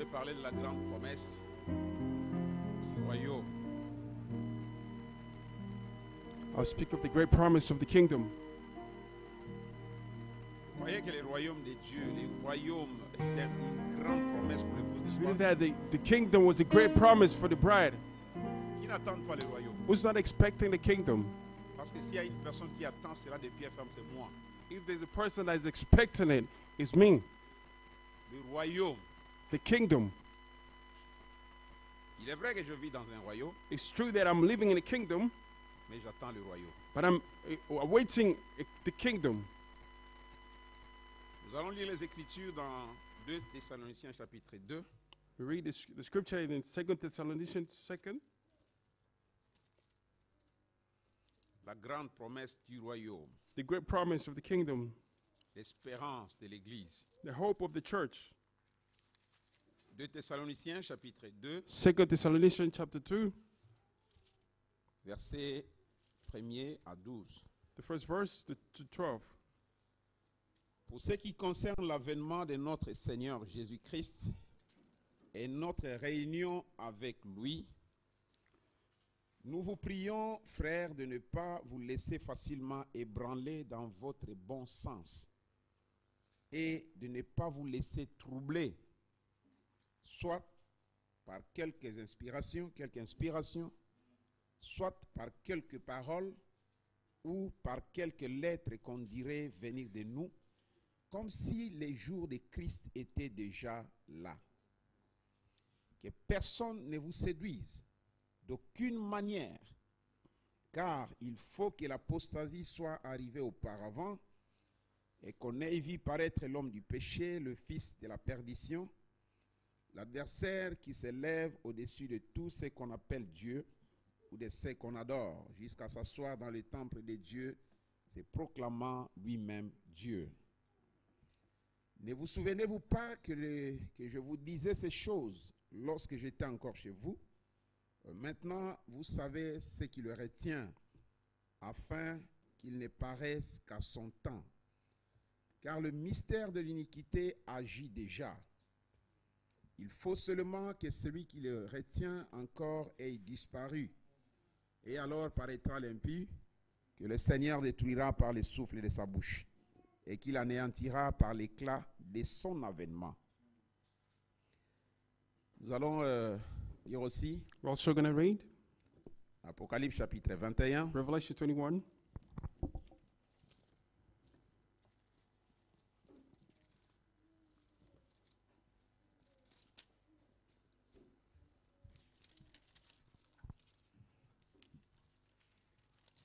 vais parler de la grande promesse du royaume. I'll speak of the great promise of the kingdom. Vous voyez que le royaume de Dieu, le royaume était une grande promesse pour l'épouse, n'est-ce Meaning pas? that the kingdom was a great promise for the bride. Qui n'attend pas le royaume? Who's not expecting the kingdom? Parce que s'il y a une personne qui attend cela de pied ferme, c'est moi. If there's a person that is expecting it, it's me. Le royaume. The kingdom. Il est vrai que je vis dans un royaume, It's true that I'm living in a kingdom, mais j'attends le royaume. but I'm awaiting the kingdom. Nous allons lire les Écritures dans 2 Thessaloniciens chapitre 2. We read the scripture in 2 Thessalonians 2. La grande promesse du royaume, The great promise of the kingdom, l'espérance de l'Église. the hope of the church. 2 Thessaloniciens chapitre 2, 2 Thessalonians chapter 2, versets 1er à 12. the first verse to 12. Pour ce qui concerne l'avènement de notre Seigneur Jésus-Christ et notre réunion avec lui, nous vous prions, frères, de ne pas vous laisser facilement ébranler dans votre bon sens et de ne pas vous laisser troubler, soit par quelques inspirations, soit par quelques paroles ou par quelques lettres qu'on dirait venir de nous, comme si les jours de Christ étaient déjà là. Que personne ne vous séduise d'aucune manière, car il faut que l'apostasie soit arrivée auparavant et qu'on ait vu paraître l'homme du péché, le fils de la perdition, l'adversaire qui s'élève au-dessus de tout ce qu'on appelle Dieu ou de ce qu'on adore, jusqu'à s'asseoir dans le temple de Dieu, se proclamant lui-même Dieu. Ne vous souvenez-vous pas que je vous disais ces choses lorsque j'étais encore chez vous? Maintenant, vous savez ce qui le retient, afin qu'il ne paraisse qu'à son temps. Car le mystère de l'iniquité agit déjà. Il faut seulement que celui qui le retient encore ait disparu. Et alors paraîtra l'impie, que le Seigneur détruira par le souffle de sa bouche, et qu'il anéantira par l'éclat de son avènement. Nous allons lire aussi We're also going to read Apocalypse chapitre 21. Revelation 21.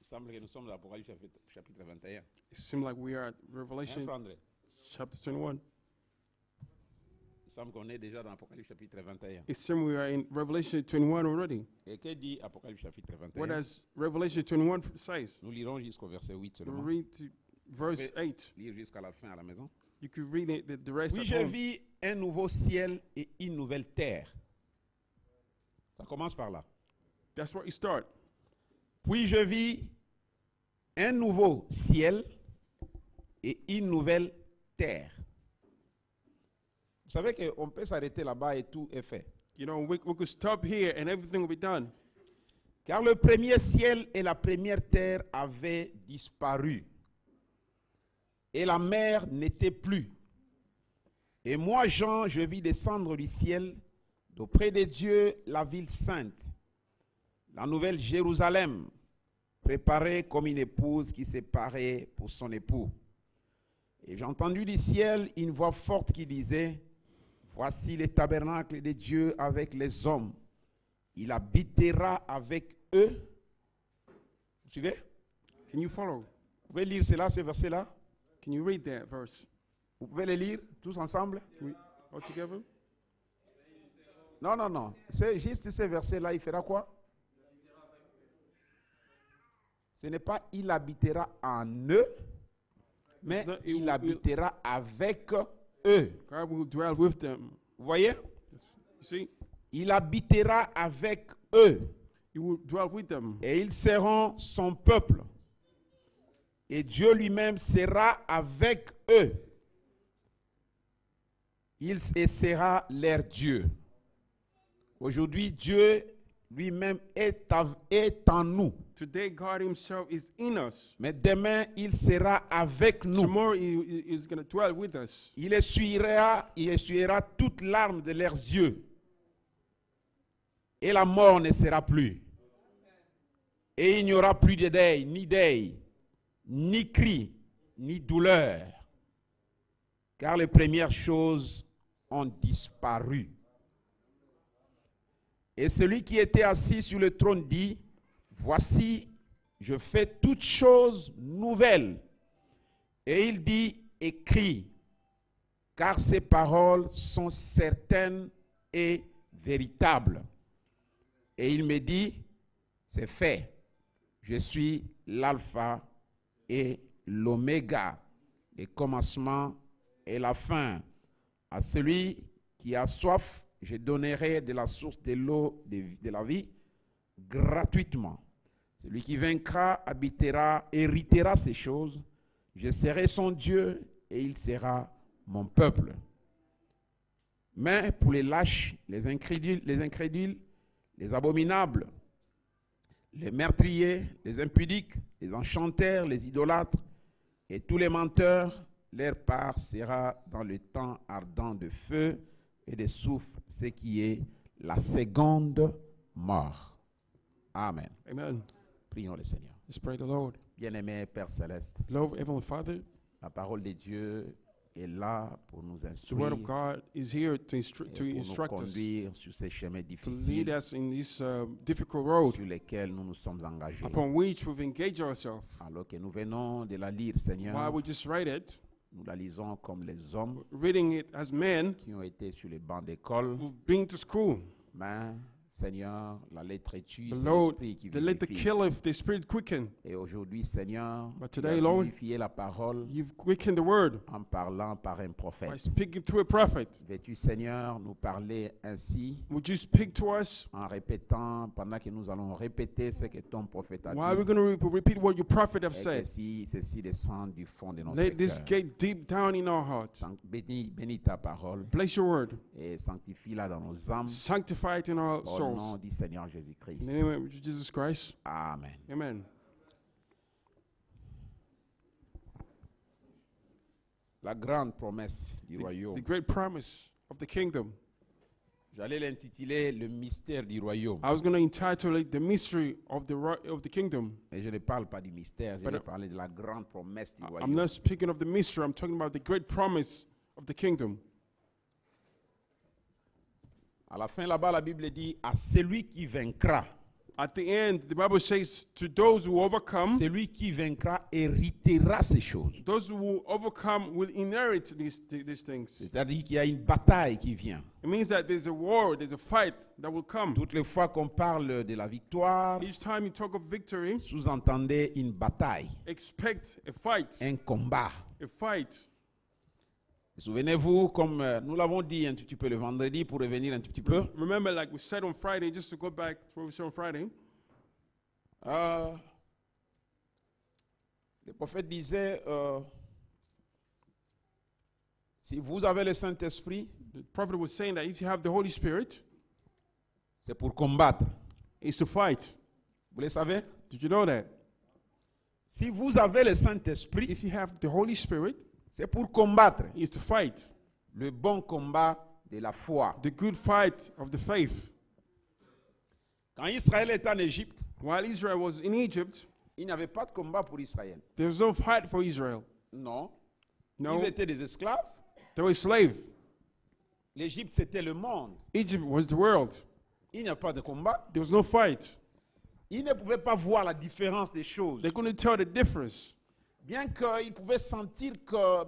Il semble que nous sommes dans Apocalypse chapitre 21. It seems like we are at Hein, Revelation Frère André? chapter 21. Il semble qu'on est déjà dans Apocalypse chapitre 21. It seems we are in Revelation 21 already. Et que dit Apocalypse chapitre What 21? does Revelation 21 says? Nous lirons jusqu'au verset 8 We'll seulement. read to verse 8. Lire jusqu'à la fin à la maison. You could read it, the rest Puis at je home. vis un nouveau ciel et une nouvelle terre. Ça commence par là. That's where you start. Puis je vis un nouveau ciel et une nouvelle terre. Vous savez qu'on peut s'arrêter là-bas et tout est fait. You know, we could stop here and everything will be done. Car le premier ciel et la première terre avaient disparu. Et la mer n'était plus. Et moi, Jean, je vis descendre du ciel, d'auprès de Dieu, la ville sainte, la nouvelle Jérusalem, préparée comme une épouse qui s'est parée pour son époux. Et j'ai entendu du ciel une voix forte qui disait, voici le tabernacle de Dieu avec les hommes. Il habitera avec eux. Vous suivez? Can you follow? Vous pouvez lire cela, ce verset-là? Can you read that verse? Vous pouvez le lire tous ensemble? All together? Non, non, non. C'est juste ce verset-là, il fera quoi? Ce n'est pas il habitera en eux, mais not- il will- habitera avec eux. God will dwell with them. Vous voyez? You see? Il habitera avec eux. He will dwell with them. Et ils seront son peuple. Et Dieu lui-même sera avec eux. et sera leur Dieu. Aujourd'hui, Dieu lui-même est en nous. Today, God Himself is in us. Mais demain, il sera avec nous. Tomorrow, He is going to dwell with us. Il essuiera toute larme de leurs yeux. Et la mort ne sera plus. Et il n'y aura plus de deuil, ni cri, ni douleur. Car les premières choses ont disparu. Et celui qui était assis sur le trône dit, voici, je fais toutes choses nouvelles. Et il dit, écris, car ces paroles sont certaines et véritables. Et il me dit, c'est fait. Je suis l'alpha et l'oméga, le commencement et la fin. À celui qui a soif, je donnerai de la source de l'eau de la vie gratuitement. Celui qui vaincra héritera ces choses. Je serai son Dieu et il sera mon peuple. Mais pour les lâches, les incrédules, les abominables, les meurtriers, les impudiques, les enchanteurs, les idolâtres et tous les menteurs, leur part sera dans le temps ardent de feu et de soufre, ce qui est la seconde mort. Amen. Amen. Prions le Seigneur. Let's pray the Lord. Bien-aimé Père Céleste, Lord, Heavenly Father, la parole de Dieu est là pour nous the instruire Word of God is here to et pour nous instruct us, conduire sur ces chemins to lead difficiles us in this difficult road sur lesquels nous nous sommes engagés. upon which we've engaged ourselves. Alors que nous venons de la lire, Seigneur, While we just read it, nous la lisons comme les hommes reading it as men qui ont été sur les bancs d'école. who've been to school. Mais, Seigneur, la lettre tue, But c'est Lord, l'esprit qui they let the vivifie. kill if the Spirit quicken. Et aujourd'hui, Seigneur, But tu today, as Lord, vivifié la parole You've quickened the Word en parlant par un by prophète. speaking through a prophet. Veux-tu, Seigneur, nous parler ainsi Would you speak to us en répétant, pendant que nous allons répéter ce que ton prophète a while we're dit, going to repeat what your prophet have et que said? ceci descende du fond de notre Let this cœur. get deep down in our hearts. Bénis ta parole Bless your word. et sanctifie-la dans nos âmes. Sanctify it in our Au souls. nom du Seigneur In Jésus-Christ. the name of Jesus Christ. Amen. Amen. La grande promesse du royaume. The great promise of the kingdom. J'allais l'intituler Le mystère du royaume. I was going to entitle it The Mystery of the Kingdom. Mais je ne parle pas du mystère, je But, vais parler de la grande promesse du I'm royaume. not speaking of the mystery. I'm talking about the great promise of the kingdom. À la fin là-bas, la Bible dit à celui qui vaincra. At the end, the Bible says, to those who overcome, Celui qui vaincra héritera ces choses. those who overcome will inherit these things. C'est-à-dire qu'il y a une bataille qui vient. It means that there's a war, there's a fight that will come. Toutes les fois qu'on parle de la victoire, Each time you talk of victory, sous-entendez une bataille, expect a fight. un combat. A fight. Souvenez-vous, comme nous l'avons dit un tout petit peu le vendredi, pour revenir un tout petit peu, Remember, like we said on Friday, just to go back to what we said on Friday, le prophète disait, si vous avez le Saint-Esprit, the prophet was saying that if you have the Holy Spirit, c'est pour combattre. it's to fight. Vous le savez? Did you know that? Si vous avez le Saint-Esprit, If you have the Holy Spirit, c'est pour combattre. it's to fight. Le bon combat de la foi. The good fight of the faith. Quand Israël était en Égypte, While Israel was in Egypt, il n'y avait pas de combat pour Israël. there was no fight for Israel. Non. No, Ils étaient des esclaves. they were slaves. L'Égypte, c'était le monde. Egypt was the world. Il n'y a pas de combat. There was no fight. Ils ne pouvaient pas voir la différence des choses. They couldn't tell the difference. Bien qu'ils pouvaient sentir que,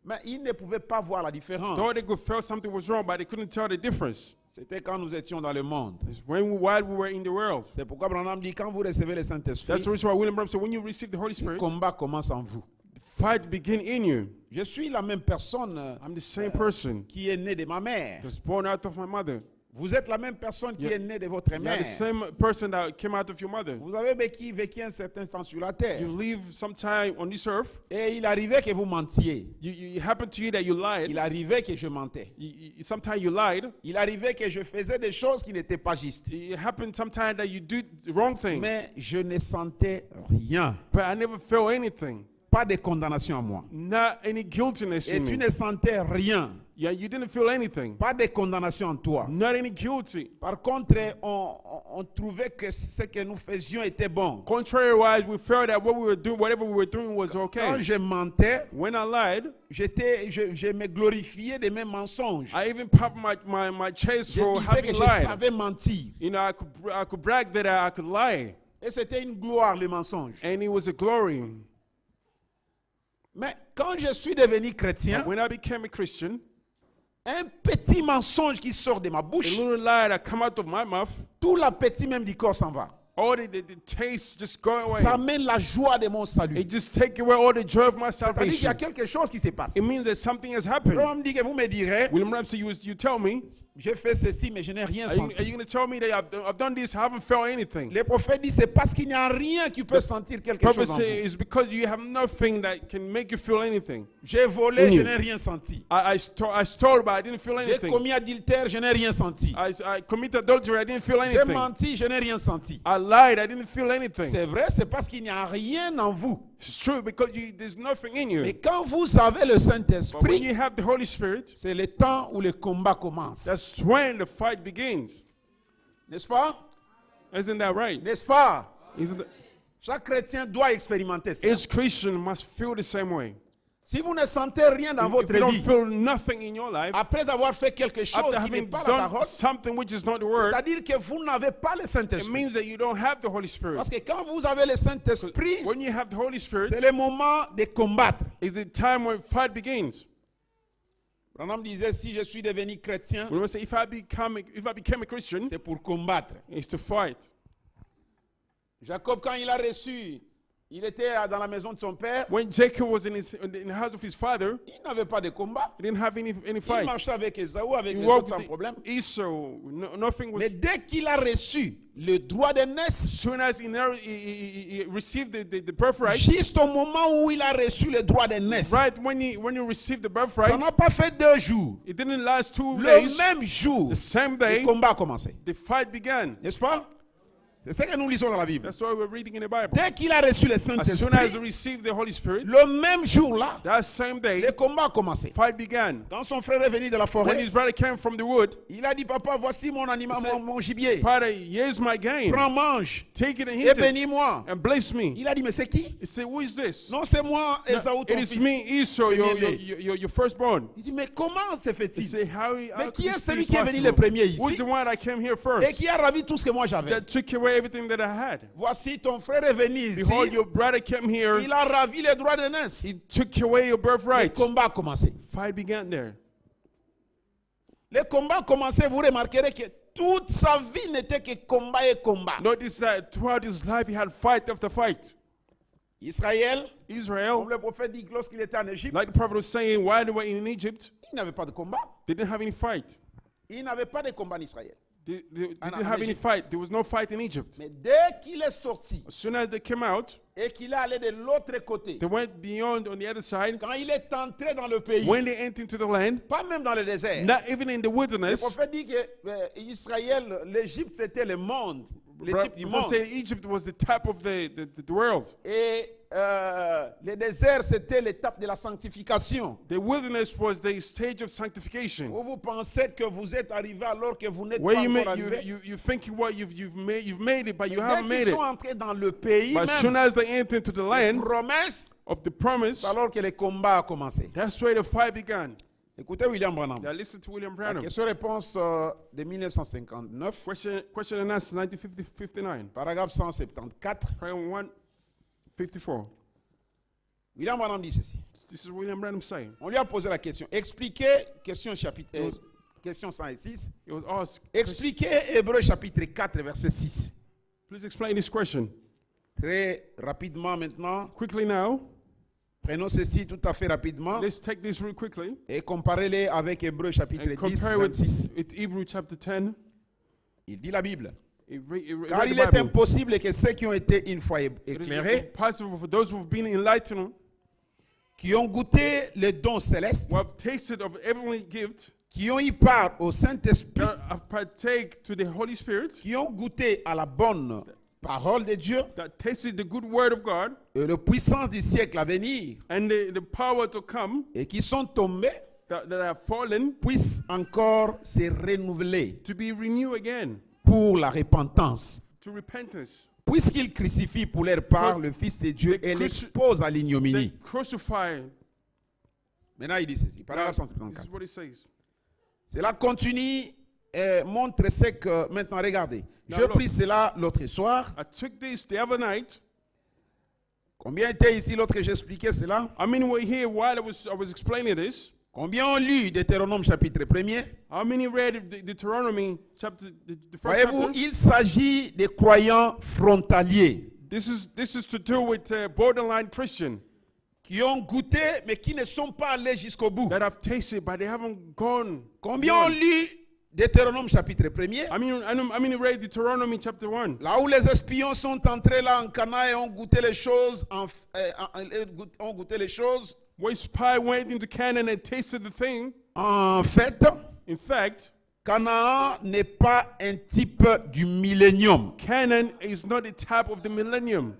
mais ils ne pouvaient pas voir la différence. Though they could feel something was wrong, but they couldn't tell the difference. C'était quand nous étions dans le monde. It's while we were in the world. C'est pourquoi Branham dit, quand vous recevez le Saint-Esprit, That's the reason why William Branham said, when you receive the Holy le Spirit, combat commence en vous. the fight begin in you. Je suis la même personne I'm the same person qui est née de ma mère. that was born out of my mother. Vous êtes la même personne qui Yeah. est née de votre You're mère. the same person that came out of your mother. Vous avez vécu un certain temps sur la terre. You live sometime on this earth. Et il arrivait que vous mentiez. It happened to you that you lied. Il arrivait que je mentais. Sometimes you lied. Il arrivait que je faisais des choses qui n'étaient pas justes. It happened sometimes that you do the wrong thing. Mais je ne sentais rien. But I never felt anything. Pas de condamnation à moi. Not any guiltiness Et in tu me. ne sentais rien. Yeah, you didn't feel anything. Pas de condamnation en toi. Not any guilty. Par contre, on trouvait que ce que nous faisions était bon. Contrary-wise, we felt that what we were doing, whatever we were doing was Quand okay. je mentais, When I lied, je me glorifiais de mes mensonges. I even popped my chest Je for disais que having je lied. savais mentir. You know, I could brag that I could lie. Et c'était une gloire, le mensonge. And it was a glory. Mais quand je suis devenu chrétien, When I became a Christian, un petit mensonge qui sort de ma a bouche, little lie that come out of my mouth, tout l'appétit même du corps s'en va. all the taste just go away. Ça amène la joie de mon salut. It just take away all the joy of my C'est-à-dire qu'il y a salvation. quelque chose qui se passe. It means that something has happened. On me dit que vous me direz, William Ramsey, you tell me, j'ai fait ceci, mais je n'ai rien are you senti. going to tell me that I've done this, I haven't felt anything? Le prophète dit, c'est parce qu'il n'y a rien qui peut sentir quelque Prophet chose en say vous. it's because you have nothing that can make you feel anything. J'ai volé, je n'ai rien senti. I stole, but I didn't feel J'ai anything. commis adultère, je n'ai rien senti. I committed adultery, I didn't feel J'ai anything. menti, je n'ai rien senti. I lied, I didn't feel anything. C'est vrai, c'est parce qu'il n'y a rien en vous. It's true because there's nothing in you. Mais quand vous avez le But when Saint-Esprit, you have the Holy Spirit, c'est le temps où le combat commence. that's when the fight begins. N'est-ce pas? Isn't that right? N'est-ce pas? Isn't that, Chaque chrétien doit expérimenter ça. each Christian must feel the same way. Si vous ne sentez rien dans If votre you don't vie, feel nothing in your life, après avoir fait quelque chose after qui n'est having pas la done parole, something which is not the word, c'est-à-dire que vous n'avez pas le it Saint-Esprit. means that you don't have the Holy Spirit. Parce que quand vous avez le Saint-Esprit, When you have the Holy Spirit, c'est le moment de combattre. is the time when fight begins. Branham disait, si je suis devenu chrétien, When we say, if I became a Christian, c'est pour combattre. it's to fight. Jacob, quand il a reçu, il était dans la maison de son père, When Jacob was in the house of his father, il n'avait pas de combat. he didn't have any Il fight. marchait avec Esaü, avec He les walked autres sans with problème. Esau. Nothing was. Mais dès qu'il a reçu le droit de As naissance, soon as he received the birthright, juste au moment où il a reçu le droit de naissance, right when he received the ça birthright, n'a pas fait 2 jours. it didn't last 2 Le days. même jour, The same le day, combat a commencé. the fight began. N'est-ce pas? C'est ce que nous lisons dans la Bible. That's why we're reading in the Bible. Dès qu'il a reçu le As soon as he Saint-Esprit, received the Holy Spirit, le même jour-là, that same day, le combat a commencé. fight began. Quand son frère est venu de la When forêt, his brother came from the wood, il a dit, papa, voici mon animal, He said, mon gibier. Father, here's my game. Prends, mange Take it and et eat it bénis-moi. and bless me. Il a dit, mais c'est qui? He said, who is this? Non, c'est moi, Esaü, It ton is fils. me, Esau, Premier-né. your firstborn. Il dit, mais comment se He fait-il? said, how Mais could qui est this celui be qui est venu le possible? premier Who's ici the one that came here et first? qui a ravi tout ce que moi j'avais? That took away everything that I had. Voici, ton frère est venu ici. Behold, your brother came here. Il a ravi les droits de naissance. He took away your Le birthright. combat a commencé. Fight began there. Le combat a commencé, vous remarquerez que toute sa vie n'était que combat et combat. Notice that throughout his life, he had fight after fight. Israël, comme Israel, le prophète dit lorsqu'il était en Égypte, like the prophet was saying, while they were in Egypt, il n'avait pas de combat. they didn't have any fight. Il n'avait pas de combat en Israël. They En didn't have any Egypte. fight. There was no fight in Egypt. Mais dès qu'il est sorti As soon as they came out, et qu'il est allé de l'autre côté, they went beyond on the other side. quand il est entré dans le pays, When they entered into the land, pas même dans le désert, not even in the le wilderness, prophète dit que Israël, l'Égypte c'était le monde, le type du prophet monde. said Egypt was the top of the world. Et le désert c'était l'étape de la sanctification. The wilderness was the stage of sanctification. Où vous pensez que vous êtes arrivé alors que vous n'êtes Where pas you encore make, arrivé. you think what you've made it, but you Dès haven't made qu'ils it. sont entrés dans le pays But as soon même, as they enter into the les land promesses, of the promise, c'est alors que le combat a commencé. that's where the fight began. Écoutez William Branham. Now listen to William La Branham. question-réponse de 1959, Question and answer 1959. paragraphe 174. Prayer 154. William Branham dit ceci. This is William Branham saying. On lui a posé la question. Expliquez, question 106. It was asked, Expliquez Hébreux chapitre 4, verset 6. please explain this question. Très rapidement maintenant. Quickly now, Prenons ceci tout à fait rapidement Let's take this real quickly et comparez-les avec Hébreux chapitre and 10, compare 26. with Hebrews chapter 10. Il dit la Bible. Car Car il est impossible que ceux qui ont été une fois éclairés, possible for those who have been enlightened, qui ont goûté les dons célestes, who have tasted of heavenly gift, qui ont eu part au Saint-Esprit, that have partake to the Holy Spirit, qui ont goûté à la bonne parole de Dieu that tasted the good word of God, et la puissance du siècle à venir, and the power to come, et qui sont tombés, that have fallen, puissent encore se renouveler to be renewed again, pour la repentance. to repentance. Puisqu'ils crucifient pour leur part le Fils de Dieu et l'exposent à They l'ignominie. crucify. Maintenant, il dit ceci, Now, paragraphe this 174. is what it says. Cela continue et montre ce que, maintenant, regardez. Now, Je look. pris cela l'autre soir. I took this the other night. Combien étaient ici l'autre que j'expliquais cela? How many were here while I was explaining this? Combien ont lu Deutéronome chapitre 1er? How many read Deuteronomy chapter, the first Voyez-vous, chapter? il s'agit des croyants frontaliers This is to do with borderline Christian qui ont goûté mais qui ne sont pas allés jusqu'au bout. that have tasted, but they haven't gone. Combien ont lu Deutéronome chapitre 1er? I mean, read Deuteronomy chapter 1. Là où les espions sont entrés là en Canaan et ont goûté les choses, ont goûté les choses. Where spy went into Canaan and tasted the thing. En fait, In fact, Canaan n'est pas un type du millénium. Canaan is not the type of the millennium.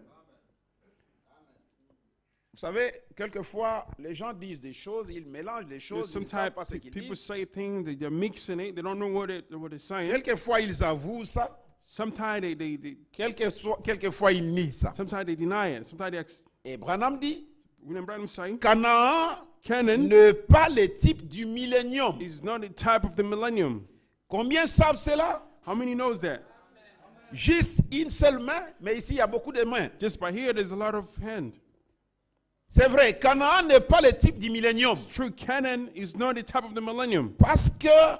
Vous savez, quelquefois, les gens disent des choses, ils mélangent les choses, ils ne savent Sometimes pas ce qu'ils people disent. say things, they're mixing it, they don't know what they're saying. Quelquefois, ils avouent ça. Sometimes they Quelquefois, ils nient ça. sometimes they deny it. Sometimes Et Branham dit, William Branham saying, Canaan Canaan n'est pas le type du millénium. is not the type of the millennium. Combien savent cela? How many knows that? Juste une seule main, mais ici, il y a beaucoup de mains. Just by here, there's a lot of hand. C'est vrai, Canaan n'est pas le type du millénium. True, Canaan is not the type of the millennium. Parce que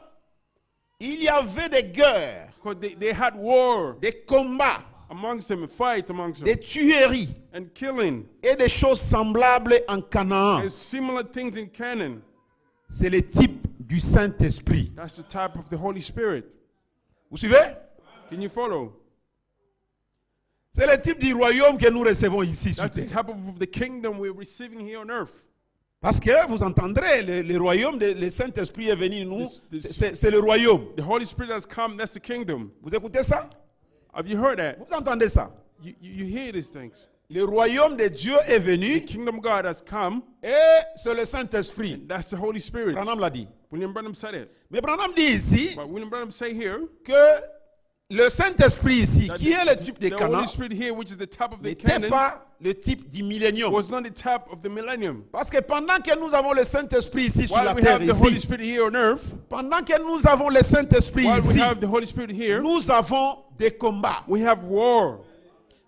il y avait des guerres, Because they had war des combats, amongst them, a fight amongst them, des tueries and killing, et des choses semblables en Canaan. and similar things in Canaan. C'est le type du Saint-Esprit. That's the type of the Holy Spirit. Vous suivez? Can you follow? C'est le type du royaume que nous recevons ici sur That's the terre. type of the kingdom we're receiving here on earth. Parce que vous entendrez, le royaume, le Saint-Esprit est venu nous, This- c'est le royaume. The Holy Spirit has come, that's the kingdom. Vous écoutez ça? Have you heard that? Vous entendez ça? You hear these things. Le royaume de Dieu est The venu kingdom of God has come, et c'est le Saint-Esprit. that's the Holy Spirit. Branham l'a dit. William Branham said it. Mais Branham dit ici But William Branham say here, que le Saint-Esprit ici, that qui est le type de the Canaan, Holy Spirit here, which is the type of the n'était Canaan, pas le type du millénium. was not the type of the millennium. Parce que pendant que nous avons le Saint-Esprit ici sur la While we terre, have the Holy ici, Spirit here on earth, pendant que nous avons le Saint-Esprit while we ici, have the Holy Spirit here, nous avons des combats. we have war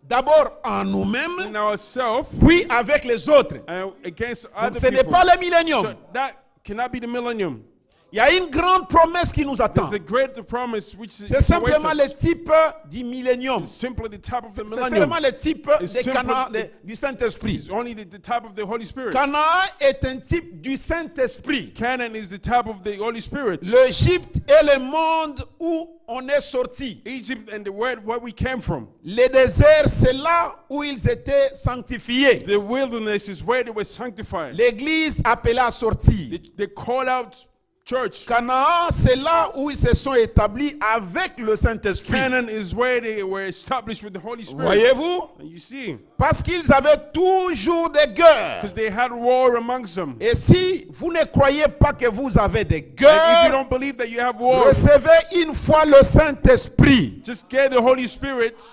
D'abord en nous-mêmes, in ourselves puis avec les autres. and against Donc other ce n'est people. pas le millénium. So that cannot be the millennium. Il y a une grande promesse qui nous attend. There's a great promise which is C'est simplement awaits us. le type du millénium. It's simply the type of the C'est millennium. seulement le type It's de simple- Canaan, du Saint-Esprit. It's only the type of the Holy Spirit. Canaan est un type du Saint-Esprit. Canaan is the type of the Holy Spirit. L'Égypte est le monde où on est sorti. Egypt and the word where we came from. Le désert, c'est là où ils étaient sanctifiés. The wilderness is where they were sanctified. L'église appelée à sortir. They call out church. Canaan, c'est là où ils se sont établis avec le Saint-Esprit. Canaan is where they were established with the Holy Spirit. Voyez-vous? And you see, Parce qu'ils avaient toujours des guerres. because they had war amongst them. Et si vous ne croyez pas que vous avez des And if you guerres, don't believe that you have war, recevez une fois le Saint-Esprit. just get the Holy Spirit.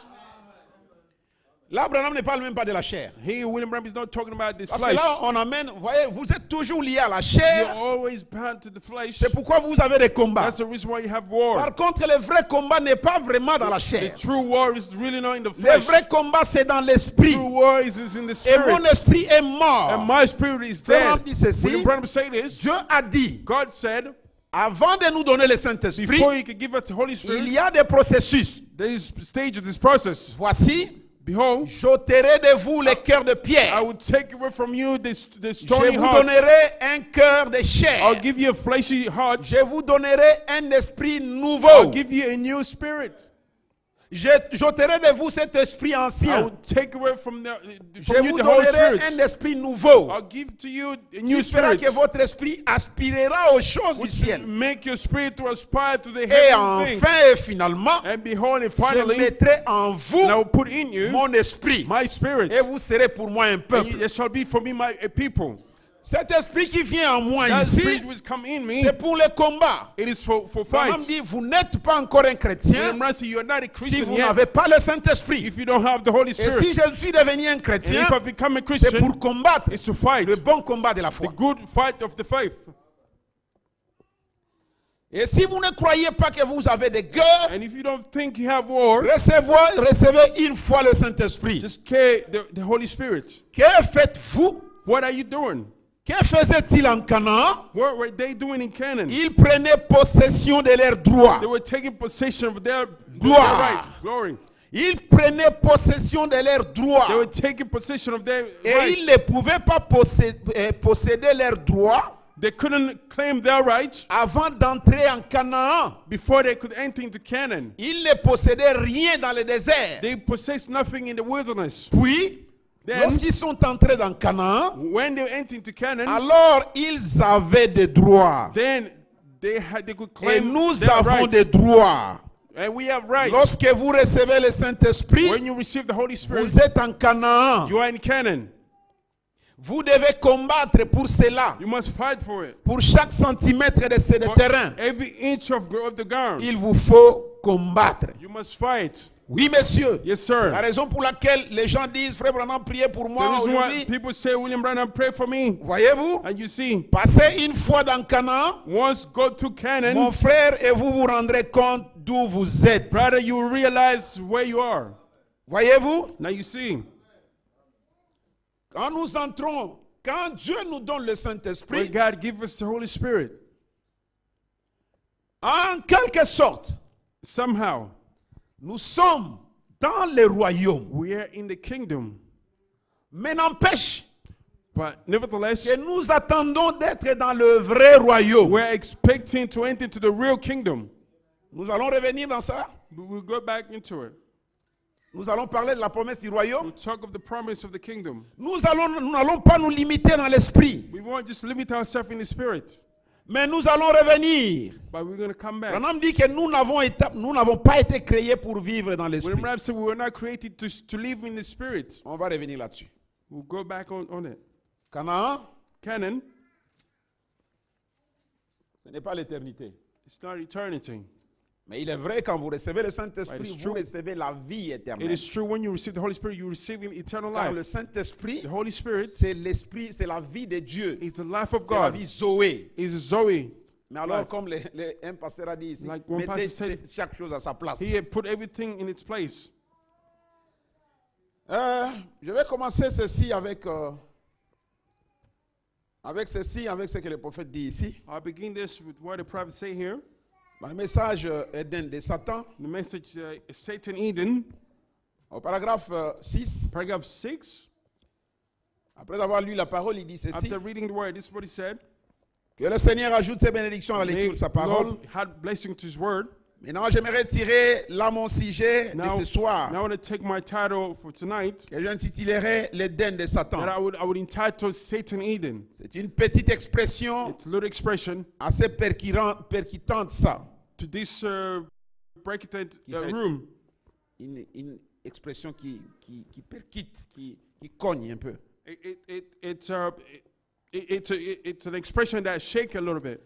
Là, Branham ne parle même pas de la chair. Here, William Branham is not talking about the Parce que flesh. là, on amène, voyez, vous êtes toujours lié à la You're chair. always bound to the flesh. C'est pourquoi vous avez des combats. That's the reason why you have war. Par contre, le vrai combat n'est pas vraiment dans la The chair. true war is really not in the Le flesh. vrai combat, c'est dans l'esprit. True war is in the Et mon spirit. esprit est And mort. my spirit is Branham dead. dit ceci. William Branham say this. Dieu a dit, God said, avant de nous donner le Saint-Esprit, before he could give us the Holy il Spirit, y a des processus. there is stage of this process. Voici, Behold, j'ôterai de vous les cœurs de I pierre. will take away from you the Je stony vous heart. donnerai un cœur de I'll chair. give you a fleshy heart. Je vous donnerai un esprit I'll nouveau. give you a new spirit. J'ôterai de vous cet esprit I ancien. will take away from Je you vous the Holy donnerai un Spirit. esprit nouveau. I'll give to you a new Qui fera spirit, que votre esprit aspirera aux choses du which ciel. will make your spirit to aspire to the Et heavenly things. enfin et finalement, And behold, and je finally, mettrai en vous and I will put in you mon esprit. my spirit. Et vous serez pour moi un And peuple. it shall be for me a people. Cet esprit qui vient en moi That ici, spirit which come in me, c'est pour le combat. it is for Branham fight. dit, vous n'êtes pas encore un chrétien William Branham said, you are not a si Christian vous yet n'avez pas le Saint-Esprit. if you don't have the Holy Et Spirit. si je suis devenu un And chrétien, if I become a c'est Christian, pour combattre it's to fight le bon combat de la the foi. good fight of the faith. Et si vous ne croyez pas que vous avez des guerres, And if you don't think you have war, recevez une fois le Saint-Esprit. just carry the Holy Spirit. Que faites-vous? What are you doing? Que faisait-il en Canaan? What were they doing in Canaan? Ils prenaient possession de leurs droits. They were taking possession of their Gloire. right. Glory. Ils prenaient possession de leurs droits. They were taking possession of their Et ils rights. ne pouvaient pas posséder leurs droits They couldn't claim their rights avant d'entrer en Canaan. before they could enter into Canaan. Ils ne possédaient rien dans le désert. They possessed nothing in the wilderness. Puis, Then, lorsqu'ils sont entrés dans Canaan, when they entered into Canaan, alors ils avaient des droits. then they could Et claim nous their avons rights. des droits. And we have rights. Lorsque vous recevez le Saint-Esprit, When you receive the Holy Spirit, vous êtes en Canaan. you are in Canaan. Vous devez combattre pour cela. You must fight for it. Pour chaque centimètre de ce For terrain, every inch of the ground, il vous faut combattre. you must fight. Oui, monsieur. Yes, La sir. raison pour laquelle les gens disent, Frère Branham, priez pour The moi reason why aujourd'hui. people say, William Branham, pray for me. Voyez-vous, And you see, passez une fois dans Canaan, once go to mon Canaan, frère, et vous vous rendrez compte d'où vous êtes. brother, you will realize where you are. Voyez-vous, Now you see, quand nous entrons, quand Dieu nous donne le when Saint-Esprit, God gives us the Holy Spirit, en quelque sorte, somehow nous sommes dans le royaume. we are in the kingdom. Mais n'empêche But nevertheless, que nous attendons d'être dans le vrai royaume. we're expecting to enter into the real kingdom. Nous allons revenir dans ça. But we'll go back into it. Nous allons parler de la promesse du royaume. We'll talk of the promise of the kingdom. Nous n'allons pas nous limiter dans l'esprit, We won't just limit ourselves in the spirit, mais nous allons revenir. but we're going to come back. Branham dit que nous n'avons pas été créés pour vivre dans l'esprit. William Branham said we were not created to live in the spirit. On va revenir là-dessus. We'll go back on it. Canaan, Canaan, ce n'est pas l'éternité. it's not eternity. Mais il est vrai, quand vous recevez le But Saint-Esprit, it's vous true. recevez la vie It éternelle. is true when you receive the Holy Spirit, you receive eternal Car le life. Saint-Esprit, The Holy Spirit c'est l'esprit, c'est la vie de Dieu. is the life of C'est la God. vie Zoé. Is Zoe. Mais alors, Life. comme un pasteur a dit ici, Like one mettez pastor said, chaque chose à sa place. He had put everything in its place. Je vais commencer ceci avec ce que le prophète dit ici. I'll begin this with what the prophet say here. Le message Éden de Satan, The message Satan Eden, au paragraphe 6. paragraph 6. Après avoir lu la parole, il dit ceci. After reading the word, this is what he said. Que le Seigneur ajoute ses bénédictions à la lecture May de sa the parole. Lord had blessing to his word. Maintenant, j'aimerais tirer là mon sujet de Now, ce soir, now I want to take my title for tonight que j'intitulerai l'Éden de that Satan. I would entitle Satan Eden. C'est une petite expression It's a little expression assez percutante, ça. to this bracket hurt. room. Une expression qui percute, qui cogne un peu. It's an expression that shake a little bit.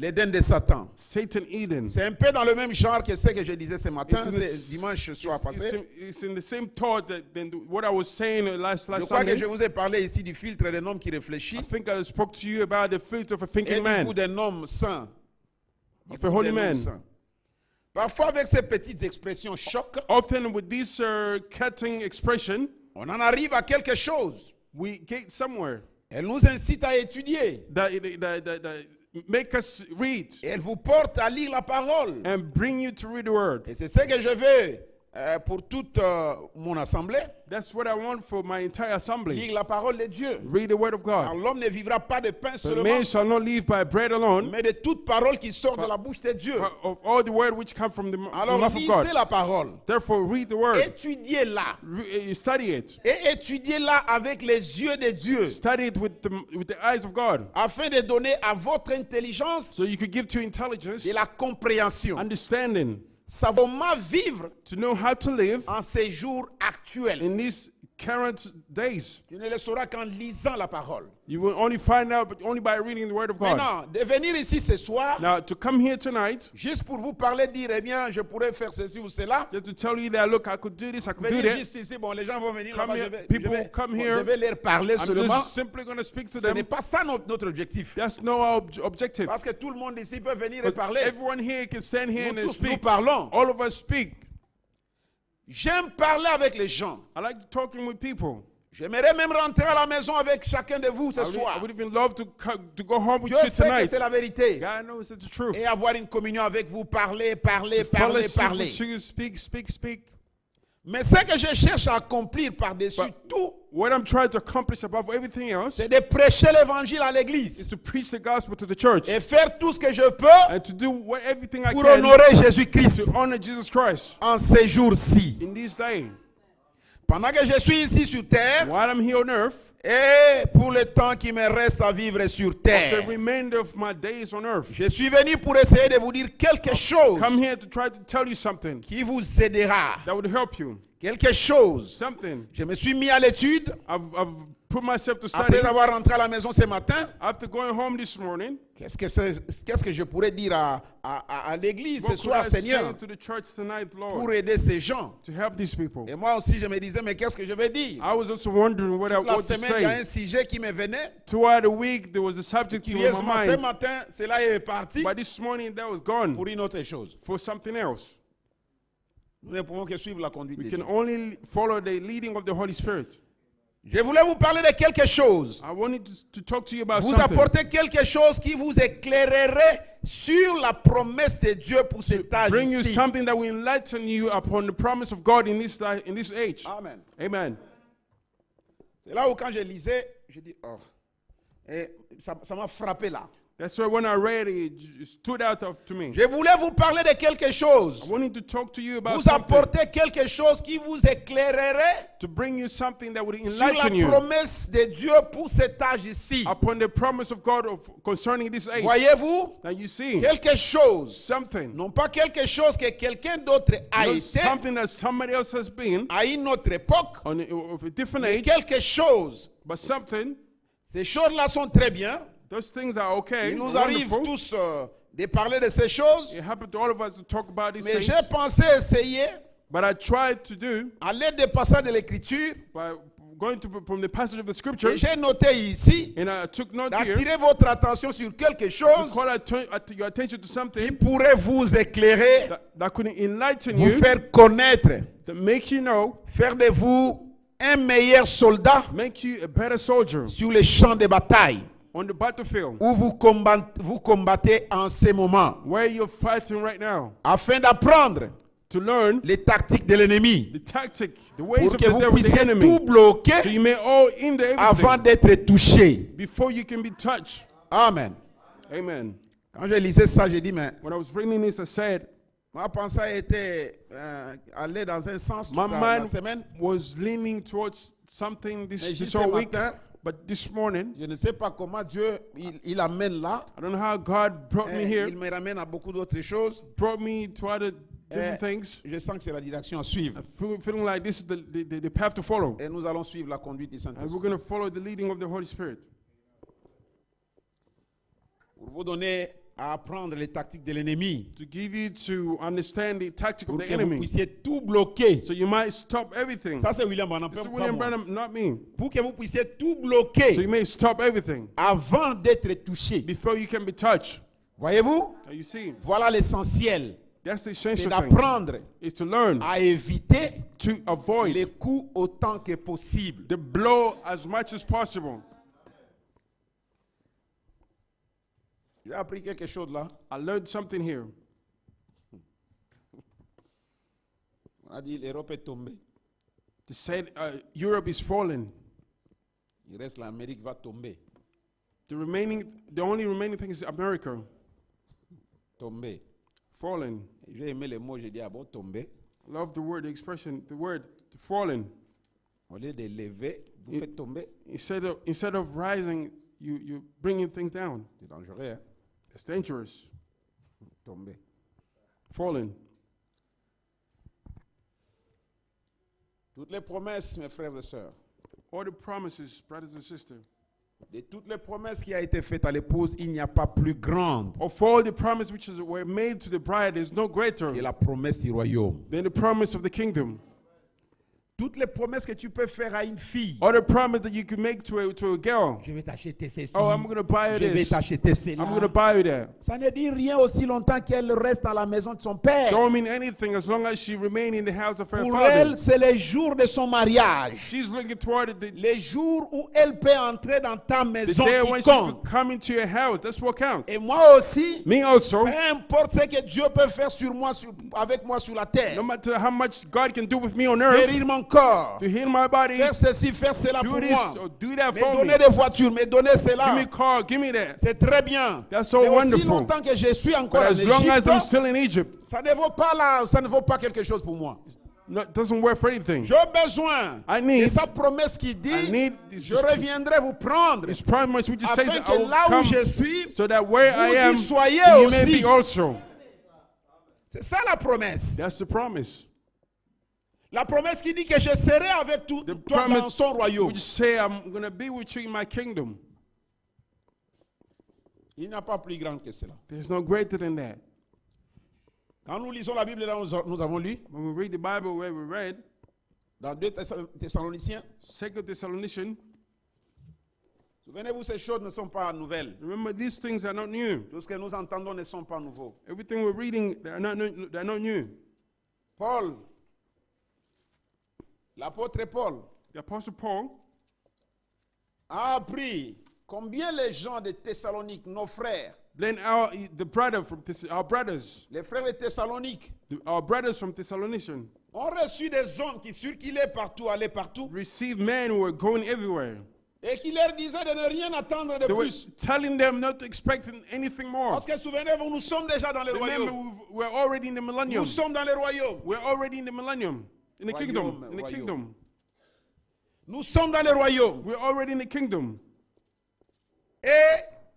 L'Éden de Satan. Satan Eden. C'est un peu dans le même genre que ce que je disais ce matin, It's in the- c'est dimanche soir passé. It's in the same thought than what I was saying last Je crois que Sunday. je vous ai parlé ici du filtre d'un homme qui réfléchit I think I spoke to you about the filter of a et thinking du man, coup d'un homme saint. of a holy D'un homme man. saint. Parfois, avec ces petites expressions choc, Often with this cutting expression, on en arrive à quelque chose. we get somewhere Elle nous incite à étudier. that make us read Et elle vous porte à lire la parole. and bring you to read the word. Et c'est ce que je veux pour toute mon assemblée, That's what I want for my entire assembly. lire la parole de Dieu. Read the word of Car God. l'homme ne vivra pas de pain The seulement, man shall not live by bread alone, mais de toute parole qui sort de la bouche de Dieu. but of all the word which come from the Alors mouth of lisez God. la parole, Therefore, read the word. étudiez-la Study it. et étudiez-la avec les yeux de Dieu, Study it with the eyes of God, afin de donner à votre intelligence so you could give to intelligence, de la compréhension, understanding, savoir comment vivre to know how to live en ces jours actuels. in these current days. Tu ne le sauras qu'en lisant la parole. You will only find out, but only by reading the word of God. Maintenant, de venir ici ce soir, Now, to come here tonight, juste pour vous parler, dire, eh bien, je pourrais faire ceci ou cela. just to tell you that, look, I could do this, I could do Venir that. juste ici, bon, les gens vont venir Come là-bas, here, people come here. je vais leur parler I'm seulement. just simply going to speak to Ce n'est them. pas ça notre objectif. That's no our objective. Parce que tout le monde ici peut venir et Because parler. everyone here can stand here Nous and tous, nous speak. parlons. All of us speak. J'aime parler avec les gens. I like talking with people. J'aimerais même rentrer à la maison avec chacun de vous ce I soir. would even love to go home with Je you sais que tonight. c'est la vérité. God knows it's the truth. Et avoir une communion avec vous, parler, parler, parler, Fellowship parler. with you, speak, speak, speak. Mais ce que je cherche à accomplir par-dessus tout, What I'm trying to accomplish above everything else c'est de prêcher l'évangile à is l'église to preach the gospel to the church et faire tout ce que je peux and to do everything I pour can honorer Jésus-Christ to honor Jesus Christ en ces jours-ci. in this day. Pendant que je suis ici sur terre While I'm here on earth, et pour le temps qui me reste à vivre sur the terre, remainder of my days on earth, je suis venu pour essayer de vous dire quelque chose come here to try to tell you something qui vous aidera. that would help you. Quelque chose. Something. Je me suis mis à l'étude I've put myself to study. après avoir rentré à la maison ce matin. After going home this morning, Qu'est-ce que je pourrais dire à l'église ce what could soir, I say Seigneur, to the church tonight, pour Lord, aider ces gens? to help these people? Et moi aussi, je me disais, mais qu'est-ce que je vais dire? I was also wondering La what to semaine, il y a un say. sujet qui me venait. Throughout the week, there was a subject to my Curieusement, ce mind, matin, cela est parti but this morning that was gone pour une autre chose. for something else. Nous ne pouvons que suivre la conduite We de can Dieu. only follow the leading of the Holy Spirit. Je voulais vous parler de quelque chose. I wanted to talk to you about Vous something. apporter quelque chose qui vous éclairerait sur la promesse de Dieu pour cet âge Bring you ici. something that will enlighten you upon the promise of God in this age. Amen. Amen. C'est là où quand je lisais, je dis, oh. Et ça m'a frappé là. That's why when I read it, it stood out to me. Je voulais vous parler de quelque I chose. wanted to talk to you about Vous something, apporter quelque chose qui vous éclairerait to bring you something that would sur la enlighten you promesse de Dieu pour cet âge ici. upon the promise of God concerning this age. Voyez-vous, Now you see, quelque chose, something, non pas quelque chose que quelqu'un d'autre a not été something that somebody else has been à une autre époque, of a different mais age, quelque chose. but something, Ces choses-là sont très bien. those things are okay, Il nous arrive wonderful. tous de parler de ces choses, It happened to all of us to talk about these mais things, j'ai pensé essayer, but I tried to do à l'aide des passages de l'Écriture, by going from the passage of the scripture, que j'ai noté ici, and I took note here, d'attirer votre attention sur quelque to chose call your attention to qui something pourrait vous éclairer, that could enlighten vous you, faire connaître, to make you know, faire de vous un meilleur soldat make you a better soldier sur les champs de bataille on the battlefield, où vous combattez en ce moment, where you're fighting right now, afin d'apprendre to learn les tactiques de l'ennemi, the tactic, the ways pour of que the vous devil, the puissiez enemy, tout so bloquer you may all hinder avant everything d'être touché. before you can be touched. Amen. Amen. Quand je lisais ça, j'ai dit, mais When I was reading this, I said, ma pensée était allée dans un sens toute my la mind semaine. was leaning towards something Mais this juste whole ce week, matin, but this morning, je ne sais pas comment Dieu il amène là. I don't know how God brought me here, Il me ramène à beaucoup d'autres choses. brought me to other different Eh, things. Je sens que c'est la direction à suivre. Feeling like this is the path to follow. Et nous allons suivre la conduite du And Saint-Esprit. we're going to follow the leading of the Holy Spirit. Pour vous donner à apprendre les tactiques de l'ennemi. To give you to understand the tactic of Pour the que vous enemy. puissiez tout bloquer. So you might stop everything. Ça, c'est William Branham. This is pas William moi. Branham, not me. Pour que vous puissiez tout So bloquer you may stop everything avant d'être touché. before you can be touched. Voyez-vous? Now you see, Voilà l'essentiel. that's the C'est essential thing. d'apprendre Is to learn à éviter to avoid les coups autant que possible. the blow as much as possible. J'ai appris quelque chose là. I learned something here. On a dit l'Europe est tombée. They said Europe is fallen. Il reste l'Amérique va tomber. The only remaining thing is America. Tomber. Fallen. J'ai aimé les mots, j'ai dit, ah bon, tomber. Love the word, the expression, the word fallen. Au lieu de lever, vous faites tomber. Instead of rising, you're bringing things down. C'est dangereux, hein? It's dangerous. Tomber. Fallen. Toutes les promesses, mes frères et sœurs, All the promises, brothers and sisters. de toutes les promesses qui a été faites à l'épouse, il n'y a pas plus grande Of all the promises which were made to the bride, there's no greater que la promesse du royaume. than the promise of the kingdom. Toutes les promesses que tu peux faire à une fille. Or the promise that you can make to a girl. Je vais t'acheter ceci. Oh, I'm going to buy you Je vais this. t'acheter cela. I'm going to buy you that. Ça ne dit rien aussi longtemps qu'elle reste à la maison de son père. Don't mean anything as long as she remain in the house of her Pour father. elle, c'est le jour de son mariage. She's looking toward the Les jours où elle peut entrer dans ta maison day qui when she compte. could come into your house. That's what counts. Et moi aussi, Me also, peu importe ce que Dieu peut faire sur moi, avec moi sur la terre. no matter how much God can do with me on earth, Guérir mon corps. to heal my body, Faire ceci, faire cela do pour this moi. or do that Me for me. donner des voitures, me donner Give me cela. a car, give me that. C'est très bien. That's so Mais aussi wonderful. longtemps que je suis encore But en as long as I'm Égypte, still in Egypt, ça ne vaut pas là, ça ne vaut pas quelque chose pour moi. no, it doesn't work for anything. J'ai besoin I need- de sa promesse qui dit, I need this- je reviendrai vous prendre, This promise which says afin I que will là où come je suis, so that where I vous y am, soyez you may aussi. be also. C'est ça la promesse. That's the promise. La promesse qui dit que je serai avec The toi dans promise son royaume. which say I'm going to be with you in my kingdom. Il n'y a pas plus grand que cela. There's no greater than that. Quand nous lisons la Bible, là, nous avons lu, When we read the Bible where we read, dans 2 Thessaloniciens, 2 Thessalonians, souvenez-vous, ces choses ne sont pas nouvelles. remember these things are not new. Tout ce que nous entendons ne sont pas nouveaux. Everything we're reading, they're not new. Paul, l'apôtre Paul, The Apostle Paul a appris combien les gens de Thessalonique, nos frères, then our brothers les frères de Thessalonique, our brothers from Thessalonians ont reçu des hommes qui circulaient partout, allaient partout, received men who were going everywhere. et qui leur disaient de ne rien attendre de They were plus. telling them not to expect anything more. Parce que souvenez-vous, nous sommes déjà dans le Remember, royaume. we're already in the millennium. Nous sommes dans le royaume. We're already in the millennium. In the kingdom. Royaume, In the royaume. kingdom. Nous sommes dans le royaume. We're already in the kingdom. Et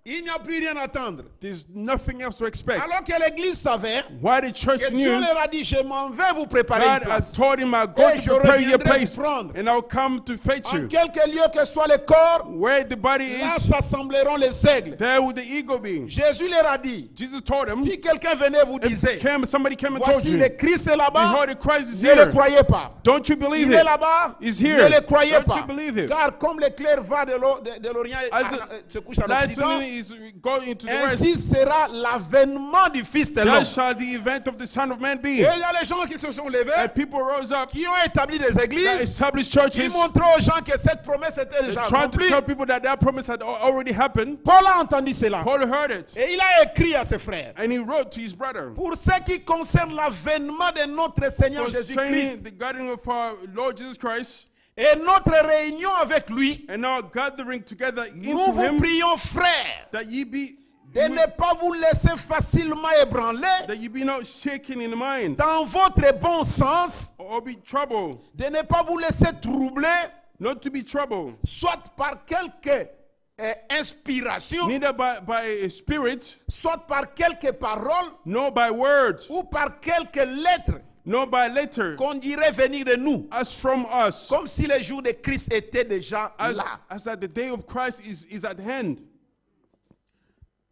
il n'y a plus rien à attendre. There's nothing else to expect. Alors que l'église savait Why the church que Dieu knew leur a dit, je m'en vais vous préparer une God place. has told him, I'll go Et to je prepare you a reviendrai place, vous prendre. and I'll come to fetch En you. quelque lieu que soit le corps, Where the body là is, s'assembleront les aigles. there will the ego be. Jésus leur a dit, Jesus told him, si quelqu'un venait vous disait, somebody came and told voici you, le Christ est là-bas, behold, the Christ is ne le here. croyez pas. Don't you believe Il est it? là-bas, He's ne here. le croyez Don't pas. you believe it? Car comme l'éclair va de l'Orient As se couche en Lightning Occident, is going into the west, ainsi sera l'avènement du Fils de l'homme. that shall the event of the Son of Man Et be. il y a les gens qui se sont levés, And people rose up, qui ont établi des that églises, established qui churches, montraient aux gens que cette promesse était déjà trying to accomplie. tell people that that promise had already happened. Paul a entendu cela. Paul heard it, Et il a écrit à ses frères. and he wrote to his brother Pour ce qui concerne l'avènement de notre Seigneur concerning Jésus-Christ the gathering of our Lord Jesus Christ et notre réunion avec lui, and our gathering together nous into vous him, prions, frères, that ye be de ne pas vous laisser facilement ébranler that ye be not shaken in mind dans votre bon sens, or be troubled, de ne pas vous laisser troubler, not to be troubled, soit par quelque inspiration, neither by a spirit, soit par quelques paroles nor by words, ou par quelques lettres nor by letter, qu'on dirait venir de nous, as from us, comme si le jour de Christ était déjà là. as that the day of Christ is at hand.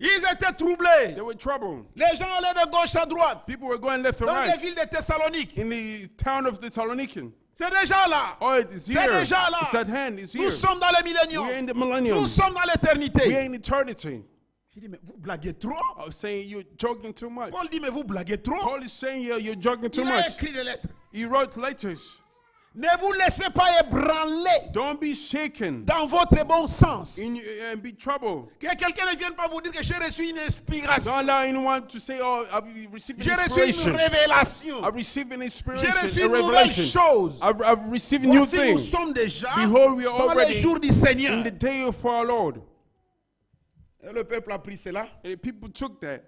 Ils étaient troublés. They were troubled. Les gens allaient de gauche à droite People were going left and dans les right villes de Thessalonique. in the town of Thessaloniki. C'est déjà là. Oh, it is C'est here. déjà là. It's at hand. It's Nous here. sommes dans le millénium. We're in the millennium. Nous sommes dans We're l'éternité. in eternity. Je dis, mais vous blaguez trop. I was saying you're joking too much. Paul dit, mais vous blaguez trop. Paul is saying you're joking too Il a much. écrit des lettres. He wrote letters. Ne vous laissez pas ébranler Don't be shaken dans votre bon sens. and be troubled. Que quelqu'un ne vienne pas vous dire que j'ai reçu une inspiration. Don't allow anyone to say, oh, I've received J'ai an reçu une inspiration. révélation. I've received an J'ai inspiration, reçu a une nouvelle revelation. chose. I've received new Voici, nous things. sommes déjà Behold, we are dans les already jours du in Seigneur. the day of our Lord. Et le peuple a pris cela. And people took that.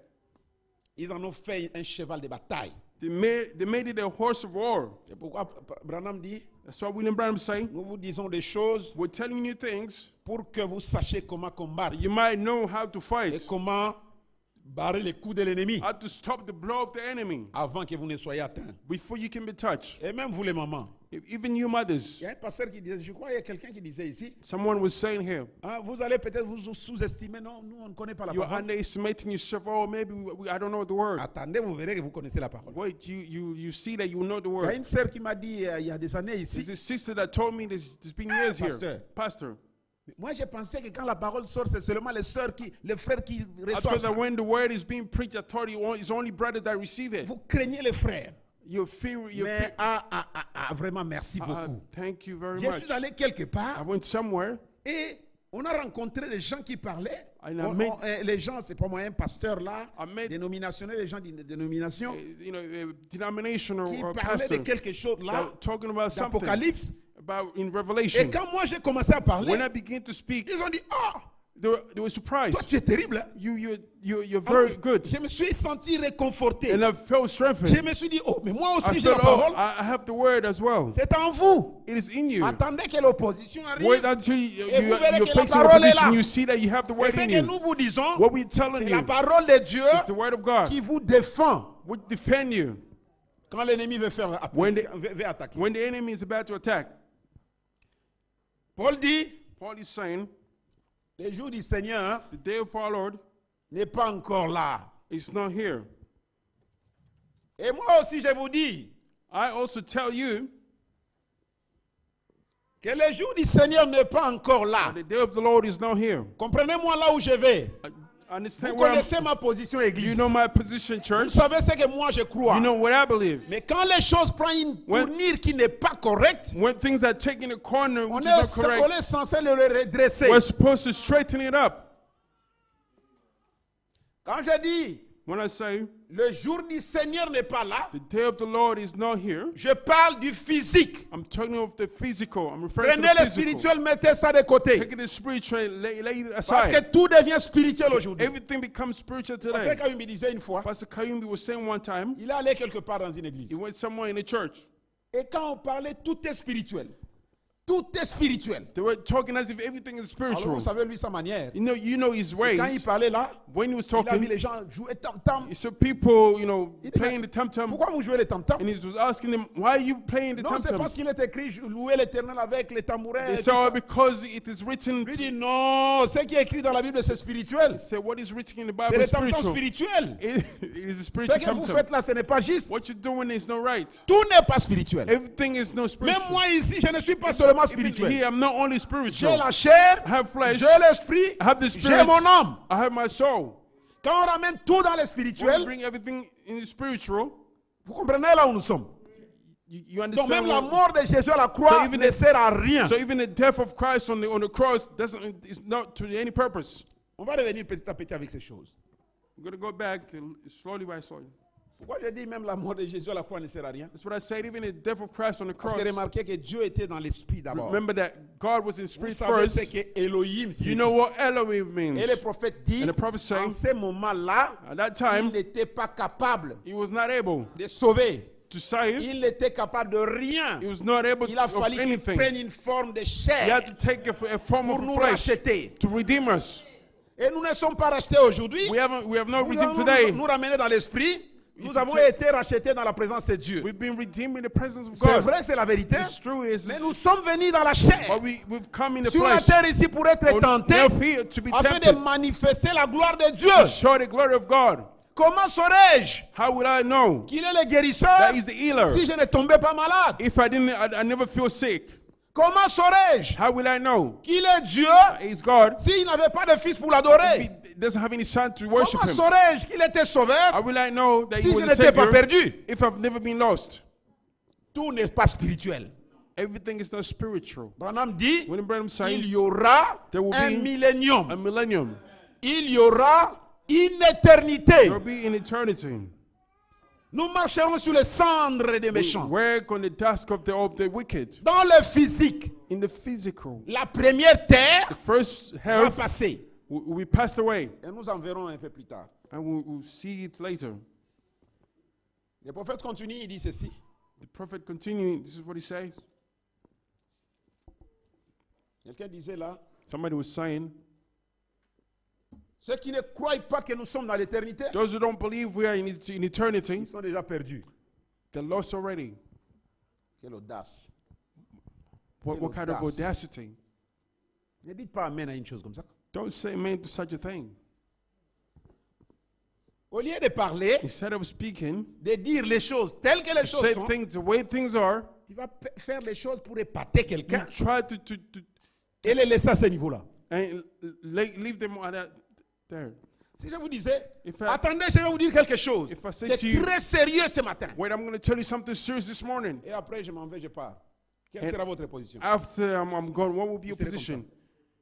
Ils en ont fait un cheval de bataille. They made it a horse of war. C'est pourquoi Branham dit, That's what William Branham say. nous vous disons des choses We're telling you things pour que vous sachiez comment combattre that you might know how to et fight, comment barrer les coups de l'ennemi how to stop the blow of the enemy avant que vous ne soyez atteints. before you can be touched. Et même vous les mamans. Even you mothers. Il y a un pasteur qui disait, je crois qu'il y a quelqu'un qui disait ici, Someone was saying here, hein, vous allez peut-être vous sous-estimer. Non, nous on ne connaît pas la you're parole. underestimating yourself. Oh, maybe I don't know the word. Attendez, vous verrez que vous connaissez la parole. Wait, you see that you know the Il y a word. une sœur qui m'a dit il y a des années There's ici, a sister that told me there's been years Pastor. here. Pastor. moi j'ai pensé que quand la parole sort, c'est seulement les sœurs les frères qui I reçoivent thought ça. that when the word is being preached, I thought it's only brothers that receive it. Vous craignez les frères. You fear. Mais vraiment merci beaucoup. Thank you very Je much. suis allé quelque I part went somewhere. et on a rencontré des gens qui parlaient. And I met- Les gens, c'est pas moi, un pasteur là, I met- dénominationnel, les gens d'une dénomination, Denominational qui or parlaient de pastor quelque chose là, talking about something d'Apocalypse. about in Et Revelation. quand moi j'ai commencé à parler, When I began to speak, ils ont dit, ah, they were surprised. toi tu es terrible. Hein? You're Alors, very good. Je me suis senti réconforté. And I felt strengthened. Je me suis dit, oh, mais moi I aussi j'ai la thought, oh, parole. I have the word as well. C'est en vous. It is in you. Attendez que l'opposition arrive. Wait until Et vous verrez you're que la facing parole est opposition. là. You see that you have the Et word ce in que you. nous vous disons, What we're telling c'est la you parole de Dieu is the word of God. qui vous défend Would defend you quand l'ennemi veut faire When veut attaquer. when the enemy is about to attack. Paul dit, Paul is saying, le jour du Seigneur hein, the day of our Lord n'est pas encore là. is not here. Et moi aussi, je vous dis I also tell you que le jour du Seigneur n'est pas encore là. that the day of the Lord is not here. Comprenez-moi là où je vais. I understand Vous where I'm. connaissez ma position église. You know my position, Vous church. savez ce que moi je crois. You know what I believe. Mais quand les choses prennent une When- tournure qui n'est pas correcte, When things are taking a corner on which is not est correct, censé le redresser. we're supposed to straighten it up. Quand je dis When I say le jour du Seigneur n'est pas là, the day of the Lord is not here, je parle du physique. I'm talking of the physical. I'm referring to Prenez the le physical. spirituel, mettez ça de côté. Take the spiritual, lay it Parce que aside. tout devient spirituel aujourd'hui. Everything becomes spiritual Parce today. que quand il me disait une fois, Pastor Kayumbi was saying one time, il est allé quelque part dans une église. he went somewhere in a church. Et quand on parlait, tout est spirituel. Tout est spirituel. They were talking as if everything is Alors spiritual. vous savez, lui, sa manière. You know his Quand il ways. parlait là, When he was il a vu talking, les gens jouer tam-tam. he saw people, Il dit, playing mais the tam-tam. pourquoi vous jouez les tam-tam? And he was asking them, why are you playing the Non, c'est tam-tam? parce qu'il est écrit louer l'éternel avec les tambourins. They et tout said, ça. oh, because it is written. Lui dit non, ce qui est écrit dans la Bible, c'est spirituel. He said, what is written in the C'est Bible le is tam-tam spiritual. spirituel. It is a Ce spiritual que vous tam-tam. faites là, ce n'est pas juste. What you're doing is not right. Tout n'est pas spirituel. Everything is not Même spiritual. moi ici, je ne suis pas seulement Even spirituel. here, I'm not only J'ai spiritual. la chair, I have flesh. j'ai l'esprit, I have the j'ai spirit. mon âme. I have my soul. Quand on ramène tout dans le When we spirituel, bring everything in the spiritual, vous comprenez là où nous sommes. you Donc understand. même la what- mort de Jésus à la croix even ne the- sert à rien. So even the death of Christ on the cross is not to any purpose. On va revenir petit à petit avec ces choses. I'm going to go back slowly by slowly. Pourquoi je dis même la mort de Jésus à la croix ne sert à rien? That's what I said. Even the death of Christ on the Parce cross. que remarquez que Dieu était dans l'esprit d'abord. Remember that God was in Vous spirit savez ce first. que Elohim You signifie. know what Elohim means. Et le prophète dit, And the prophet saying, en ce moment-là, At that il time, n'était pas capable he was not able de sauver. to save. Il n'était capable de rien. He was not able Il a of fallu qu'il anything. prenne une forme de He chair had to take a form pour of nous flesh racheter. to redeem us. Et nous ne sommes pas rachetés aujourd'hui. We have not Nous redeemed allons today. nous ramener dans l'esprit. Nous you avons take- été rachetés dans la présence de Dieu. We've been redeemed in the presence of C'est God. vrai, c'est la vérité. It's true. It's, Mais nous sommes venus dans la chair. but we've come in the Sur la flesh. terre ici pour être tentés, We're here to be afin de tempted. manifester la gloire de Dieu. To show the glory of God. Comment saurais-je How would I know qu'il est le guérisseur that He's the healer? si je ne tombais pas malade? If I never feel sick. Comment saurais-je How will I know qu'il est Dieu He's God s'il n'avait pas de fils pour if l'adorer? He doesn't have any son to worship Comment Him? saurais-je qu'il était sauveur How will I know that si He je was a n'étais pas Savior perdu? if I've never been lost? Tout n'est pas spirituel. Everything is not spiritual. Branham dit, William Branham il saying y aura there will un be a millénium. millennium. Il y aura une éternité. There will be an eternity. Nous marcherons sur les cendres des méchants. Work on the task of the wicked. Dans le physique, In the physical, la première terre first va health passer. we passed away, Et nous en verrons un peu plus tard. and we'll see it later. Le prophète continue, il dit ceci. The prophet continuing, this is what he says. Quelqu'un disait là, Somebody was saying, ceux qui ne croient pas que nous sommes dans l'éternité, those who don't believe we are in eternity, ils sont déjà perdus. they're lost already. Quelle audace. What kind of audace. audacity? Ne dites pas amen à une chose comme ça. Don't say amen to such a thing. Au lieu de parler, Instead of speaking, de dire les choses telles que les choses say sont, things the way things are, tu vas faire les choses pour épater you quelqu'un try to et les laisser à ce niveau-là. and leave them at that there. Si je vous disais, If I- attendez, je vais vous dire quelque chose If I say de to you- très sérieux ce matin. Wait, I'm going to tell you something serious this morning. Et après, je m'en vais, je pars. Quelle And- sera votre position? After I'm gone, what will be your Serait comme position?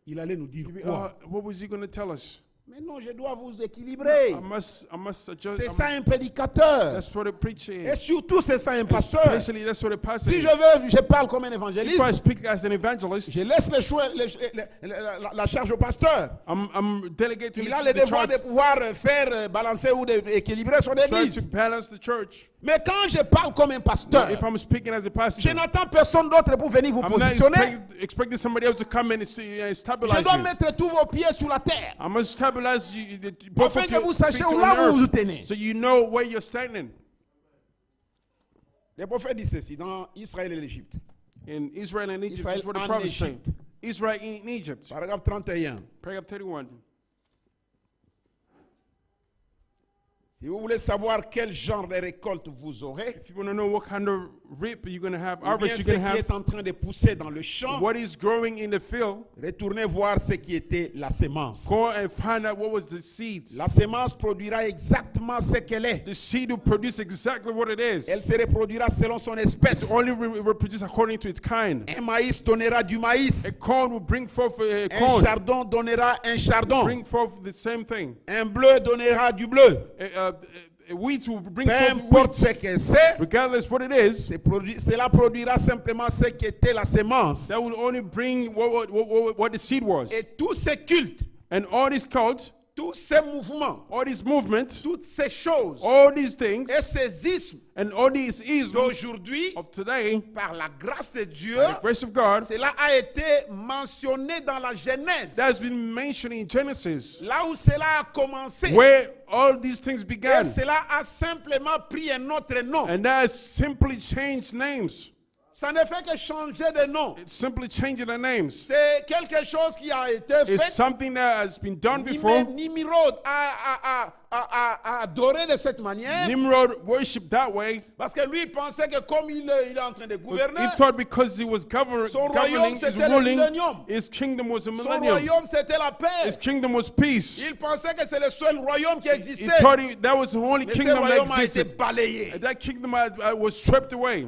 Il allait nous dire You'll be, quoi? what was he going to tell us? Mais non, je dois vous équilibrer. I must adjust. C'est ça un prédicateur. That's what a preacher Et is. surtout, c'est ça un pasteur. Especially that's what a pastor Si is. je parle comme un If I évangéliste, speak as an evangelist, je laisse la charge au pasteur. I'm delegating Il a the le devoir de church, pouvoir faire balancer ou d'équilibrer son trying to église. balance the church. Mais quand je parle comme un pasteur, If I'm speaking as a je pastor, n'attends personne d'autre pour venir vous I'm not positionner. expecting somebody else to come and Je stabilize dois you. mettre tous vos pieds sur la terre. I must stabilize both Afin of que your vous feet sachiez où on là vous vous earth, tenez. so you know where you're standing. Le prophète dit ceci dans Israël et l'Égypte. In Israel and Egypt, Israel is what the and prophet say. Egypt. Israel in Egypt. Paragraphe 31. Paragraph 31. Si vous voulez savoir quel genre de récolte vous aurez, If you want to know what kind of reap you're going to have, ou bien harvest ce you're qui going to est have, en train de pousser dans le champ, what is growing in the field, retournez voir ce qui était la sémence. go and find out what was the seed. La sémence produira exactement ce qu'elle est. The seed will produce exactly what it is. Elle se reproduira selon son espèce. It only reproduce according to its kind. Un maïs donnera du maïs. A corn will bring forth a Un corn, chardon donnera un chardon. bring forth the same thing. Un bleu donnera du bleu. A wheat will bring Peu forth importe wheat. ce que c'est, Regardless what it is, cela produira simplement ce qu'était la sémence. that will only bring what the seed was. Et tous ces cultes, And all these cults, tous ces mouvements, all these movements, toutes ces choses all these things, et ces ismes and all these isms d'aujourd'hui, of today, par la grâce de Dieu, by the grace of God, cela a été mentionné dans la Genèse. that has been mentioned in Genesis, Là où cela a commencé. where all these things Et began. cela a simplement pris un autre nom. And that has simply changed names. Ça ne fait que changer de nom. It's simply changing the names. C'est quelque chose qui a été It's fait. something that has been done before. Nimrod a adoré de cette manière. Nimrod worshipped that way. Parce que lui, il pensait que comme il est en train de gouverner, He thought because he was Son governing, royaume, his c'était le ruling, millennium. his kingdom was a son millennium. royaume, c'était la paix. His kingdom was peace. Il pensait que c'est le seul royaume qui He existait. thought that was the only Mais ce kingdom that royaume a été existed. balayé. And that kingdom was swept away.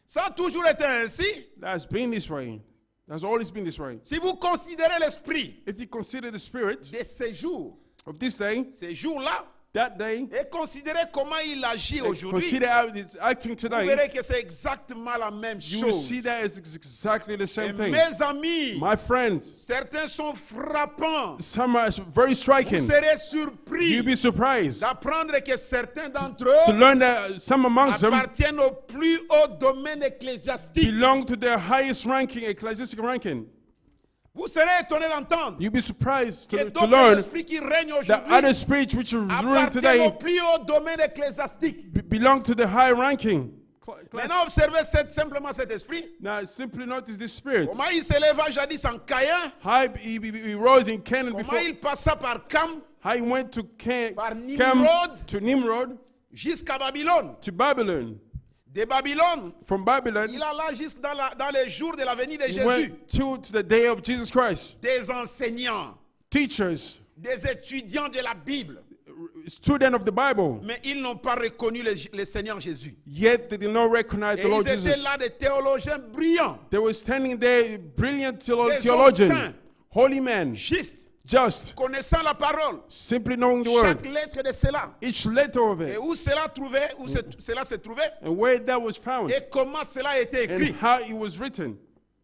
Ça a toujours été ainsi. That's been this way. That's always been this way. Si vous considérez l'esprit If you consider the spirit de ces jours, of this day, ces jours-là, that day, et considérez comment il agit aujourd'hui, consider how it's acting vous today, verrez que c'est exactement la même you will chose. see that it's exactly the Et same thing. mes amis, My friends, certains sont frappants. some are very Vous striking. serez surpris You'll be surprised d'apprendre que certains d'entre to eux learn that some amongst them appartiennent au plus haut domaine ecclésiastique. belong to their highest ranking, ecclesiastic ranking. Vous serez étonné d'entendre You'll be surprised que to d'autres learn esprits qui règnent that other aujourd'hui spirits which are ruling appartiennent today au plus haut domaine ecclésiastique. belong to the high ranking. Maintenant, observez simplement cet esprit. Now, simply notice this spirit. Comment il s'éleva jadis en Caïn, He rose in Canaan before. comment il passa par Cam How he went to Cam, Par Nimrod, jusqu'à Babylone. to Babylon. De Babylone, From Babylon, il alla jusque dans les jours de la venue de he Jésus. went to the day of Jesus Christ. Des enseignants, Teachers, des étudiants de la Bible, students of the Bible, mais ils n'ont pas reconnu le Seigneur Jésus. yet they did not recognize Et the Lord ils étaient Jesus. là des théologiens brillants, They were standing there, brilliant Des hommes theologians, saints. holy men, justes, just, connaissant la parole, simply knowing the chaque word, lettre de cela. each letter of Et it, où cela trouvait, cela se trouvait, and where that was found, et comment cela a été and écrit. how it was written.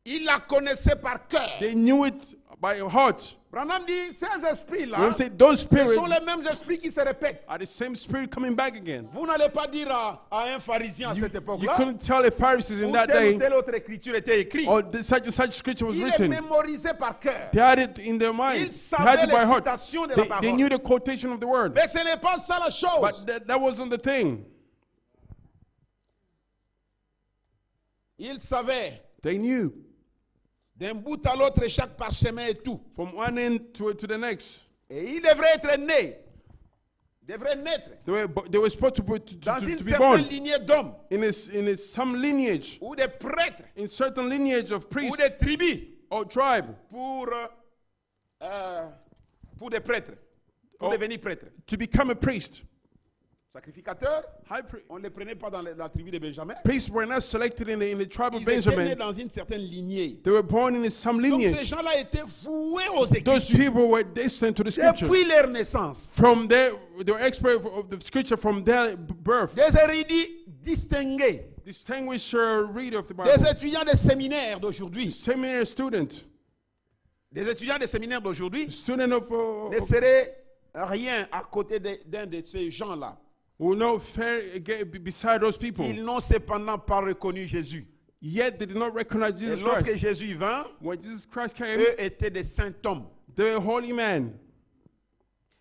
Ils la connaissaient par cœur. They knew it by heart. Branham dit, ces esprits-là, When we say those ce spirits sont les mêmes esprits qui se répètent. are the same spirit coming back again. Vous n'allez pas dire à un pharisien à cette You époque-là, couldn't tell the Pharisees in où that telle day, ou telle autre écriture était écrite. or such and such scripture was Il est written. mémorisé par cœur. They had it in their mind. Ils They had savaient it by les heart. citations de la They parole. knew the quotation of the word. Mais ce n'est pas ça la chose. But that wasn't the thing. Ils savaient They knew d'un bout à l'autre chaque parchemin et tout. from one end to the next. Et ils devraient être nés, devraient naître They were supposed to dans une be certaine born lignée d'hommes in some lineage, ou des prêtres in certain lineage of ou priests des tribus or tribe pour des prêtres, pour Oh. devenir prêtres. to become a priest. Sacrificateurs, High on ne les prenait pas dans la tribu de Benjamin. priests were not selected in the tribe of Ils étaient nés Benjamin. dans une certaine lignée. They were born in some Donc ces lineage. gens-là étaient voués aux Those Écritures people were destined to the scripture. depuis leur naissance. From there, they were expert of the scripture from their birth. Des érudits distingués, Distinguished reader of the des Bible. étudiants des séminaires d'aujourd'hui. Seminary student. Des étudiants des séminaires d'aujourd'hui Student of ne seraient rien à côté d'un de ces gens-là. will not fare beside those people. Ils n'ont cependant pas reconnu Jésus. Yet they did not recognize Et Jesus lorsque Christ. Jésus vint, When Jesus Christ came, eux étaient des saints hommes. they were holy men.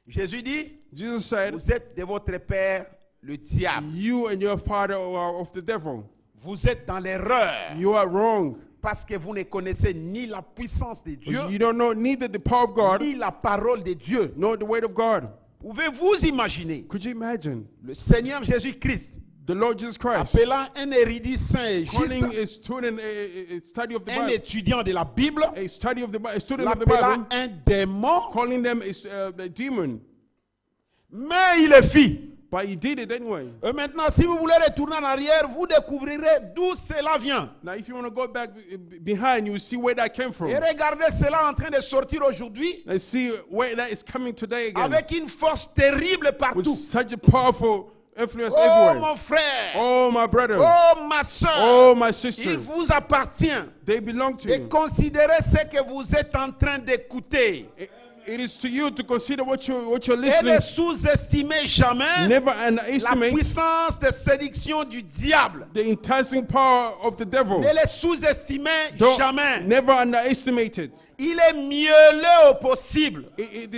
Jésus dit, Jesus said, vous êtes de votre père le diable. you and your father are of the devil. Vous êtes dans l'erreur You are wrong. parce que vous ne connaissez ni la puissance de Dieu, You don't know neither the power of God ni la parole de Dieu. nor the word of God. Pouvez-vous imaginer Could you imagine le Seigneur Jésus-Christ the Lord Jesus Christ appelant un érudit saint et calling juste, a student a study of the un Bible, étudiant de la Bible, a study of the Bible, a student of the l'appelant Bible, un démon, calling them a demon? mais il le fit. But he did it anyway. Et maintenant, si vous voulez retourner en arrière, vous découvrirez d'où cela vient. Now, if you want to go back behind, you will see where that came from. Et regardez cela en train de sortir aujourd'hui And see where that is coming today again. avec une force terrible With partout. such a powerful influence Oh everywhere. mon frère, Oh, my brother. oh ma soeur, Oh, my il sister. vous appartient They belong to de you. considérer ce que vous êtes en train d'écouter. It is to you to consider what you're Et listening. ne sous-estimez jamais Never la underestimate puissance de séduction du diable. the enticing power of the devil. Ne les sous-estimez Don't, jamais. never underestimate it. Il est mielleux au possible. It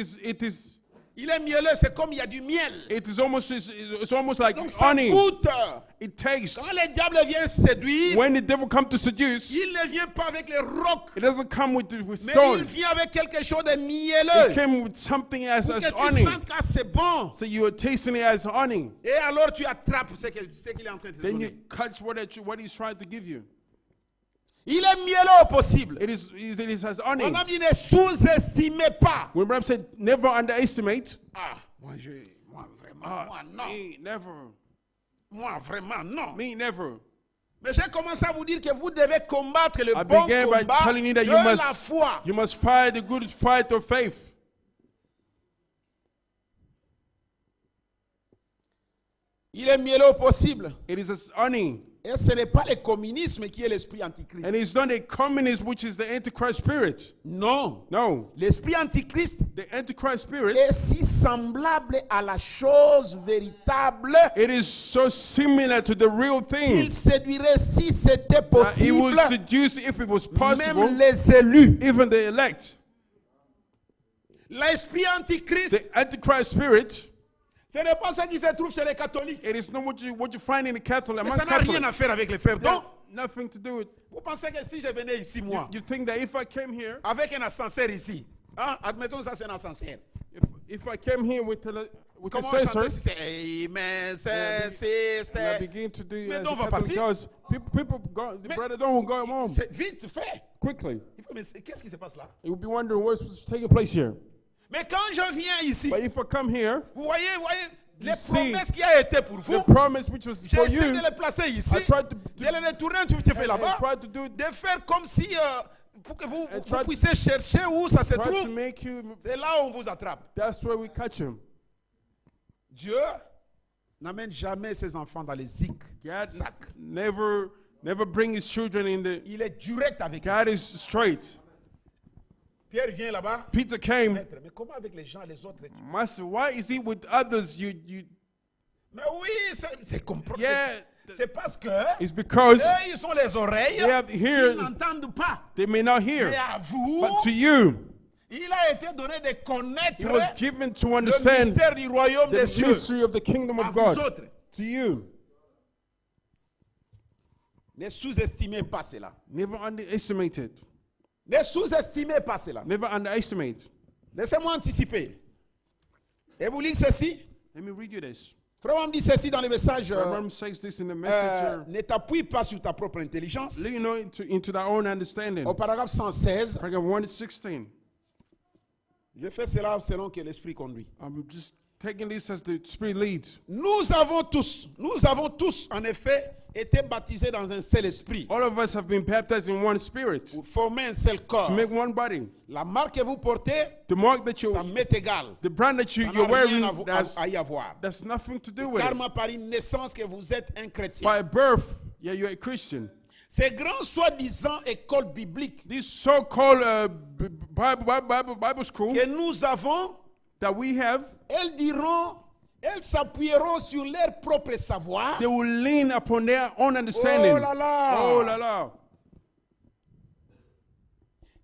Il est mielleux, c'est comme il y a du miel. is almost like Donc ça honey. goûte. It tastes. Quand le diable vient séduire, When the devil comes to seduce, il ne vient pas avec les rocs, it doesn't come with mais il stone. vient avec quelque chose de It mielleux. came with something as Pour que tu honey. sentes que c'est bon. So you are tasting it as honey. Et alors tu attrapes ce qu'il est en train de te Then you donner. catch what he's trying to give you. Il est mielleux au possible. It is as honey. On a dit ne sous-estimez pas. When Abraham said, never underestimate, Ah, moi vraiment, moi non. me never. Moi vraiment non. Me never. Mais j'ai commencé à vous dire que vous devez combattre le I bon began by combat telling you that de you la foi. must fight the good fight of faith. Il est mielleux au possible. It is as honey. Et ce n'est pas le communisme qui est l'esprit antichrist. And it's not a communist, which is the Antichrist spirit. Non. No. L'esprit antichrist The Antichrist spirit, est si semblable à la chose véritable it is so similar to the real thing. qu'il séduirait si c'était That it possible will seduce, if it was possible, même les élus. even the elect. L'esprit antichrist, The Antichrist spirit, ce n'est pas ça qui se trouve chez les catholiques. it is not what you find in the Catholic, Mais amongst ça n'a rien Catholics. à faire avec les frères. Donc, Nothing to do with. vous pensez que si je venais ici, moi, You think that if I came here, avec un ascenseur ici, hein, admettons ça c'est un ascenseur. if I came here with a Comment sensor, chanter si c'est Amen, c'est, and I begin to do Mais as non, on the va Catholic partir. does, people go, the Mais- brother don't go home c'est vite fait. quickly. Mais qu'est-ce qui se passe là? You would be wondering what's taking place here. Mais quand je viens ici, But if I come here, vous voyez les see promesses qui ont été pour the vous, promise which was for j'essaie you, de les placer ici, I tried to de les retourner un tout petit peu I là-bas, tried to do de faire comme si, pour que vous tried- puissiez chercher où ça se tried to trouve. make you. C'est là où on vous attrape. That's where we catch him. Dieu n'amène jamais ses enfants dans les God sacs. never bring his children in the. Il est direct avec eux. God is straight. Pierre vient là-bas. Peter came. Maître, mais comment avec les gens, les autres? Master, why is he with others? You. Mais oui, c'est compris. Yeah. C'est parce que It's because eux, ils ont les oreilles, they have ears. ils n'entendent pas. They may not hear, Mais à vous, but to you, il a été donné de it connaître was given to le understand mystère du royaume des the cieux. mystery of the kingdom À of vous God. autres, To you, ne sous-estimez pas cela. never underestimate it. Ne sous-estimez pas cela. Never underestimate. Laissez-moi anticiper. Et vous lisez ceci. Let me read you this. Frère, on dit ceci dans le message. Abraham says this in the messenger. Ne t'appuie pas sur ta propre intelligence. Let you know into thy own understanding. Au paragraphe 116, Paragraph 1:16. je fais cela selon que l'Esprit conduit. I'm just taking this as the Spirit leads. Nous avons tous, en effet, été baptisés dans un seul esprit All of us have been baptized in one Spirit pour former un seul corps. to make one body. La marque que vous portez, The mark that ça m'est égal. the brand that Ça you're n'a rien wearing, à y avoir. that's nothing to do with Car it. par une naissance que vous êtes un chrétien. By birth, yeah, you're a Christian. Ces grands soi-disant écoles bibliques This so-called Bible school que nous avons, that we have, elles s'appuieront sur leur propre savoir. they will lean upon their own understanding. Oh là là. Oh la la.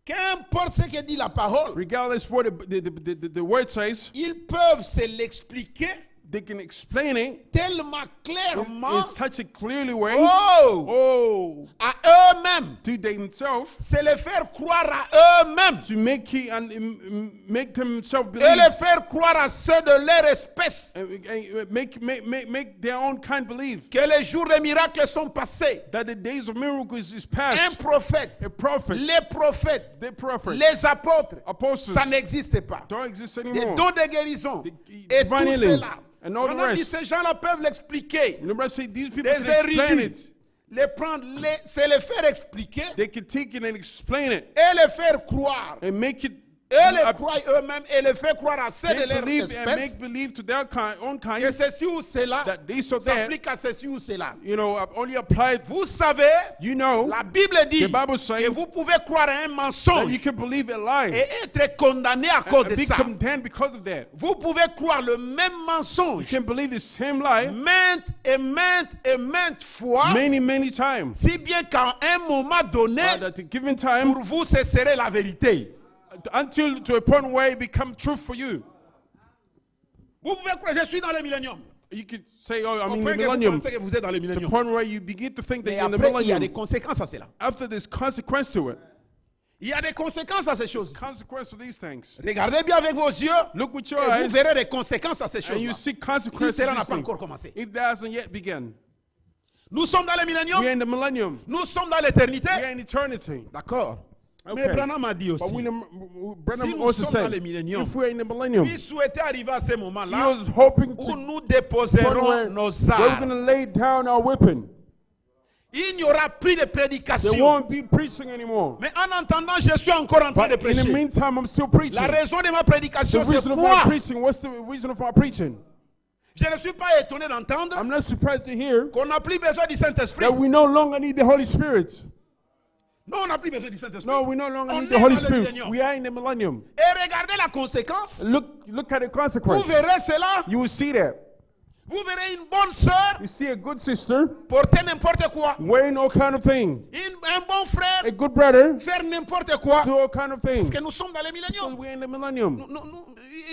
Qu'importe ce que dit la parole, Regardless what the word says, ils peuvent se l'expliquer they can explain it tellement clairement in such a clearly way. oh, Oh, à eux-mêmes. to themselves, C'est les faire croire à eux-mêmes to make make themselves et believe, les faire croire à ceux de leur espèce and make their own kind believe que les jours des miracles sont passés. that the days of miracles is Un past. prophète, A prophet, les prophètes, the prophet, les apôtres, apostles ça n'existe pas. don't exist Les anymore. dons de guérison The et divine tout healing cela. and all the Maintenant, rest. ces gens-là peuvent l'expliquer. Remember I say these people Les can explain érudits, it. les prendre, c'est les faire expliquer They can take it and explain it et les faire croire. and make it. Et les croient eux-mêmes et les faire croire à ceux de They leur believe and espèce make believe to their own que kind ceci ou cela that this or that, s'applique à ceci ou cela. you know, only applied. Vous savez, You know la Bible dit the Bible says que vous pouvez croire à un that you mensonge can believe a lie et être condamné à cause and de be ça. condemned because of that. Vous pouvez croire le même You mensonge can believe the same lie maintes et maintes fois, many times. si bien qu'à un moment donné, But at a given time, pour vous, ce serait la vérité. until to a point where it becomes truth for you. Vous pouvez croire, je suis dans le millénium. You could say, oh, I'm Au in point the que vous millennium. pensez que vous êtes dans le To the millénium. point where you begin to think that Mais you're in the après, il y a des millennium. conséquences à cela. After there's consequence to it. Il y a des conséquences à ces There's choses. consequence to these things. Regardez bien avec vos yeux Look with your et vous eyes verrez des conséquences à ces and you choses. see Si consequences to cela n'a these pas things. encore commencé. If that hasn't yet begun. Nous sommes dans le millénium. We are in the millennium. Nous sommes dans l'éternité. We are in eternity. D'accord. Okay. Mais Branham a dit But aussi, Branham Si nous also sommes dans said, le millennium, if we're in the millennium, il souhaitait arriver à ce he moment-là was hoping où to nous point déposerons where nos we're armes. going to lay down our weapon. Il n'y aura plus de There prédication. won't be preaching anymore. Mais en attendant, je suis encore en train de But in the prêcher. meantime, I'm still preaching. La raison de ma The prédication, c'est reason of quoi? my preaching, what's the reason of our preaching? Je ne suis pas étonné d'entendre I'm not surprised to hear qu'on n'a plus besoin du Saint-Esprit. that we no longer need the Holy Spirit. Non, on n'a plus besoin du Saint-Esprit. No, we no longer On need est the Holy dans le Spirit. millennium. We are in the millennium. Et regardez la conséquence. Look at the Vous consequence. verrez cela. You will see that. Vous verrez une bonne sœur You see a good sister porter n'importe quoi. wearing all kind of thing. Un bon frère A good brother faire n'importe quoi. do all kind of things. Parce que nous sommes dans le millénium. We're in the millennium.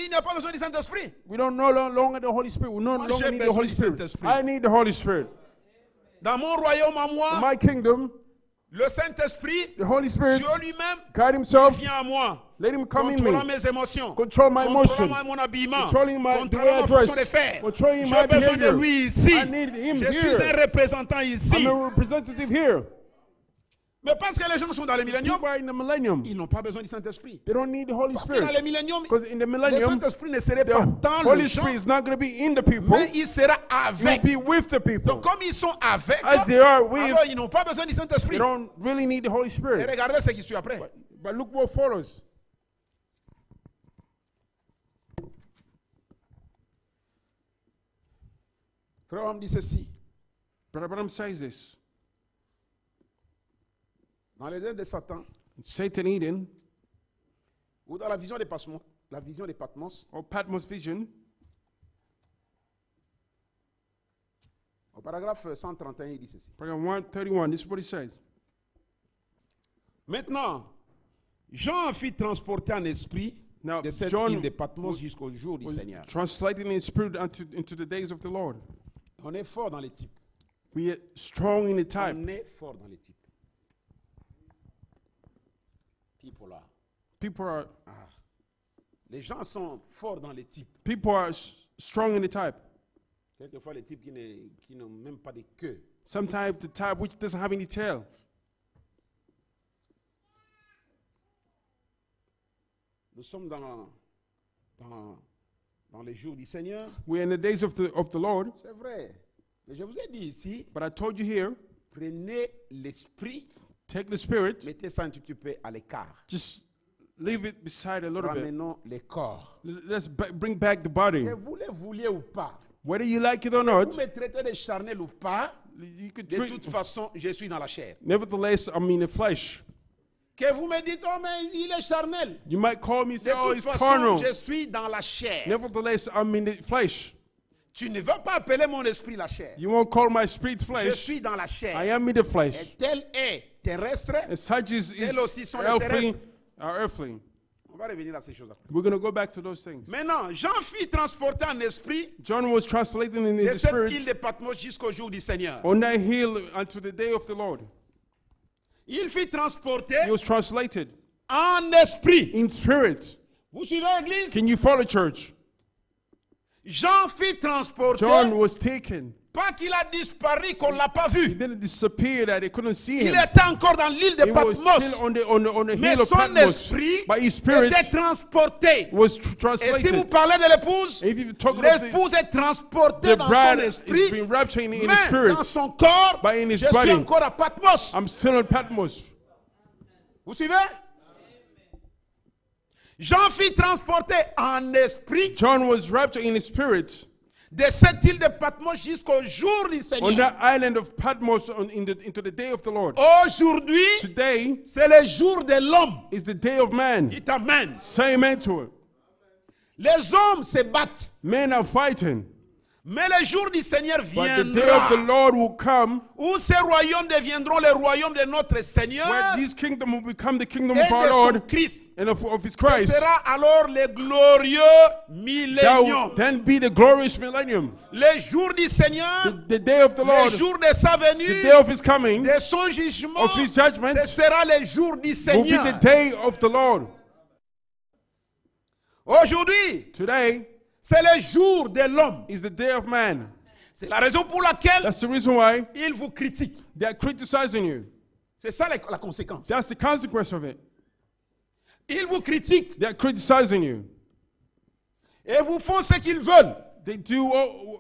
Il n'y a pas besoin du Saint-Esprit. We don't no longer the Holy Spirit. We no Moi, longer j'ai need the besoin Holy du Spirit. Saint-Esprit. I need the Holy Spirit. Dans mon royaume à In moi, my kingdom, le Saint-Esprit, the Holy Spirit, Dieu lui-même, God Himself, vient à moi. let Him come in Contrôlant me. mes émotions. Control my emotion. Contrôlant mon habillement. Controlling the way Contrôlant I ma façon de dress. faire. Controlling my J'ai besoin de behavior. lui ici. I need Him Je suis here. un représentant ici. I'm a representative here. Mais parce que les gens sont dans le millénium, People are in the millennium. ils n'ont pas besoin du Saint-Esprit. They don't need the Holy Parce que dans le Spirit. millénium, Because in the le millennium, Saint-Esprit ne serait pas the dans Holy les gens, Spirit is not going to be in the people. mais il sera He will avec. be with the people. Donc comme ils sont avec, As they are with, alors ils n'ont pas besoin du they Saint-Esprit. don't really need the Holy Et Spirit. regardez ce qui suit après. But look what follows. Frère Branham dit ceci. Brother Branham says this. Dans les dents de Satan, Satan Eden, ou dans la vision de Patmos, or Patmos vision, au paragraphe 131, il dit ceci. paragraph 131, this is what he says. Maintenant, Jean fit transporter en esprit Now, de cette John île de Patmos jusqu'au jour du was Seigneur. translated in spirit into the days of the Lord. On est fort dans les types. We are strong in the type. On est fort dans les types. People are. Les gens sont forts dans les types. People are strong in the type. Quelquefois, les types qui n'ont même pas de queue. Sometimes the type which doesn't have any tail. Nous sommes dans les jours du Seigneur. We're in the days of the Lord. C'est vrai. Mais je vous ai dit ici, But I told you here, prenez l'esprit, take the spirit, mettez ça un petit peu à l'écart. just leave it beside a little bit. Ramenons les corps. Let's bring back the body. Que vous le vouliez ou pas, Whether you like it or vous not, me traitez de charnel ou pas, you could de treat. toute façon, je suis dans la chair. Nevertheless, I'm in the flesh. Que vous me dites, oh mais il est charnel. You might call me and De say, oh, toute it's façon, carnal. je suis dans la chair. Nevertheless, I'm in the flesh. Tu ne veux pas appeler mon esprit la chair. You won't call my spirit Je flesh. suis dans la chair. I am in the Et flesh. tel est terrestre. And such is Elles aussi sont les earthly, terrestres. are earthly. On va revenir à ces choses après. We're going to go back to those things. Maintenant, Jean fit transporter en esprit John was translated in de the cette île spirit de Patmos jusqu'au jour du Seigneur. on that hill unto the day of the Lord. Il fit transporter He was translated en esprit. in spirit. Vous suivez l'église? Can you follow church? Jean fit transporter, John was taken. pas qu'il a disparu, qu'on ne l'a pas He vu. didn't disappear that they couldn't see Il him. était encore dans l'île de He was Patmos. still on the Mais hill of son Patmos. esprit But his spirit était transporté. was Et si vous translated. parlez de l'épouse, If you talk about l'épouse est transportée the dans son bride is esprit, being raptured in the mais spirit, dans son corps, but in his je body. suis encore à Patmos. I'm still on Patmos. Vous suivez? Jean fit transporter en esprit John was raptured in the spirit de cette île de Patmos jusqu'au jour du on Seigneur. that island of Patmos into the day of the Lord. Aujourd'hui, Today c'est le jour de l'homme. is the day of man. Dites amen. Say amen to it. Les hommes se battent. Men are fighting, Mais le jour du Seigneur but the day of the viendra Lord will come où ces royaumes deviendront les royaumes de notre Seigneur where this kingdom will become the kingdom et of our de son Lord Christ. and of his Ce Christ. sera alors le glorieux That millénium. will then be the glorious millennium. Le jour du Seigneur, The day of the le Lord, jour de sa the venue, day of his coming, de son jugement, of his judgment, ce sera le jour du will be Seigneur. the day of the Lord. Aujourd'hui, Today c'est le jour de l'homme. is the day of man. C'est la raison pour laquelle That's the reason why il vous critique. they are criticizing you. C'est ça la conséquence. That's the consequence of it. Ils vous critiquent They are criticizing you. et vous font ce qu'ils veulent. They do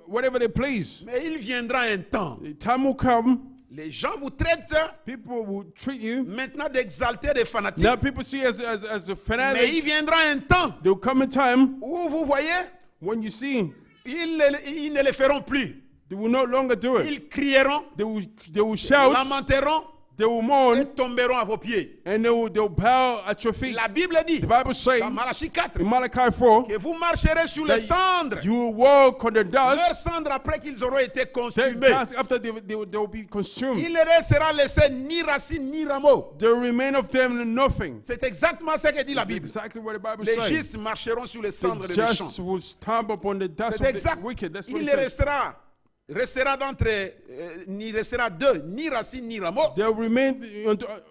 whatever they please. Mais il viendra un temps. The time will come, Les gens vous traitent people will treat you. maintenant d'exaltés, de fanatiques. Now people see as a Mais fanatic. il viendra un temps There will come a time où vous voyez, when you see ils ne le feront plus. they will no longer do it. Ils crieront, They will shout, lamenteront they will et mourn, tomberont à vos pieds. and they'll bow at your feet. La Bible dit, The Bible says dans Malachie 4, in Malachi 4 que vous marcherez sur les cendres. you will walk on the Leurs dust. cendres après qu'ils auront été That consumés. dust after they will be consumed. Il ne restera laissé ni racine ni rameau. There remain of them nothing. C'est exactement ce que dit la That's Bible. exactly what the Bible Les says. justes marcheront sur les cendres The des méchants. just will stamp upon the dust C'est of exact. the wicked. That's what Il it ne says. restera restera n'y restera deux, ni racine ni rameau, They'll remain,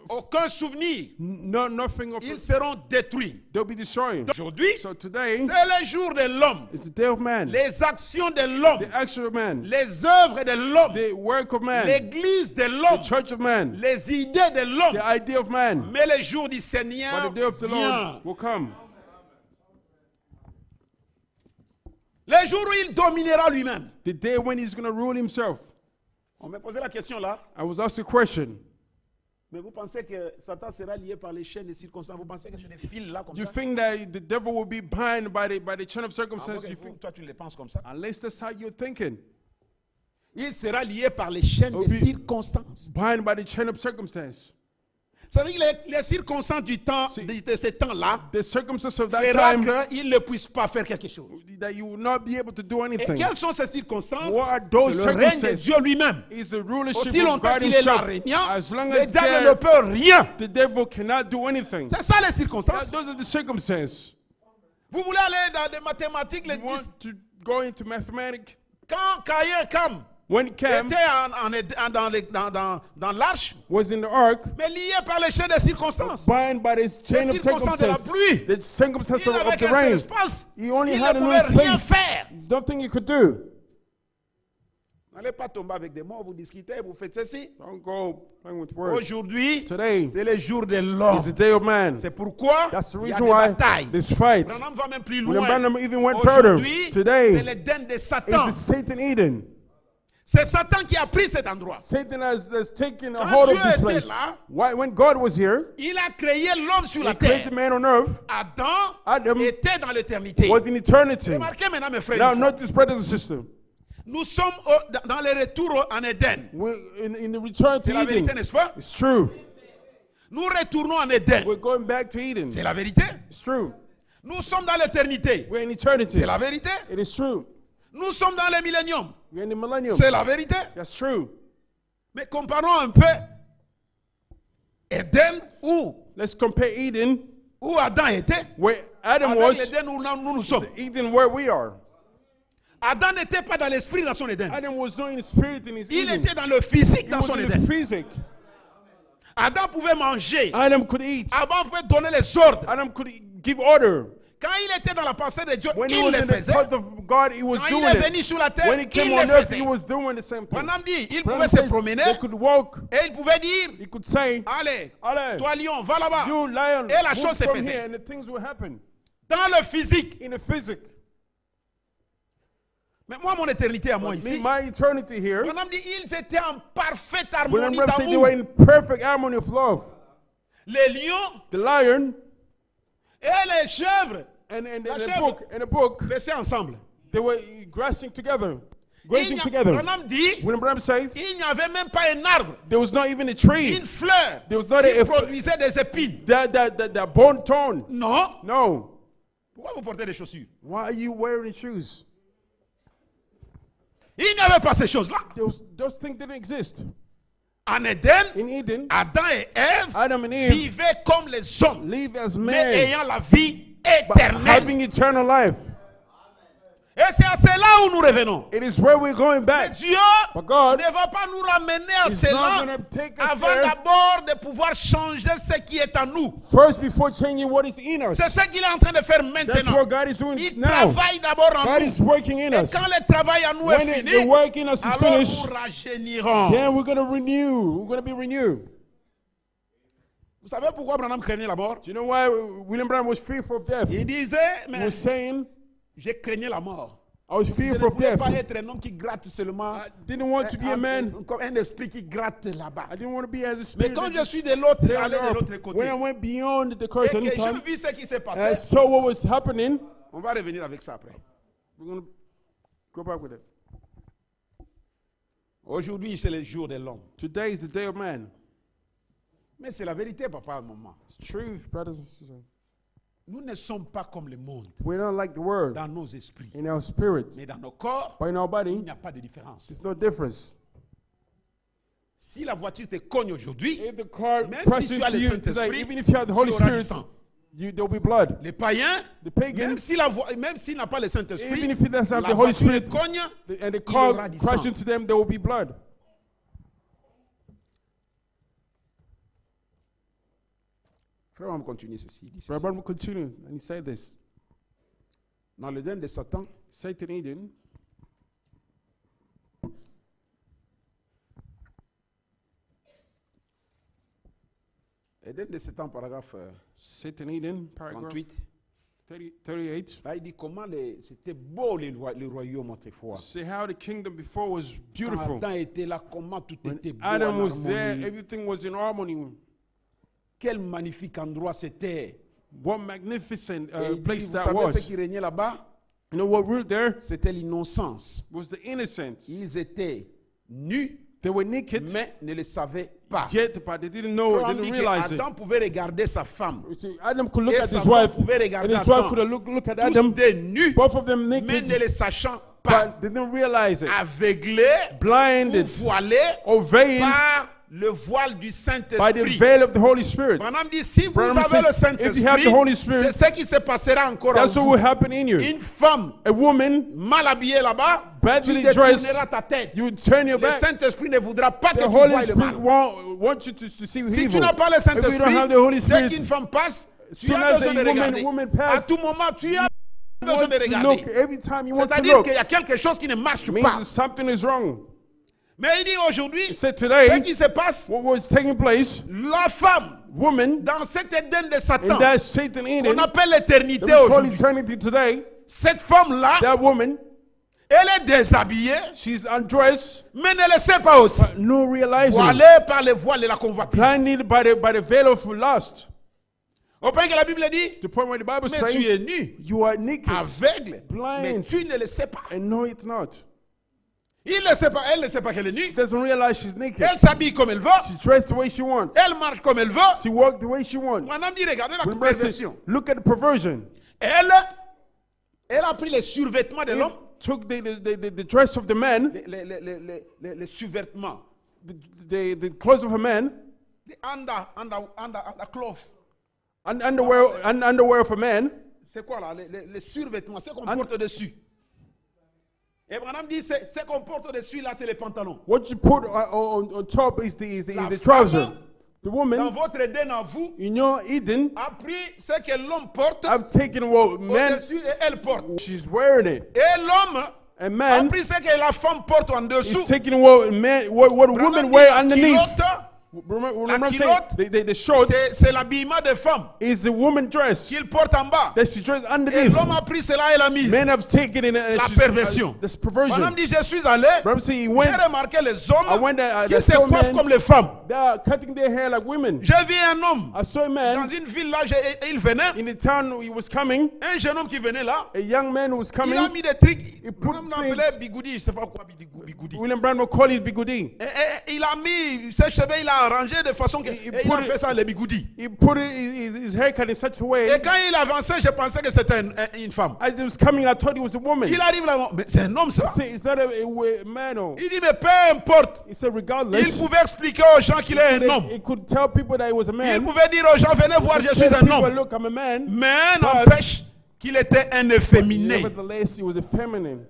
aucun souvenir. nothing of Ils seront détruits. They'll be destroyed. Aujourd'hui, So today, c'est le jour de l'homme. it's the day of man. Les actions de l'homme, The action of man. les œuvres de l'homme, The work of man. l'église de The l'homme, church of man. les idées de l'homme. The idea of man. Mais le jour du But Seigneur the day of the vient. Lord will come. Le jour où il dominera lui-même. The day when he's going to rule himself. On m'a posé la question là. I was asked a question. Mais vous pensez que Satan sera lié par les chaînes et circonstances? Vous pensez que c'est des fils là comme You ça? think that the devil will be bound by the chain of Ah, circumstances? ok, You think, toi, tu le penses comme ça. unless that's how you're thinking. Il sera lié par les chaînes Oh, des oui. circonstances. Bound by the chain of circumstance. Ça veut dire que les circonstances du temps, de ce temps-là, The circumstances of that fera time qu'il ne puisse pas faire quelque chose. that you will not be able to do Et anything. quelles sont ces circonstances? What are those C'est le règne de circumstances? Dieu lui-même. It's the rulership Aussi of longtemps God qu'il est là himself. régnant, As long le as diable ne there, peut rien. the devil cannot do anything. C'est ça les circonstances. Those are the circumstances. Vous voulez aller dans des mathématiques, You want to go into mathematics? quand Caïn Cam When Cam était dans l'arche, was in the ark, mais lié par les chaînes des circonstances. bound by this chain of circonstances de la circumstances, pluie. the circumstances Il n'avait of the qu'un seul rain, espace. he only Il had ne a pouvait little rien space. faire. There's nothing he could do. N'allez pas tomber avec des mots, vous discutez, vous faites ceci. Don't go playing with words. Aujourd'hui, Today c'est le jour de l'homme. is the day of man. C'est pourquoi That's the il y a reason des why batailles. this fight. Branham va même plus William loin. Branham even went further. Aujourd'hui, Today c'est l'Éden de is Satan. the Satan Eden. C'est Satan qui a pris cet endroit. Satan has taken a Quand hold Dieu of this était place. là, Why, when God was here, il a créé l'homme sur he la created terre. man on earth, Adam était dans l'éternité. was in eternity. Remarquez maintenant, mes frères. Now, et sœurs. notice, brothers and sisters, Nous sommes dans le retour en Éden. in the return C'est to la vérité, Eden, n'est-ce pas? it's true. Nous retournons en Éden. We're going back to Eden. C'est la vérité. It's true. Nous sommes dans l'éternité. We're in eternity. C'est la vérité. It is true. Nous sommes dans le millénium. We're in the millennium. C'est la vérité. That's true. Mais comparons un peu Éden Let's compare Eden, où Adam était, where Adam avec was, l'Éden où nous sommes. Eden where we are. Adam n'était pas dans l'esprit dans son Éden. Adam was not in the spirit in his Il Eden. était dans le physique He dans was son in Éden. the physic. Adam pouvait manger. Adam could eat. Adam pouvait donner les ordres. Adam could give order. Quand il était dans la pensée de Dieu, When he il was le in the faisait. thought of God, he was Quand il doing est it. venu sur la terre, When he il came le on earth, faisait. he was doing the same thing. Branham dit, il Branham pouvait se says promener they could walk. et il pouvait dire, He could say, allez, Allez, toi lion, va là-bas. you lion, Et la move chose se from faisait. here, and the things will happen. Dans le physique. In the physic. Mais moi, mon éternité à moi Me, ici, my eternity here, Branham dit, ils étaient en parfaite when harmonie Branham said they d'amour. were in perfect harmony of love. Les lions The lion et les chèvres and La the chèvre. book, restaient ensemble. they were grazing together. Il Grazing n'y a- together. Branham dit, When Branham says, il n'y avait même pas un arbre, there was not even a tree une fleur There was not qui a- produisait des épines. that bone tone. Non. No. Pourquoi vous portez des chaussures? Why are you wearing shoes? Il n'y avait pas ces choses-là. Those things didn't exist. En Éden, In Eden, Adam et Ève Adam and Eve vivaient comme les hommes, live as mais men, ayant la vie but éternelle. having eternal life. Et c'est à cela où nous revenons. It is where we're going back. Dieu But God ne va pas nous ramener à is not cela going to take us avant there d'abord de pouvoir changer ce qui est en nous. first before changing what is in us. C'est ce qu'il est en train de faire That's maintenant. what God is doing Il now. travaille d'abord en God nous. is working in Et us. quand le travail en nous est When fini, the work in us is alors finished, nous rajeunirons. then we're going to renew. We're going to be renewed. Vous savez pourquoi Branham craignait la mort? Do you know why William Branham was fearful of death? Il disait, He mais was saying, j'ai craigné la mort. I was Je ne fearful of voulais death. pas être un homme qui gratte seulement. I didn't want to be a man. Comme un esprit qui gratte là-bas. I didn't want to be as a Mais spirit. quand that je just suis de l'autre, lay on allé de earth. l'autre côté, When I went beyond the et curtain, que time, je vis ce qui s'est I passé, saw what was happening. on va revenir avec ça après. We're going to go back with it. Aujourd'hui, c'est le jour de l'homme. Today is the day of man. Mais c'est la vérité, papa, maman. It's truth, brothers and sisters. Nous ne sommes pas comme le monde We're not like the world dans nos esprits. in our spirit, Mais dans nos corps, but in our il body, n'y a pas de différence. there's no difference. Si la voiture te cogne aujourd'hui, If the car même si presses tu as into le you today, Saint-Esprit, even if you have the Holy tu auras du Spirit, sang. there'll be blood. Les païens, The pagan, même s'il n'a pas le Saint-Esprit, even if he doesn't have la the Holy voiture Spirit, cogne, and the il car aura du crash sang. into them, there will be blood. Frère, on va continuer ceci. Il dit Brother ceci. Branham continued, and he said this. Dans le den de Satan, Satan Eden, le den de Satan, paragraphe Satan Eden, paragraph 38, 38. là il dit comment c'était beau le royaume autrefois. See how the kingdom before was Quand beautiful. Adam était là, comment tout When était beau. Adam en was there, harmonie. everything was in harmony. Quel magnifique endroit c'était. What magnificent Et il dit, place vous that savez ce was. qui régnait là-bas? You know what ruled there C'était l'innocence. was the innocence. Ils étaient nus, They were naked, mais ne le savaient pas. yet, but they didn't know, On they dit didn't realize it. qu'Adam pouvait regarder sa femme. You see, Adam could look Et at sa his femme wife, pouvait and regarder his wife Adam. could look at Tous Adam, des nus, both of them mais naked, ne le sachant pas. but they didn't realize it. Aveuglés ou Blinded voilés or veiled par le voile du by the Saint-Esprit. veil of the Holy Spirit. Madame dit, si vous Branham avez le says, if you have the Holy Saint-Esprit, Spirit, c'est ce qui se passera encore en That's what vous. will happen in you. Une femme A woman, mal habillée là-bas, tu badly détourneras dressed, ta tête. you turn your Le back. Saint-Esprit ne voudra pas que The tu vois Holy le Spirit mal. want you to see Si tu evil. n'as pas le If you don't have Saint-Esprit, the Holy dès Spirit, qu'une femme passe, tu soon as as besoin de a regarder. woman À pass, tout moment, tu as you besoin want de to regarder. look. Every time you want to C'est-à-dire look, qu'il y a quelque chose qui ne marche means pas. that something is wrong. Mais il dit aujourd'hui, He said ce today, qui se passe, what was taking place, la femme, woman, dans cet Éden de in Satan, that Satan Eden, qu'on appelle that l'éternité we call aujourd'hui, eternity today, cette femme-là, that woman, elle est déshabillée, she's undressed, mais ne le sait pas aussi. but no realizing it. Voilée par le voile de la convoitise. Blinded by the veil of lust. Au point que la Bible dit, The point where the Bible mais tu says, es nu, you are naked, aveugle, blind. mais tu ne le sais pas. and no, it's not. Il ne sait pas, elle ne sait pas qu'elle est nue. She doesn't realize she's naked. Elle s'habille comme elle veut, She's dressed the way she wants. elle marche comme elle veut. She walked the way she wants. Madame dit, regardez la When Brother says, perversion. look at the perversion. Elle a pris les survêtements de l'homme, Took the dress of the man, les survêtements, the clothes of a man, the undercloth. underwear of a man. C'est quoi là, les survêtements, ce qu'on porte dessus. Et Branham dit, ce qu'on porte dessus là, c'est les pantalons. What you put on top is La the trouser. femme, The Dans woman, votre Éden à vous, in your Eden, a pris ce que l'homme porte I've taken what man, au-dessus et elle porte. she's wearing it. Et l'homme A a man pris ce que la femme porte en dessous. is taking what a Branham woman dit, wear la underneath. culotte, Remember saying culotte, the shorts c'est l'habillement des femmes is the woman dress qu'il porte en bas. that she dress Et underneath. l'homme a pris cela et l'a mise. Men have taken it La perversion. this Branham perversion. dit, je suis allé, Brother say he j'ai went, remarqué les I hommes went qui there, se saw coiffent men, comme les femmes. they are cutting their hair like women. J'ai vu un homme I saw a dans man une ville là, il venait, in the town he was coming, un jeune homme qui venait là, a young man who was il a coming. mis des trucs, He put Branham l'appelait bigoudi, je ne sais pas quoi bigoudi. William Branham called his bigoudi. Et il a mis ses cheveux, il a arrangé de façon que et il a fait ça les bigoudis. He put his haircut in such a way. Et quand il avançait, je pensais que c'était une femme. As he was coming, I thought he was a woman. Il arrive là, mais c'est un homme ça. Say, it's not a man. Oh. Il dit mais peu importe. He said Il regardless, pouvait expliquer aux gens qu'il est un homme. he could tell people that he was a Il man. pouvait dire aux gens venez voir, je suis Tell un people, homme. look, I'm a man. Mais n'empêche qu'il était un efféminé. Nevertheless, he was a feminine.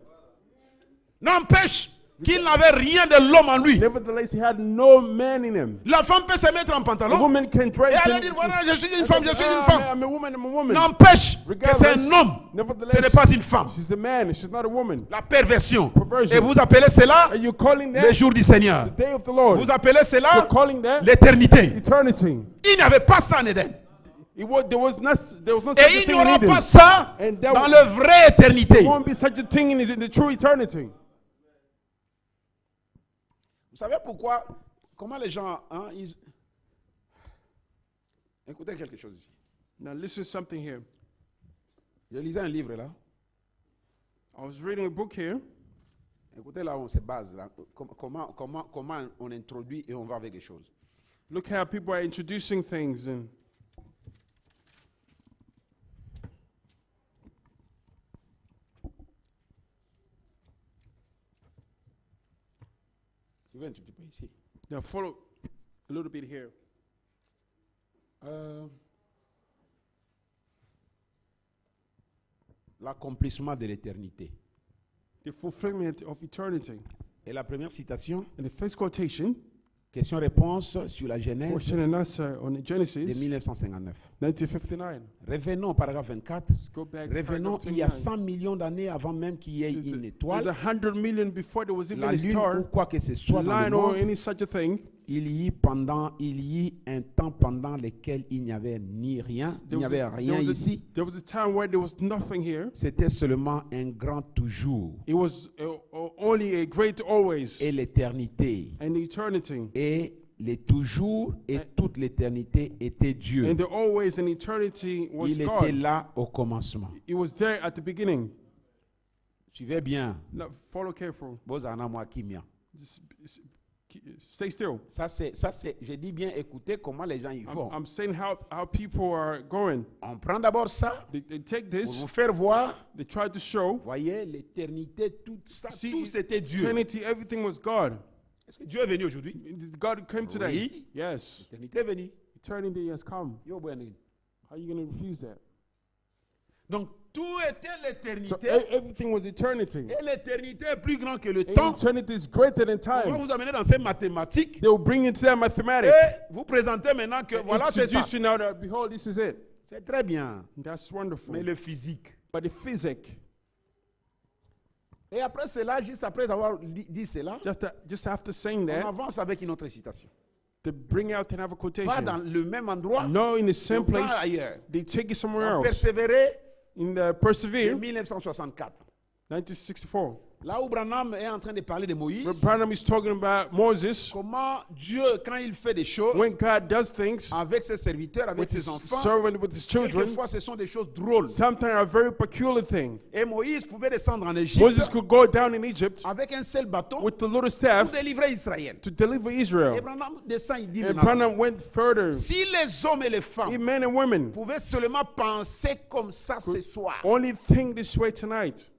N'empêche qu'il n'avait rien de l'homme en lui. Nevertheless, he had no man in him. La femme peut se mettre en A pantalon woman can dress. et elle dit voilà, je suis une femme, je suis une femme. I'm a woman. I'm a woman. N'empêche que c'est Regardless, un homme. Ce n'est pas une femme. she's a man. She's not a woman. La perversion. Perversion. Et vous appelez cela Are you calling le that jour du Seigneur. the day of the Lord? Vous appelez cela You're calling that l'éternité. eternity. Il n'y avait pas ça en Éden. There was no such Et a il n'y thing in aura Eden. pas ça And there dans la vraie éternité. There won't be such a thing in the true eternity. Vous savez pourquoi, comment les gens, écoutez quelque chose ici. Now listen to something here. Je lisais un livre là. I was reading a book here. Écoutez là où on se base, là. Comment on introduit et on va avec les choses. Look how people are introducing things. And Je vais un petit peu ici. now follow a little bit here. L'accomplissement de l'éternité. The fulfillment of eternity. Et la première citation, And the first quotation, question-réponse sur la Genèse question and answer on de Genesis 1959. 1959. Revenons au paragraphe 24. Let's go back. Revenons paragraph il y a 29. 100 millions d'années avant même qu'il y ait There's une a étoile, 100 million before there was even la a lune star, ou quoi que ce soit dans le line or monde. any such a thing. Il y eut un temps pendant lequel il n'y avait ni rien, il n'y avait rien ici. There was a time where there was nothing here. C'était seulement un grand toujours. It was only a great always Et l'éternité. and eternity. Et les toujours et toute l'éternité était Dieu. And the always and eternity was Il était God. là au commencement. It was there at the beginning. Suivez bien. Now, follow careful. Bozana moi kimia. Stay still. Ça c'est, je dis bien écoutez comment les gens y vont. I'm saying how people are going. On prend d'abord ça They take pour this, vous faire voir. they try to show. Voyez l'éternité, tout ça, See, tout c'était Dieu. eternity, everything was God. Est-ce que Dieu est venu aujourd'hui? God came today. Oui. Yes. L'éternité est venue. Eternity has come. Yo, bueno. How are you going to refuse that? Donc tout était So l'éternité. everything was eternity. Et l'éternité est plus grand que le And temps. eternity is greater than On va time. vous amener dans ces mathématiques. They will bring you to that mathematics. Et vous présentez maintenant que voilà c'est ça. Introduce you now that, behold, this is it. C'est très bien. That's wonderful. Mais le physique. But the physics, Et après cela, juste après avoir dit cela, just after saying on that, avance avec une autre citation. they bring out another Pas quotation. dans le même endroit, No, in the mais same on va place, ailleurs. they take it somewhere On else. persévérait In the en Persevere, 1964. 1964. Là où Branham est en train de parler de Moïse, Branham is talking about Moses. comment Dieu, quand il fait des choses When God does things avec ses serviteurs, avec with ses his enfants, servant, with his children, quelquefois ce sont des choses drôles. sometimes are very peculiar things. Et Moïse pouvait descendre en Égypte Moses could go down in Egypt avec un seul bâton with the little pour staff délivrer Israël. to deliver Et Israel. Branham descend, il dit And maintenant, Branham went further. si les hommes et les femmes Men and women pouvaient seulement penser comme ça ce soir. only think this way tonight.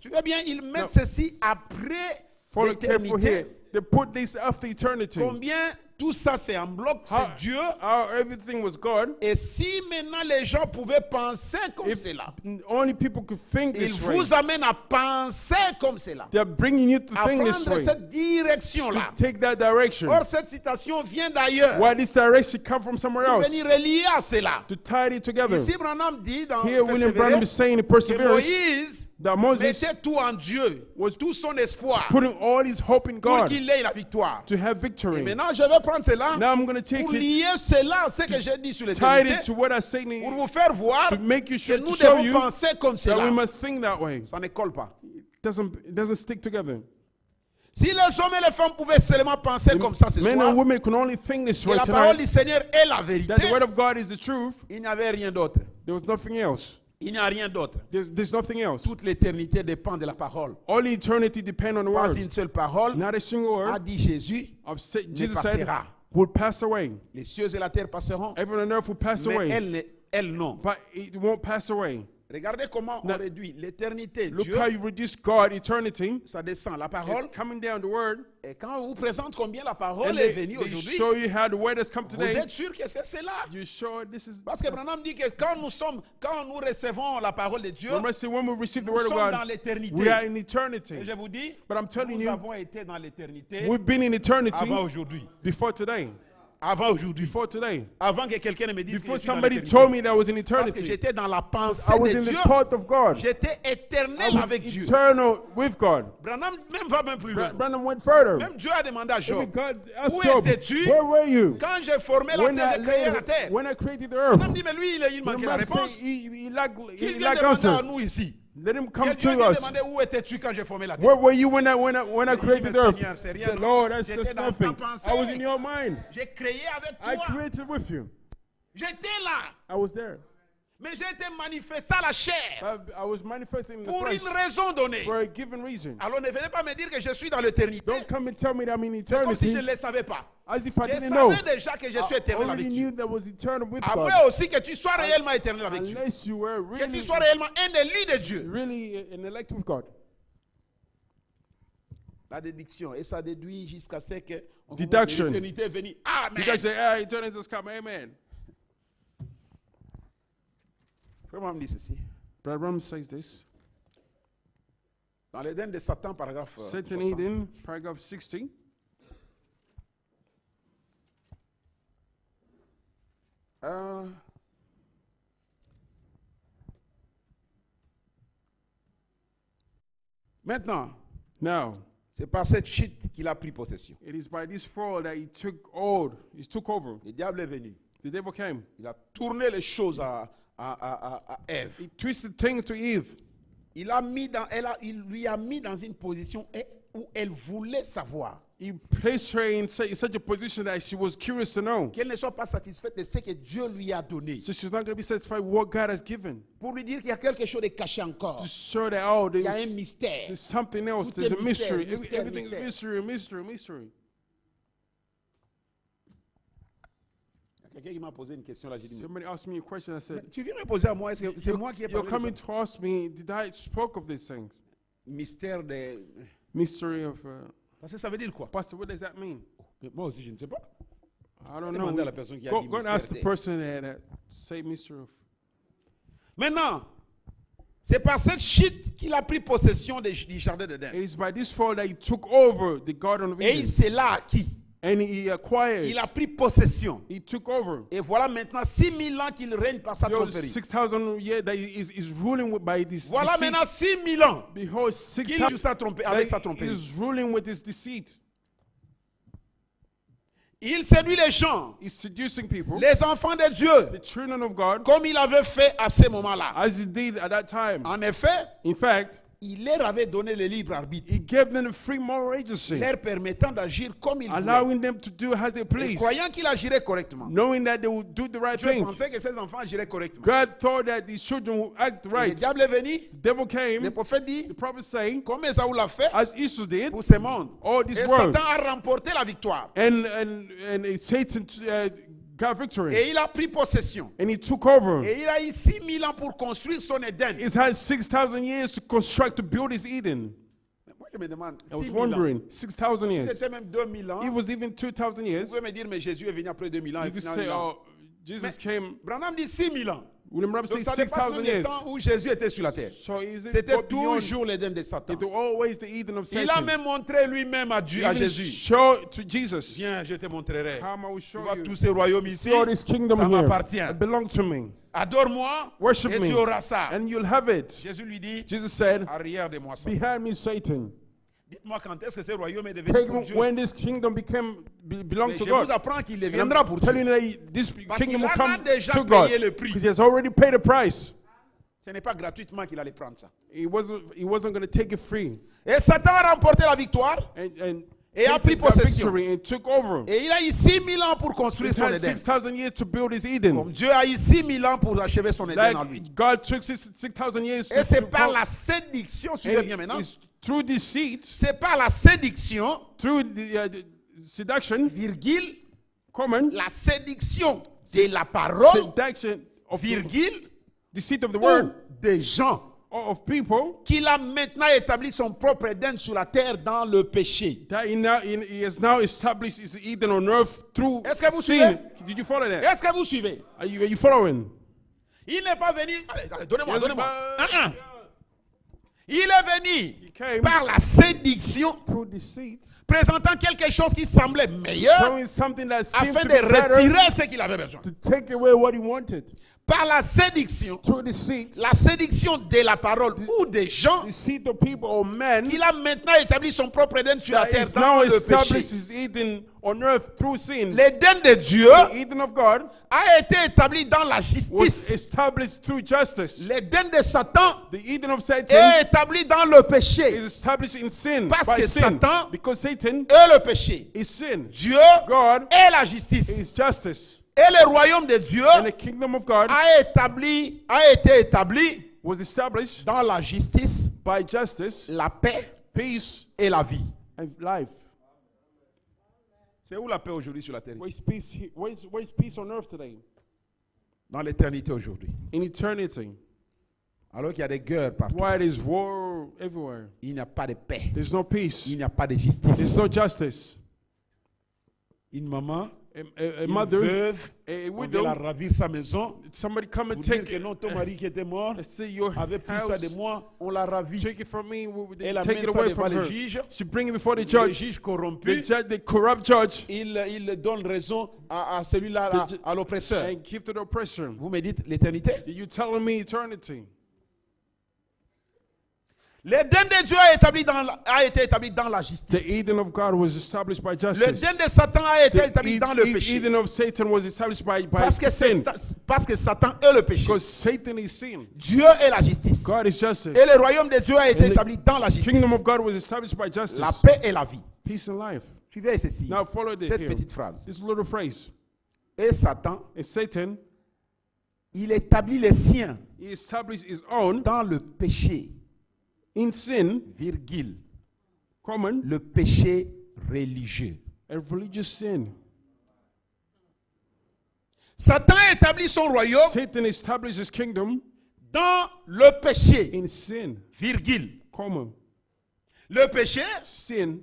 Tu vois bien, ils mettent ceci après Follow careful here. l'éternité. They put this after eternity. Combien tout ça c'est en bloc, c'est Dieu. How everything was God. Et si maintenant les gens pouvaient penser comme If cela, only people could think ils this way. vous amènent à penser comme cela, They're bringing you to à think this prendre way. cette direction-là. Take that direction. Or cette citation vient d'ailleurs. Why this direction come from somewhere Pour else? venir relier à cela. To tie it together. Ici, Branham dit dans Here, William Persévérer Branham is saying in que Perseverance Moïse that Moses mettait tout en Dieu, was tout son espoir, putting all his hope in pour God qu'il ait la victoire. to have Et victory. maintenant, je vais prendre cela Now I'm going to take pour it, lier cela à ce que j'ai dit sur tie it l'éternité, to what I say pour vous faire voir to make you que sure, nous to show devons you penser comme that we cela. must think that way. Ça ne colle pas. It doesn't stick together. Si les hommes et les femmes pouvaient seulement penser comme ça ce Men soir, and women can only think this que way la parole tonight, du Seigneur est la vérité, that the word of God is the truth. il n'y avait rien d'autre. There was nothing else. Il n'y a rien d'autre. There's nothing else. Toute l'éternité dépend de la parole. All eternity depend on the Pas word. une seule parole, Not a single a word dit Jésus, Jesus said passera. would pass away. les cieux et la terre passeront, Heaven and earth will pass mais away, elles non. but it won't pass away. Regardez comment on Now, réduit l'éternité. Look Dieu, how you reduce God, eternity. ça descend la parole. It's coming down the word. Et quand on vous présente combien la parole And est they venue show aujourd'hui, you how the word has come vous today. êtes sûr que c'est cela. You show this is. Parce que Branham dit que quand nous recevons la parole de Dieu, Remember, say when we receive the nous word of sommes dans God, l'éternité. we are in Et eternity. je vous dis, But I'm telling nous you, avons été dans l'éternité we've been in eternity avant aujourd'hui. before today. Avant aujourd'hui. Before today. Avant que quelqu'un ne me dise que Before je suis dans somebody l'éternité. told me that I was in Parce que eternity. j'étais dans la pensée I was de in Dieu. the thought of God. J'étais I éternel was avec Dieu. eternal with God. Branham même va même plus loin. Branham went further. Même Dieu a demandé à Even Job, God asked où Job, étais-tu where were you quand j'ai formé la when terre, j'ai créé la terre. when I created the Branham earth? dit, mais lui, il manquait la Remember réponse. saying he lacked Il vient lacked demander à answer. nous ici. Let him come Quelqu'un to vient us. demander où étais-tu quand j'ai formé la terre. Where were you when I dit, created the mais earth? Seigneur, c'est He rien. said, Lord, that's J'étais just dans ta nothing. pensée. I was in your mind. J'ai créé avec I toi. created with you. J'étais là. I was there. Mais j'ai été manifesté à la chair I was manifesting in the pour flesh une raison donnée. for a given reason. Alors ne venez pas me dire que je suis dans l'éternité. Don't come and tell me that I'm in C'est comme si eternity je ne le savais pas. as if I Je didn't know. savais déjà que je suis I éternel already avec knew Dieu. that was eternal with À God. moi aussi que tu sois réellement éternel avec Dieu. Unless you were Que tu really, sois réellement un élu de Dieu. really an elect with God. La déduction. Et ça déduit jusqu'à ce que Deduction. l'éternité est venue. Amen. You guys say, ah, eternity has come. Amen. Comment me dit ceci? Brother Branham says this. Dans l'Éden de Satan, paragraphe Satan 60. Eden, paragraph 60. Maintenant, Now, c'est par cette chute qu'il a pris possession. it is by this fall that he took over. Le diable est venu. The devil came. Il a tourné les choses à Ève. He twisted things to Eve. Il lui a mis dans une position où elle voulait savoir. He placed her in such a position that she was curious to know. Qu'elle ne soit pas satisfaite de ce que Dieu lui a donné. So she's not going to be satisfied with what God has given. Pour lui dire qu'il y a quelque chose de caché encore. To show that, oh, Il y a un mystère. there's something else. Tout There's est a mystery. mystère, Everything mystère. is mystery. Il y a quelqu'un qui m'a posé une question là. J'ai dit, Somebody asked me a question. I said, tu viens me poser à moi, est-ce que c'est moi qui ai you're parlé de coming ça? to ask me, did I spoke of these things? Mystère de... Mystery of, Parce que ça veut dire quoi? Pastor, what does that mean? Mais moi aussi, je ne sais pas. I don't Demandez know. à la personne qui a Go dit and mystère ask the de- person that say mystery of. Maintenant, c'est par cette chute qu'il a pris possession du jardin d'Éden. It is by this fall that he took over the Garden of Et Eden. il s'est là acquis. And he acquired. Il a pris possession. He took over. Et voilà maintenant 6000 ans qu'il règne par sa Behold, tromperie. 6,000 years that he is ruling by this Voilà deceit. maintenant 6000 ans Behold, qu'il joue 6,000 sa avec sa that tromperie. is ruling with his deceit. Il séduit les gens, He's seducing people, les enfants de Dieu, the children of God, comme il avait fait à ce moment-là. as he did at that time. En effet, In fact, il leur avait donné le libre arbitre, he gave them a free moral agency, leur permettant d'agir comme il voulait. allowing them to do as they Et please, croyant qu'il agirait correctement. knowing that they would do the right Dieu thing. pensait que ses enfants agiraient correctement. God thought that these children would act Et le right. diable est venu, The devil le came, prophète dit, the prophet saying, comme Esaü l'a fait as Esau did, pour ce monde. all this Et world. Satan a remporté la victoire. And Satan got victory. Et il a pris possession. And he took over. Et il a eu 6000 ans pour construire son Éden. He's had 6,000 years to construct, to build his Eden. Moi, je me demande, I was 6000 ans. wondering, 6,000 Si years. c'était même 2000 ans, It was even 2,000 years. vous pouvez me dire, mais Jésus est venu après 2000 ans. You Et could finalement, say, il a- oh, Jesus came. Branham dit 6000 ans. William Branham Donc says ça dépasse 6,000 même le years. temps où Jésus était sur la terre. So is it C'était go beyond? toujours l'Éden de Satan. It was always the Eden of Il a Satan. même montré lui-même à Dieu, à Even Jésus. show to Jesus. Viens, je te montrerai. How I will Tu show vois you. tous ces royaumes ici, See all this kingdom ça here. m'appartient. It belongs to me. Adore-moi Worship et me. tu auras ça. And you'll have it. Jésus lui dit, Jesus said, arrière de moi ça. behind me, Satan. Dites-moi quand est-ce que ce royaume est devenu Take pour Dieu. when this kingdom belonged Mais to je vous God. apprends qu'il And deviendra pour I'm telling Dieu. you that this Parce kingdom qu'il will en a come déjà to God. payé le prix. Because he has already paid the price. Ce n'est pas gratuitement qu'il allait prendre ça. He wasn't going to take it free. Et Satan a remporté la victoire And Et a Satan pris got possession. victory and took over. et il a eu 6000 ans pour construire He's son had Éden. 6,000 years to build his Eden. Comme Dieu a eu 6000 ans pour achever son Éden en lui. Like God took 6,000 years Et c'est to par build. la séduction, suivez bien maintenant, It's through deceit, c'est par la séduction, through the seduction, virgule, common, la séduction de la parole, seduction of the virgule, deceit of the ou word, des gens, of people, qu'il a maintenant établi son propre Éden sur la terre dans le péché. that he has now established his Eden on earth through Est-ce que vous sin. suivez? Did you follow that? Est-ce que vous suivez? Are you following? Il n'est pas venu. Allez, donnez-moi, Yes, donnez-moi. but- Il est venu He came par la séduction, through deceit, présentant quelque chose qui semblait meilleur, showing something that seemed afin to de be better, retirer ce qu'il avait besoin. to take away what he wanted. Par la séduction, Through deceit, la séduction de la parole ou des gens, deceit of people or men, qu'il a maintenant établi son propre Éden sur la that terre is dans now le established péché. his Eden on earth through sin. L'Éden de Dieu The Eden of God a été établi dans la was justice. established through justice. L'Éden de Satan The Eden of Satan est établi dans le is péché. established in sin, Parce by que sin. Satan Because Satan Et le péché. is sin. Dieu God est la justice. is justice. Et le royaume de Dieu And the kingdom of God a été établi was established dans la justice, by justice, la paix peace, et la vie. and life. C'est où la paix aujourd'hui sur la terre? Where's peace? Where's peace on earth today? Dans l'éternité aujourd'hui. In eternity. Alors qu'il y a des guerres partout. Why there's war everywhere. Il n'y a pas de paix. There's no peace. Il n'y a pas de There's justice. no justice. Une maman a une mother, veuve, a on vient la widow, ravir sa maison, somebody come pour and dire take que non, ton mari qui était mort let's say your avait pris ça house, de moi, on l'a ravi. take it from me, they Elle take amène it ça away devant from les her. juges. She bring it before the Le judge. juge corrompu, The corrupt judge, il donne raison à celui-là, à l'oppresseur. and give to the oppressor. Vous me dites l'éternité? You telling me eternity? L'Éden de Dieu a été établi dans la The justice. Eden of God was established by justice. L'Éden de Satan a été The établi dans le péché. Eden of Satan was established by Sin. sin. Parce que Satan est le péché. Because Satan is sin. Dieu est la justice. God is justice. Et le royaume de Dieu a été And the établi dans la justice. Kingdom of God was established by justice. La paix et la vie. Peace and life. Suivez ceci. Now follow this Cette here. petite phrase. This little phrase. Et Satan, And Satan, il établit les siens he established his own dans le péché, in sin, virgule, common, le péché religieux. a religious sin. Satan établit son royaume Satan established his kingdom dans le péché, in sin, virgule. common. Le péché, Sin,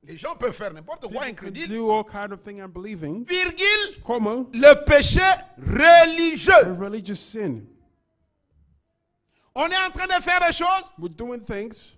les gens peuvent faire n'importe quoi, people can incrédule, do all kind of thing unbelieving, virgule, common, le péché a religieux. religious sin. On est en train de faire des choses, We're doing things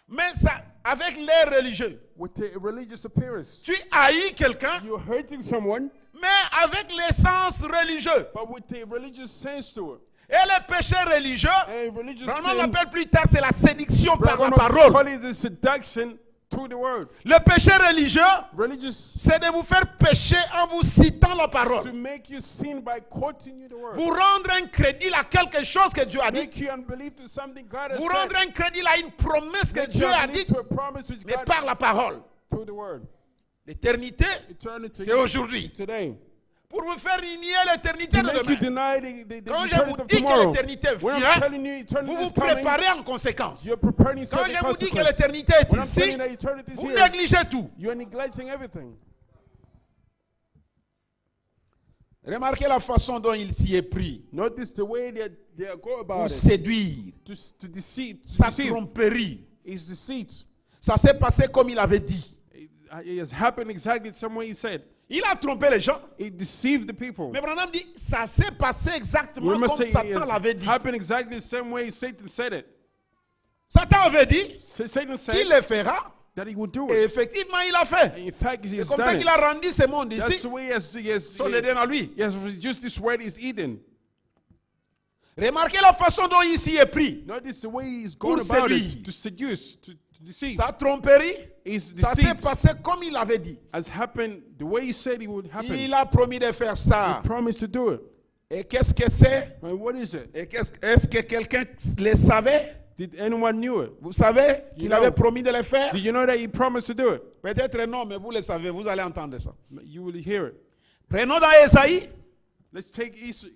mais ça, avec les religieux. with the religious appearance. Tu haïs quelqu'un, You're hurting someone, mais avec l'essence religieuse. but with the religious sense to it. Et le péché religieux, And religious vraiment on sin, l'appelle plus tard, c'est la séduction par we're la gonna parole. call it the seduction through the word. Le péché religieux, Religious c'est de vous faire pécher en vous citant la to parole. make you sin by quoting you the word. Vous rendre incrédule à quelque chose que Dieu a dit. Make you unbelieve to something God has Vous said. rendre incrédule à une promesse que Make you Dieu a unbelieve dite, to a promise which mais God par la parole. through the word. L'éternité, Eternity c'est aujourd'hui. is today. Pour vous faire nier l'éternité To de make you demain. deny the Quand je vous eternity of dis que tomorrow. l'éternité When I'm vient, telling you vous eternity vous is coming, préparez en conséquence. you're preparing Quand yourself in je vous dis que consequence. l'éternité est When I'm ici, telling you that eternity is vous here, négligez tout. you're neglecting everything. Remarquez la façon dont il s'y est pris Notice the way they go pour about it. séduire, To deceive. sa tromperie. Is deceit. Ça s'est passé comme il avait dit. It has happened exactly the same way he said. Il a trompé les gens. It deceived the people. Mais Branham dit, ça s'est passé exactement We must comme say it Satan l'avait has dit. happened exactly the same way Satan said it. Satan avait dit Satan qu'il said le fera. that he would do Et it. effectivement, il l'a fait. In fact, he C'est has comme ça done it. qu'il a rendu ce monde That's ici. the way he has Son Éden à lui. reduced this word is Eden. Remarquez la façon dont il s'y est pris. Notice the way he's Pour going about séduire. it, to seduce, to deceive. Sa tromperie, His ça s'est deceit passé comme il avait dit. has happened the way he said it would happen. Il a promis de faire ça. He promised to do it. Et qu'est-ce que c'est? And what is it? Et est-ce que quelqu'un le savait? Did anyone knew it? Vous savez qu'il know. avait promis de le faire? Did you know that he promised to do it? Peut-être non, mais vous le savez, vous allez entendre ça. You will hear it. Prenons dans Ésaïe, Let's take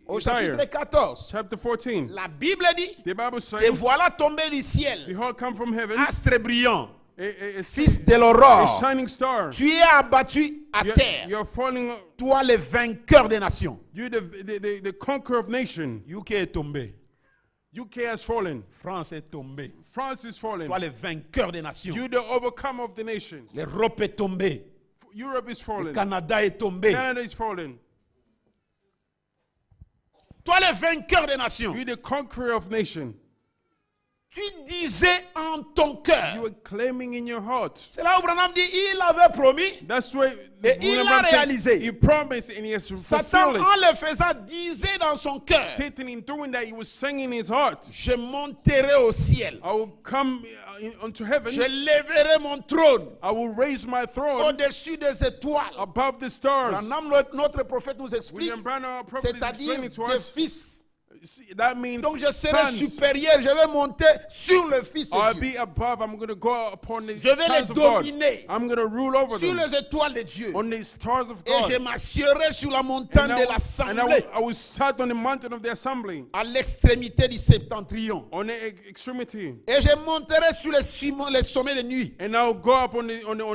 au Isaiah chapitre 14. chapter 14. La Bible dit The Bible que says, voilà tomber du ciel, behold, come from heaven, astre brillant, a fils de l'aurore. shining star. Tu es abattu à terre, You're falling, toi le vainqueur des nations. you're the conqueror of nation. UK est tombé, UK has fallen. France est tombée. France is fallen. Toi le vainqueur des nations. You're the overcomer of the nation. L'Europe est tombée. Europe is Le fallen. Canada est tombé. Canada is fallen. Toi le vainqueur des nations. You're the conqueror of nation. Tu disais en ton cœur. You were claiming in your heart. C'est là où Branham dit, il avait promis. That's why Et il l'a réalisé. he promised and he has Satan, fulfilled en it. le faisant, disait dans son cœur, Satan, in doing that, he was saying in his heart, je monterai au ciel. I will come unto heaven. Je lèverai mon trône I will raise my throne au-dessus des étoiles. above the stars. Branham, notre prophète nous explique, William Branham, our prophet, is c'est-à-dire explaining to des us. fils. See, that means Donc je serai sons. supérieur, je vais monter sur le fils I'll de be Dieu, above. I'm going to go upon the Je vais les sons of God. dominer. I'm going to rule over sur them. les étoiles de Dieu. On the stars of Et je God. m'assurerai sur la montagne de I l'assemblée, will sit on the mountain of the assembly, à l'extrémité du septentrion. on the extremity. Et je monterai sur les sommets de nuit. And I will go up on the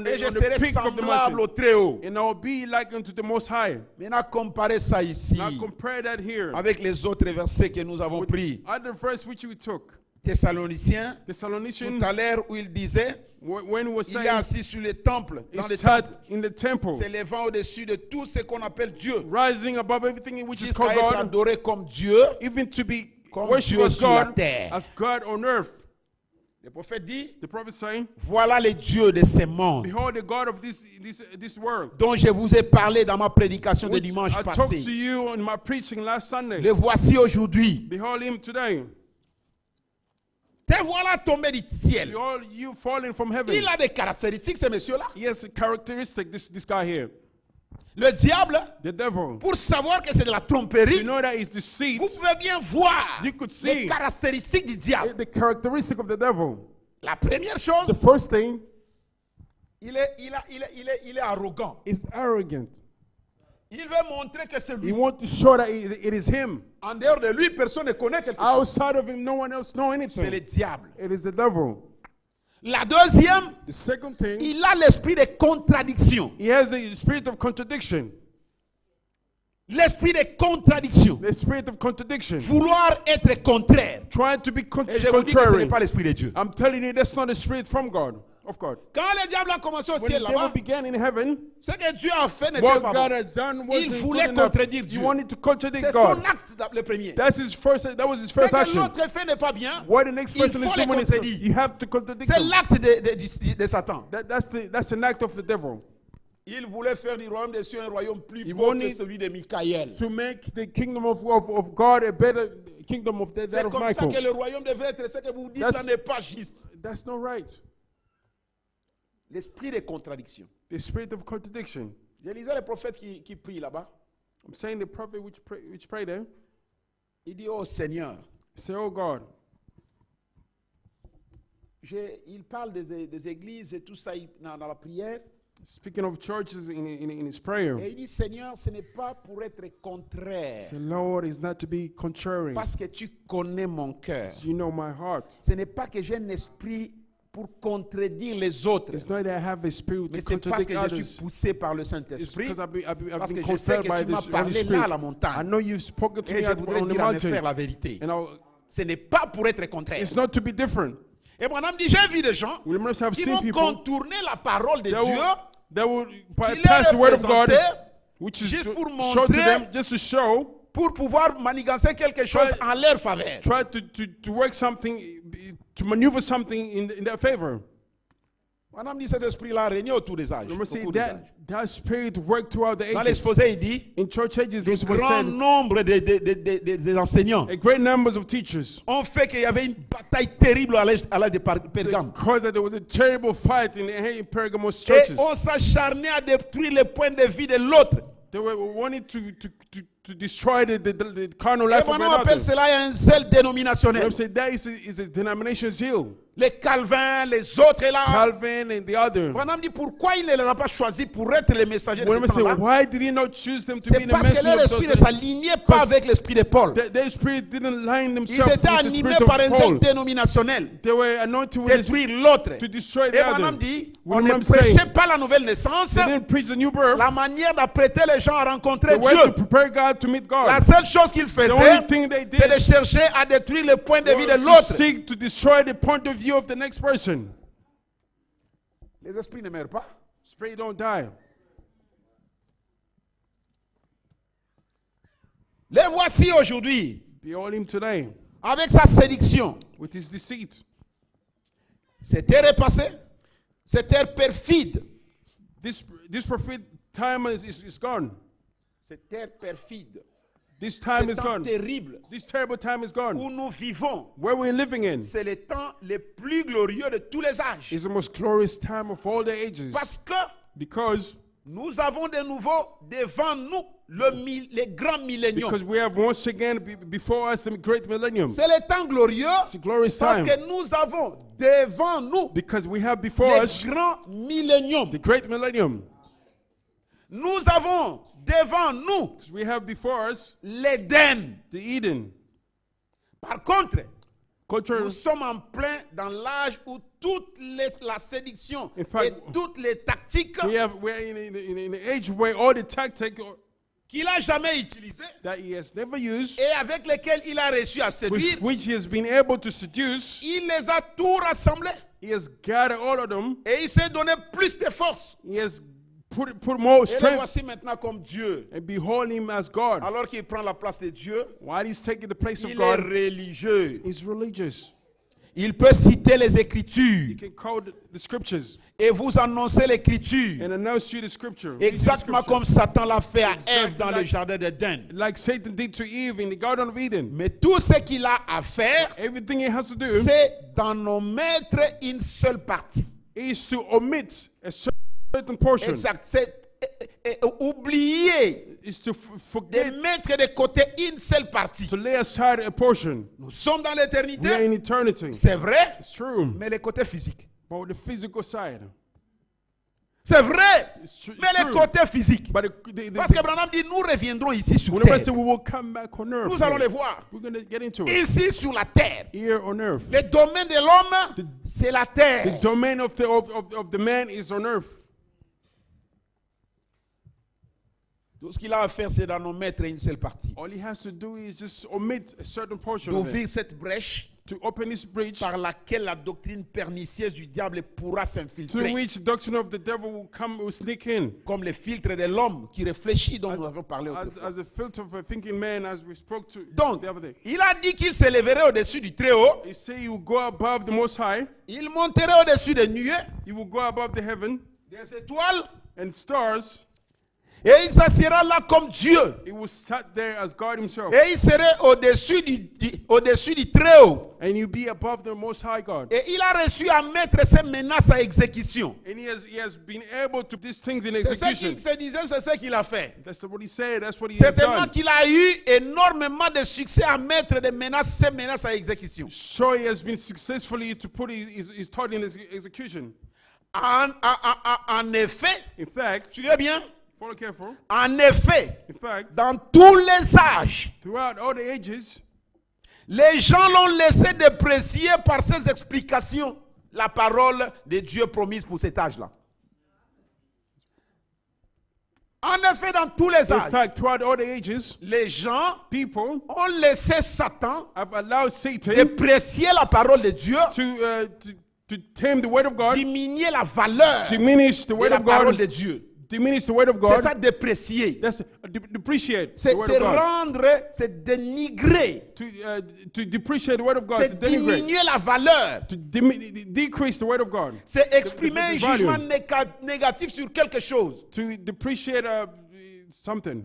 Et je on serai the peak of the semblable mountain. au Très-Haut. And I will be like unto the Most High. Maintenant, comparez ça ici Now compare that here avec les autres versets que nous avons with pris. other verse which we took. Thessaloniciens, Thessalonians, tout à l'heure où il disait, when he was il est saying, assis sur le temple, he dans le sat temple, in the temple, s'élevant au-dessus de tout ce qu'on appelle Dieu, rising above everything which is jusqu'à called être God, adoré comme Dieu, even to be comme worshipped Dieu as sur la God, terre. as God on earth. Le prophète dit, The prophet saying, voilà les dieux de ces mondes, behold the God of this world, dont je vous ai parlé dans ma prédication de which dimanche I talked to passé. you in my preaching last Sunday. Le voici aujourd'hui. Behold him today. Te voilà tombé du ciel. Behold you falling from heaven. Il a des caractéristiques, ce monsieur-là. He has a characteristic, this guy here. Le diable, The devil. pour savoir que c'est de la You tromperie, know that is deceit. vous pouvez bien voir You could les see caractéristiques du diable. the characteristic of the devil. La première chose, The first thing il est arrogant. is arrogant. Il veut montrer que c'est He lui. wants to show that it is him. En dehors de lui, personne ne connaît quelque chose. Outside of him, no one else knows C'est le anything. diable. It is the devil. La deuxième, The second thing, il a l'esprit de contradiction. he has the spirit of contradiction. L'esprit de contradiction. The spirit of contradiction. Vouloir être contraire. Trying to be Et je vous dis que ce n'est contrary. pas l'esprit de Dieu. I'm telling you, that's not the spirit from God, of God. Quand le diable a commencé au When ciel the devil là-bas, began in heaven, ce que Dieu a fait n'était what pas God bon. has done Il wasn't voulait good enough. contredire He Dieu. wanted to contradict C'est son God. acte le premier. That was his Ce first que action. l'autre fait n'est pas bien. What the next Il person is faut les doing is contredire. you have to contradict C'est them. l'acte de Satan. That's an act of the devil. Il voulait faire du royaume des cieux un royaume plus He beau que wanted celui de Michaël. To make the kingdom of God a better kingdom of that C'est of comme ça que Michael. le royaume devrait être. Ce que vous dites That's- là n'est pas juste. That's not right. L'esprit de contradiction. The spirit of contradiction. Je lisais le prophète qui prie là-bas. I'm saying the prophet which prayed there. Il dit, oh Seigneur, Say, oh God. il parle des églises et tout ça dans la prière. Speaking of churches in his prayer. Et il dit, Seigneur, ce n'est pas pour être contraire. Say, Lord, is not to be contrary. Parce que tu connais mon cœur. You know my heart. Ce n'est pas que j'ai un esprit pour contredire les autres. It's not that I have a spirit Mais to c'est parce contradict que je suis others. poussé par le It's Saint-Esprit. because I've Parce been que je sais compelled que by tu m'as this Holy parlé là à Spirit. la I montagne. know you've spoken to Et me je voudrais on the dire à mes frères mountain. la vérité. And Ce n'est pas pour être contraire. it's not to be different. Et mon âme dit, j'ai vu des gens We must have qui seen vont people contourner la parole de that Dieu will qui pass les the word of God, représentait which is juste pour show to montrer- them, just to show, pour pouvoir manigancer quelque chose en leur faveur. try to work something, to maneuver something in their favor. Mon âme dit, cet esprit-là a régné autour des âges. Remember, see, Autour des âges. that spirit worked throughout the Dans ages. l'exposé, il dit, In church ages, there was grand said, nombre des enseignants a great numbers of teachers, ont fait qu'il y avait une bataille terrible à l'âge de Pergame. because there was a terrible fight in Pergamos Et churches. on s'acharnait à détruire le point de vue de l'autre. They were wanting to destroy the carnal Et life of on appelle another. cela un zèle dénominationnel. I'm saying that is a denomination zeal. Les Calvins, les autres là. Calvin and the other. Branham dit pourquoi il ne les a pas choisis pour être les messagers de When I ce say, temps-là. why did he not choose them to be C'est in the parce que leur message esprit ne of s'alignait pas avec l'esprit de Paul. their spirit didn't line Ils themselves étaient with the animés spirit par of un zèle Paul. dénominationnel. They were anointed with this, Détruire l'autre. to destroy the Et Branham other. dit, When on ne Branham say, prêchait pas la nouvelle naissance. they didn't preach the new birth. La manière d'apprêter les gens à rencontrer They went to Dieu. prepare God to meet God. La seule chose qu'ils The only faisaient, thing they c'est de did chercher à détruire le point de vue de was to l'autre. seek to destroy the point of view of the next person. Les esprits ne meurent pas. Spirit don't die. Les voici aujourd'hui, Behold him today avec sa séduction. with his deceit. Cette ère est passée. Cette ère perfide. This prophet time is gone. Cette ère perfide. This time Ce is temps gone. terrible This terrible time is gone. où nous vivons. Where we're living in C'est le temps le plus glorieux de tous les âges. is the most glorious time of all the ages. Parce que Because nous avons de nouveau devant nous le grand millénium. we have once again before us the great millennium. C'est le temps glorieux It's a glorious parce time. que nous avons devant nous Because we have before us le grand millénium. the great millennium. Nous avons devant nous Because we have before us l'Éden. the Eden. Par contre, Contrary, nous sommes en plein dans l'âge où toute la séduction In fact, et toutes les tactiques we're in an age where all the tactics qu'il n'a jamais utilisé that he has never used, et avec lesquels il a réussi à séduire, with which he has been able to seduce. il les a tous rassemblés He has gathered all of them. et il s'est donné plus de force. He has put more Et le strength, voici maintenant comme Dieu. and behold him as God. Alors qu'il prend la place de Dieu, While he's taking the place of il est God, religieux. he's religious. Il peut citer les He Écritures can quote the scriptures et vous annoncer l'Écriture. and announce you the scripture. Exactement comme Satan l'a fait à Ève dans le like- jardin d'Éden. Like Satan did to Eve in the Garden of Eden. Mais tout ce qu'il a à faire, Everything he has to do c'est d'en omettre une seule partie. is to omit a certain portion. Exact. C'est oublier Is to de forget, mettre de côté une seule partie. to lay aside a portion. Nous sommes dans We are l'éternité, in eternity. c'est vrai, It's true. mais le côté physique. But the physical side. C'est vrai, It's true. mais le côté physique. But Parce que Branham dit, nous reviendrons ici sur whenever I terre. say we will come back on earth, Nous allons les voir. we're going to get into it. Ici sur la terre. Here on earth. Le domaine de l'homme, c'est la The terre. domain of the man is on earth. Tout ce qu'il a à faire, c'est d'en omettre une seule partie. All he has to do is just omit a certain portion of it. D'ouvrir cette brèche To open this breach par laquelle la doctrine pernicieuse du diable pourra through s'infiltrer. which doctrine of the devil will sneak in. Comme le filtre de l'homme qui réfléchit dont nous avons parlé autrefois. As a filter of a thinking man, as we spoke to Donc, the other day. il a dit qu'il s'élèverait au-dessus du Très-Haut. He say he will go above the Most High. Il monterait au-dessus des nuées, He will go above the heaven des étoiles. and stars. Et il s'assiera là comme Dieu. He will sit there as God himself. Et il serait au-dessus du Très-Haut. And you be above the Most High God. Et il a reçu à mettre ces menaces à exécution. And he has been able to these things in C'est ce execution. qu'il se disait, c'est ce qu'il a fait. That's what he said. That's what he C'est has tellement done. qu'il a eu énormément de succès à mettre des menaces, ces menaces à exécution. So he has been successfully to put his thought in execution. En effet, In fact, tu es bien? follow careful. En effet, In fact, dans tous les âges, throughout all the ages, les gens l'ont laissé déprécier par ses explications la parole de Dieu promise pour cet âge-là. En effet, dans tous les in âges, fact, throughout all the ages, les gens people ont laissé Satan have allowed Satan déprécier la parole de Dieu, to tame the word of God, diminuer la valeur diminish the de word la of parole de God, Dieu. diminish the word of C'est ça, God. déprécier. That's depreciate the C'est word of God. rendre, c'est dénigrer, To depreciate the word of God, to c'est denigrate, diminuer la valeur. to decrease the word of God, C'est exprimer un the value. jugement négatif sur quelque chose. to depreciate something.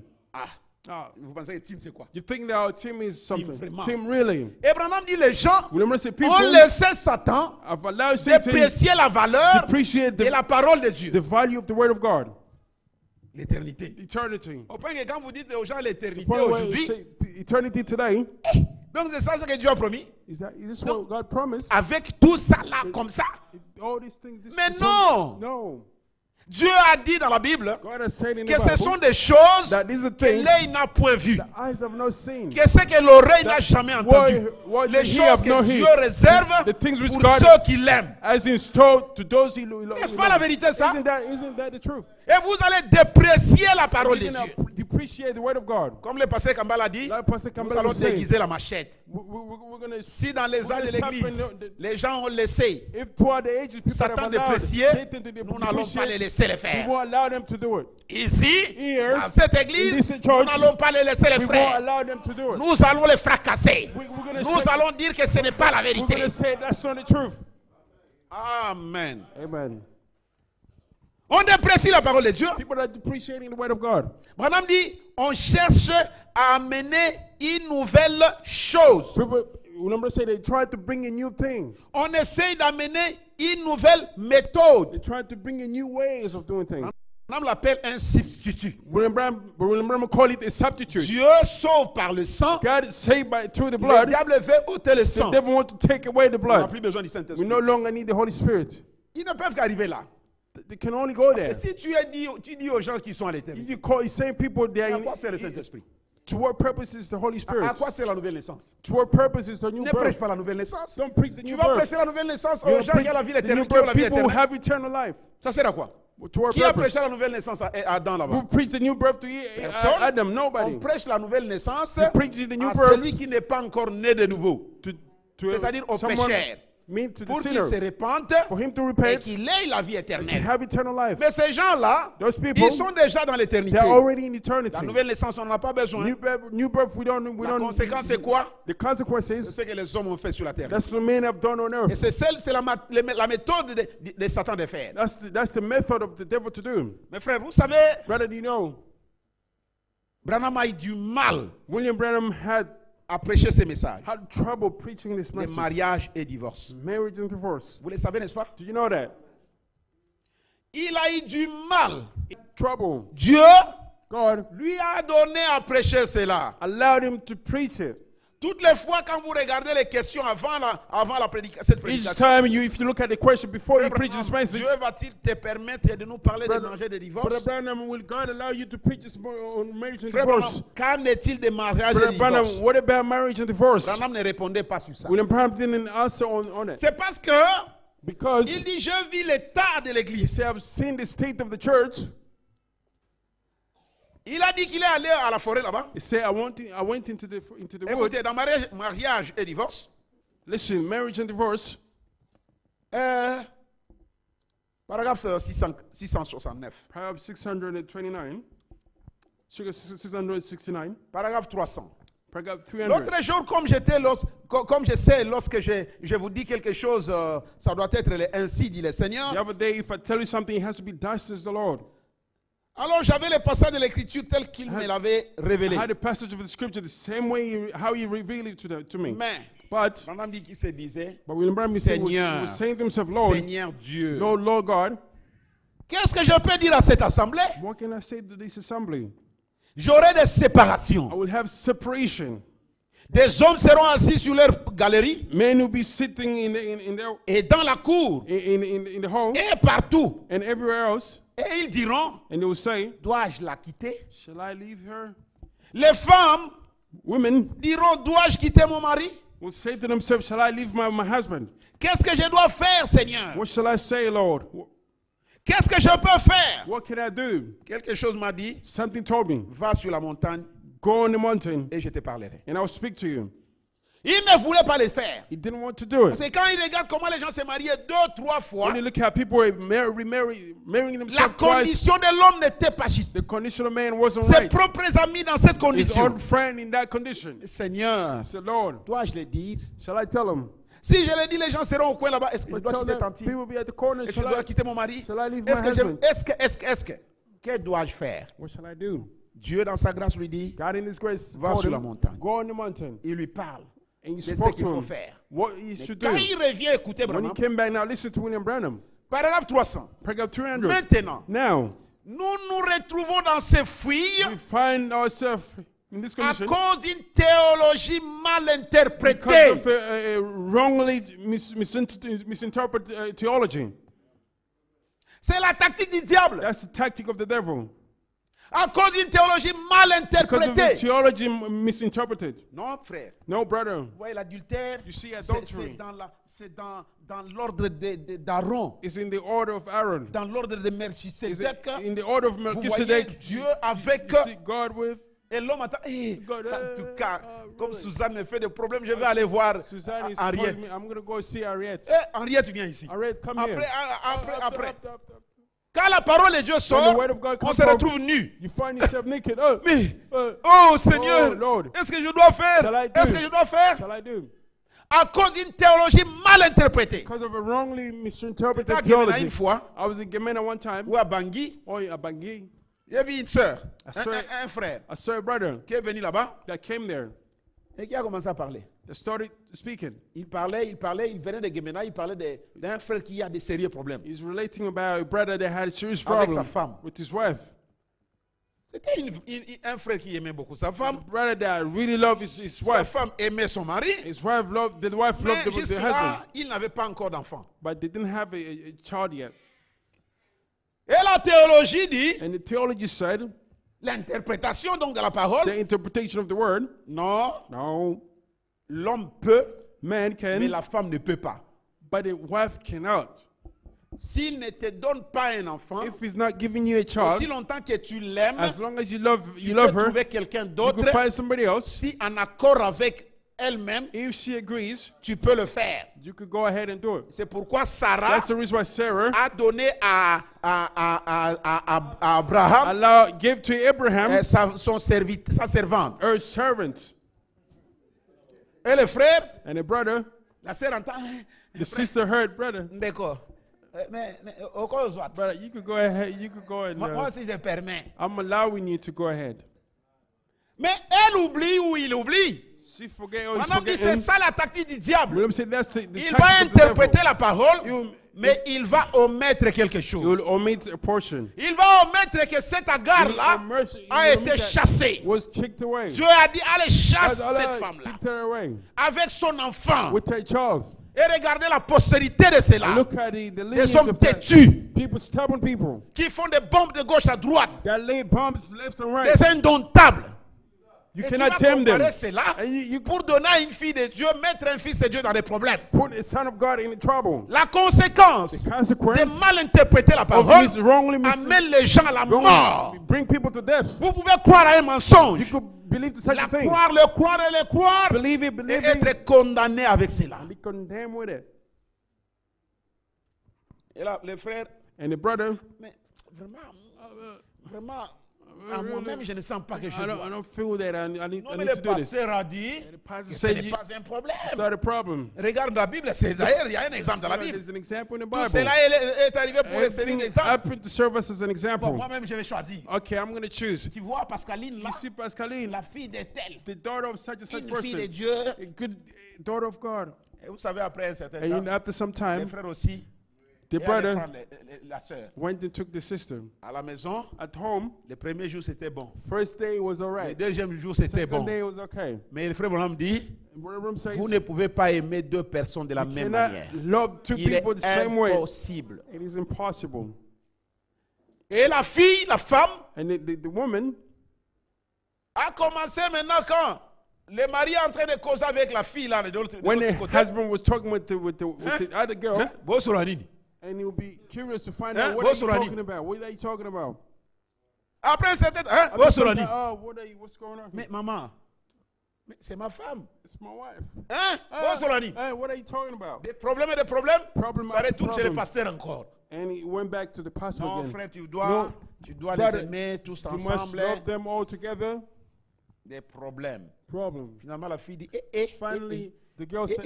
Ah, vous pensez que Tim c'est quoi? You think that our team is something? vraiment. Team really? Abraham dit les gens Remember, say ont people laissé Satan have allowed Satan déprécier la valeur depreciate de la parole de Dieu. the value of the word of God, L'éternité. eternity. Au point que quand vous dites aux gens l'éternité Point where you aujourd'hui, say eternity today, donc c'est ça ce que Dieu a promis. is this what God promised? Avec tout ça là, comme ça. All these things. Mais non! No. Dieu a dit dans la Bible God has said in the que ce sont Bible des choses that these are que things l'œil n'a point vues. the eyes have not seen. Que ce que l'oreille n'a jamais entendu. what Les the ear choses have que not Dieu heard. réserve The things which pour God ceux qui l'aiment. as installed to those he N'est-ce pas la vérité ça? Isn't that the truth? Et vous allez déprécier la parole de We're Dieu. gonna depreciate the word of God. Comme le pasteur Kambal a dit, Like Pastor nous Campbell allons was saying, déguiser la machette. we're going to Si dans les âges de gonna l'église, sharpen the- les gens ont laissé if throughout the ages people Satan have allowed déprécier, Satan to nous n'allons pas les depreciate, laisser le we faire. won't allow them to do it. Ici, Here, dans cette in église, this nous church, n'allons pas les laisser le We won't faire. allow them to do it. Nous allons les fracasser. We're gonna Nous say- allons dire que ce n'est pas la We're vérité. going to say that's not the truth. Amen. Amen. On déprécie la parole de Dieu. People are depreciating the word of God. Branham dit, on cherche à amener une nouvelle chose. People, remember, say they tried to bring a new thing. On essaye d'amener une nouvelle méthode. They tried to bring in new ways of doing things. Branham l'appelle un substitut. Remember, call it a substitute. Dieu sauve par le sang. God is saved through the Le blood. diable veut ôter le The sang. devil wants to take away the On n'a blood. plus besoin du We Saint-Esprit. no longer need the Holy Spirit. Ils ne peuvent qu'arriver là. They can only go Et there. si tu dis aux gens qui sont à l'éternité, If you call, you're saying people they à are quoi sert le Saint-Esprit? To what purpose is the Holy À Spirit? quoi c'est la nouvelle naissance? To what purpose is the new Ne prêche birth? pas la nouvelle naissance. Don't preach the Tu new vas birth. prêcher la nouvelle naissance You aux gens qui ont la vie preach the new éternelle. Qui ont birth, la vie people who éternelle. have eternal life. Ça sert à quoi? To what Qui a purpose? prêché la nouvelle naissance à Adam là-bas? Who preached the new birth to Personne. Adam? On Nobody. prêche la nouvelle naissance You preach the new à birth celui qui n'est pas encore né de nouveau. To C'est-à-dire au someone, pécheur. mean to the Pour qu'il sinner, se répande for him to et repent, qu'il ait la vie to éternelle. have eternal life. Mais ces gens-là, Those people, ils sont déjà dans l'éternité. they're already in eternity. La nouvelle naissance, on n'en a pas besoin. New birth, we La don't. conséquence, c'est quoi? The consequences, C'est ce que les hommes ont fait sur la terre. that's what men have done on Et earth. c'est la méthode de Satan de faire. That's the method of the devil to do. Mes frères, vous savez, Brother, do you know, Branham a eu du mal William Branham had à prêcher ces messages. trouble preaching this Les message. mariages et divorces. Marriage and divorce. Vous le savez, n'est-ce pas? Do you know that? Il a eu du mal. Trouble. Dieu God lui a donné à prêcher cela. allowed him to preach it. Toutes les fois quand vous regardez les questions avant cette Each prédication, time if you look at the question before you preach this message, Dieu va-t-il te permettre de nous parler de Brother- mariage et de Brother divorce? Branham, will God allow you to preach this on marriage and Frère divorce? Branham, qu'en est-il de mariage et de Brother Branham, divorce? what about marriage and divorce? Branham ne répondait pas sur ça. William Branham didn't answer on it C'est parce que because il dit, je vis l'état de he l'église. said, I've seen the state of the church. Il a dit qu'il est allé à la forêt là-bas. He said, I went into the wood. Écoutez, dans mariage et divorce, Listen, marriage and divorce, paragraphe 669, paragraph 629, 669, paragraphe 300. paragraph 300. L'autre jour, comme je sais, lorsque je vous dis quelque chose, ça doit être ainsi, dit le Seigneur. The other day, if I tell you something, it has to be thus says the Lord. Alors j'avais le passage de l'écriture tel qu'il me l'avait révélé. I had a passage of the scripture the same way how he revealed it to me. Mais, But Branham dit qu'il se disait, William Branham was Seigneur, saying to himself, Lord, Seigneur Dieu, Lord God, qu'est-ce que je peux dire à cette assemblée? what can I say to this assembly? J'aurai des I séparations. will have separation. Des hommes seront assis sur leur galerie Men will be sitting in et dans la cour the hall et partout. and everywhere else, Et ils diront, and they will say, dois-je la quitter? shall I leave her? Les femmes Women diront, dois-je quitter mon mari? will say to themselves, shall I leave my husband? Qu'est-ce que je dois faire, Seigneur? What shall I say, Lord? Qu'est-ce que je peux faire? What can I do? Quelque chose m'a dit, Something told me, va sur la montagne go on the mountain et je te parlerai. and I will speak to you. Il ne voulait pas le faire. He didn't want to do Parce it. que quand il regarde comment les gens se mariaient 2-3 fois, When you look at people marrying la themselves twice, condition de l'homme n'était pas juste. the condition of man wasn't Ses right. propres amis dans cette His condition. own friend in that condition. Seigneur, I said, Lord, dois-je le dire? shall I tell him? Si je le dis, les gens seront au coin là-bas. Est-ce que je dois Tell quitter them, Tanti? people will be at the corner. Est-ce que je dois quitter mon mari? Shall I leave Est-ce my que husband? est-ce que que dois-je faire? What shall I do? Dieu dans sa grâce lui dit, God in His grace Va told sur la him, montagne. go on the mountain. il lui parle. And he de ce spoke qu'il to faut him faire. what he should do. Quand il revient écouter When he Branham, came back, now listen to William Branham. paragraphe 300. Paragraph 300. Maintenant, Now, nous nous retrouvons dans ces fuites we find ourselves in this à condition cause d'une théologie mal because interprétée. of a wrongly misinterpreted theology. C'est la tactique du diable. That's the tactic of the devil. À cause d'une théologie mal Because of the interprétée. theology misinterpreted. Non, frère. No, brother. Vous voyez, l'adultère, You see c'est adultery. dans l'ordre d'Aaron, It's in the order of Aaron. dans l'ordre de It's Melchisedec. in the order of Vous voyez Melchizedek. Dieu avec You see God with. et l'homme attend. God, En tout cas, comme really? Suzanne me fait des problèmes, je vais aller voir Suzanne is Henriette. calling me. I'm going to go see Henriette. Henriette, viens ici. Henriette, come Après, here. après. After. Quand la parole de Dieu When sort, the word of God on comes se from, retrouve nu. you find yourself naked. Oh, Mais, oh, oh Seigneur, Oh, Lord. est-ce que je dois faire? Shall I do? Est-ce que je dois faire? shall I do? À cause d'une théologie mal interprétée. Because of a wrongly misinterpreted J'étais à Guémena theology. une fois, I was in Gemena one time. ou à Bangui, Oh, à Bangui. j'ai vu une sœur, sœur. un frère, I saw a brother qui est venu là-bas that came there et qui a commencé à parler. that started speaking. Il venait de Guémena, il parlait d'un frère qui a des sérieux problèmes. He's relating about a brother that had a serious Avec problem sa femme. with his wife. C'était un frère qui aimait beaucoup sa femme. A brother that really loved his Sa wife. femme aimait son mari. His wife loved the wife Mais loved the jusque-là, husband, il n'avait pas encore d'enfant. but they didn't have a child yet. Et la théologie dit, And the theology said, L'interprétation donc de la parole, the interpretation of the word. non, No, l'homme peut, man can, mais la femme ne peut pas. but the wife cannot. S'il ne te donne pas un enfant, If he's not giving you a child, aussi longtemps que tu l'aimes, as long as you tu love peux her, trouver quelqu'un you d'autre. can find somebody else. Si en accord avec elle-même, If she agrees, tu peux le faire. you could go ahead and do it. C'est pourquoi Sarah That's the reason why Sarah a donné à Abraham give to Abraham sa servante. her servant. Et le frère, And the brother, la sœur entend. the sister heard, brother, D'accord. Mais au cas où, brother, you could go ahead, you could go and moi aussi je permets. I'm allowing you to go ahead. Mais elle oublie ou il oublie. She forget or he's Madame dit c'est forgetting. ça la tactique du diable. William said that's the Il tactic va of the interpréter devil. la parole, mais il va omettre quelque He chose. will omit a portion. Il va omettre que cette agarre-là He will omit- he a will omit été that chassée. Was kicked away. Dieu a dit, allez, chasse Allah cette femme-là kicked her away avec son enfant. with her child. Et regardez la postérité de And cela. look at the Des lineage hommes of that. têtus People, stubborn people qui font des bombes de gauche à droite. that lay bombs left and right. Des indomptables. You Et tu cannot vas tame them. comparer cela And you pour donner à une fille de Dieu, mettre un fils de Dieu dans des problèmes. put the son of God in trouble. La conséquence The consequence de mal interpréter la of parole wrongly amène les gens à la mort. bring people to death. Vous pouvez croire à un You mensonge, could believe to such la a thing. croire, le croire et le croire, Believe it, et believe it, être condamné avec cela. and be condemned with it. Et là, les frères, And the brother, mais vraiment, à moi-même, je ne sens pas que je I dois. don't feel that I need Non, mais to le do this. pasteur a dit The pastor que ce said n'est you pas un problème. start a problem. Regarde la Bible, c'est d'ailleurs, il y a un exemple dans la Bible. There's an example in the Tout Bible. cela est arrivé pour le servir Everything d'exemple. happened to serve us as an Bon, example. moi-même, je vais choisir. Okay, I'm going to choose. Tu vois, Pascaline, là, You see, Pascaline, la fille de tel, the daughter of such and such une fille de person, Dieu. a good daughter of God. Et vous savez, après un certain And you know, temps, after some les time, frères aussi, the et allaient brother prendre la sœur. went and took the sister. À la maison, At home, le premier jour, c'était bon. first day was all Le right. deuxième jour, c'était Second bon. day was okay. Mais le frère Branham dit, And Brother Bram says, vous ne pouvez pas aimer deux personnes de la you même cannot manière. love two Il est people the same way. impossible. It is impossible. Et la fille, la femme, And the woman, a commencé maintenant quand le mari est en train de causer avec la fille là de l'autre when the côté. husband was talking with the other girl, Hein? Bosolanini. and he'll be curious to find Hein? out what are you Bosolani. talking about? What are you talking about? Après un certain hein? After some Bosolani. time, oh, what's going on? Mais maman, mais c'est ma femme. It's my wife. Hein? Bosolani. Hey, what are you talking about? Des problèmes et des problèmes. Problem Ça after retourne chez le problem. pasteur encore. And he went back to the pastor Non, again. frère, tu No, dois brother, les aimer tous You must ensemble. love them all together. Des problèmes. Problem. Finalement, la fille dit, Finally, the girl said,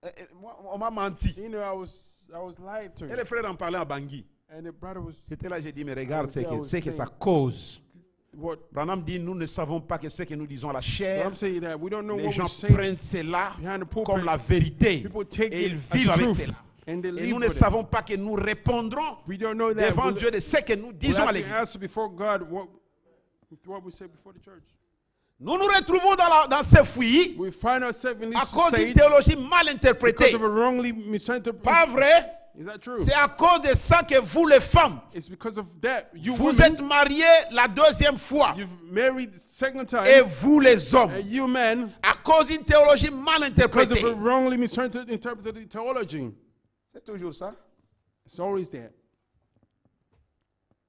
eh, moi, on m'a menti. you know, I was lied Et to. le frère en parlait à Bangui. And the brother was, J'étais là, j'ai dit, mais regarde Yeah, I was ce que ça saying- cause. what? Branham dit, nous ne savons pas que ce que nous disons à la But chair. I'm saying that we don't know Les what gens we're saying prennent cela behind the pulpit. comme la vérité. People take Et it ils as vivent avec truth. cela. And they Et live nous ne with it. savons pas que nous répondrons We don't know that. devant We'll, Dieu de ce que nous we'll disons à have to l'église. answer before God what we say before the church. Nous nous retrouvons dans ce fouillis We find ourselves in this à cause d'une state théologie mal interprétée. because of a wrongly misinterpreted. Pas vrai? Is that true? C'est à cause de ça que vous, les femmes, It's because of that. You vous women, êtes mariés la deuxième fois. you've married the second time. Et vous, les hommes, And you men, à cause d'une théologie mal because of interprétée. a wrongly misinterpreted theology. C'est toujours ça. It's always that.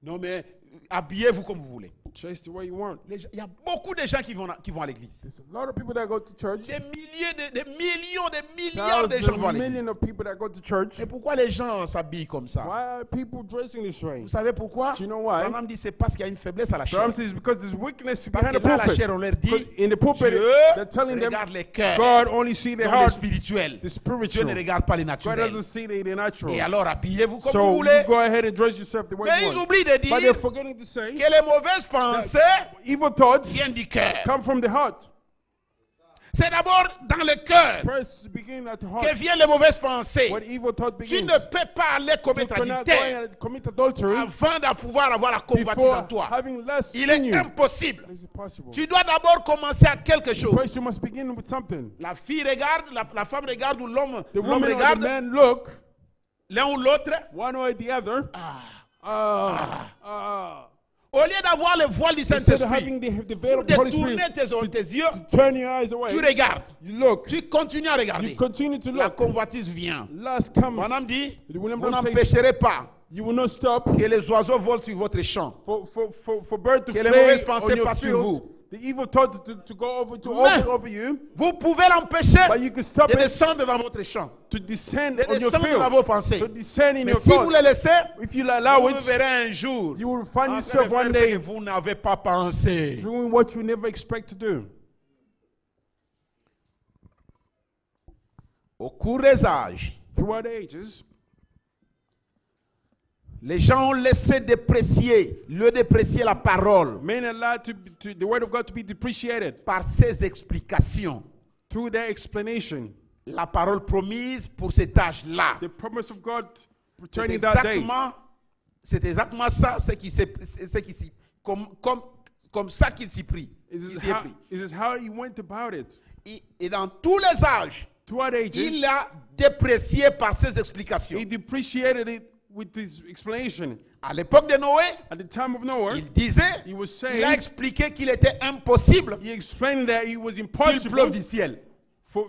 Non, mais habillez-vous comme vous voulez. Chase the way you want. Il y a beaucoup de gens qui vont à l'église. There's a lot of people that go to church. Des milliers, des millions, des milliards de gens Thousands, vont à l'église. millions of people that go to church. Et pourquoi les gens s'habillent comme ça? Why are people dressing this way? Vous savez pourquoi? Do you know why? Branham dit c'est parce qu'il y a une faiblesse à la chair. Psalm says because there's weakness Parce behind que the là, la chair, pulpit. on leur dit, Because in the pulpit, Dieu they're telling them regarde les cœurs, God only sees the non le heart, spirituel. the Dieu spiritual. ne regarde pas les God naturels. doesn't see the natural. Et alors, habillez-vous comme So vous you voulez. go ahead and dress yourself the way Mais you ils want. oublient de But dire they're forgetting to say que les mauvaises pensées evil thoughts viennent du cœur. come from the heart. C'est d'abord dans le cœur First, begin at the que heart. viennent les mauvaises pensées. When evil thought Tu begins, ne peux pas aller you commettre cannot go adultère and commit adultery avant de pouvoir avoir la convoitise en before toi. having less Il in est you. impossible. Is it possible? Tu dois d'abord commencer à quelque chose. First, you must begin with something. La fille regarde, la femme regarde ou l'homme The woman or the regarde, man look, l'un ou l'autre. one or the other. Au lieu d'avoir le voile du Instead of Saint-Esprit, having the veil pour of the Holy détourner Spirit, tes yeux, turn your eyes tu away. regardes. You look. Tu continues à regarder. You continue to La look. convoitise vient. Last comes. Madame dit, William vous Branham says, n'empêcherez pas you will not stop que les oiseaux volent sur votre champ. for birds to Que les fly mauvaises on pensées your passent sur field. vous. The evil thought to go over Mais- over you, Vous pouvez l'empêcher but you can stop de it descendre dans votre champ, to descend de on your descendre dans field, vos pensées. to descend in Mais your si vous le thoughts. laissez, If you allow vous it, verrez un jour you will find en train yourself de faire one ce day que vous n'avez pas pensé. doing what you never expect to do. Au cours des âges, Throughout the ages, les gens ont laissé déprécier la parole men are allowed to the word of God to be depreciated par ses explications. through their explanation. La parole promise pour cet âge-là. The promise of God C'est returning that day. exactement ça, comme ça qu'il s'y prit. This is how he went about it. Et dans tous les âges, Throughout ages, il a déprécié par ses explications. he depreciated it with his explanation. À l'époque de Noé, At the time of Noah, il disait, he was il a saying, expliqué qu'il était impossible he explained that it was qu'il impossible pleuve du ciel. for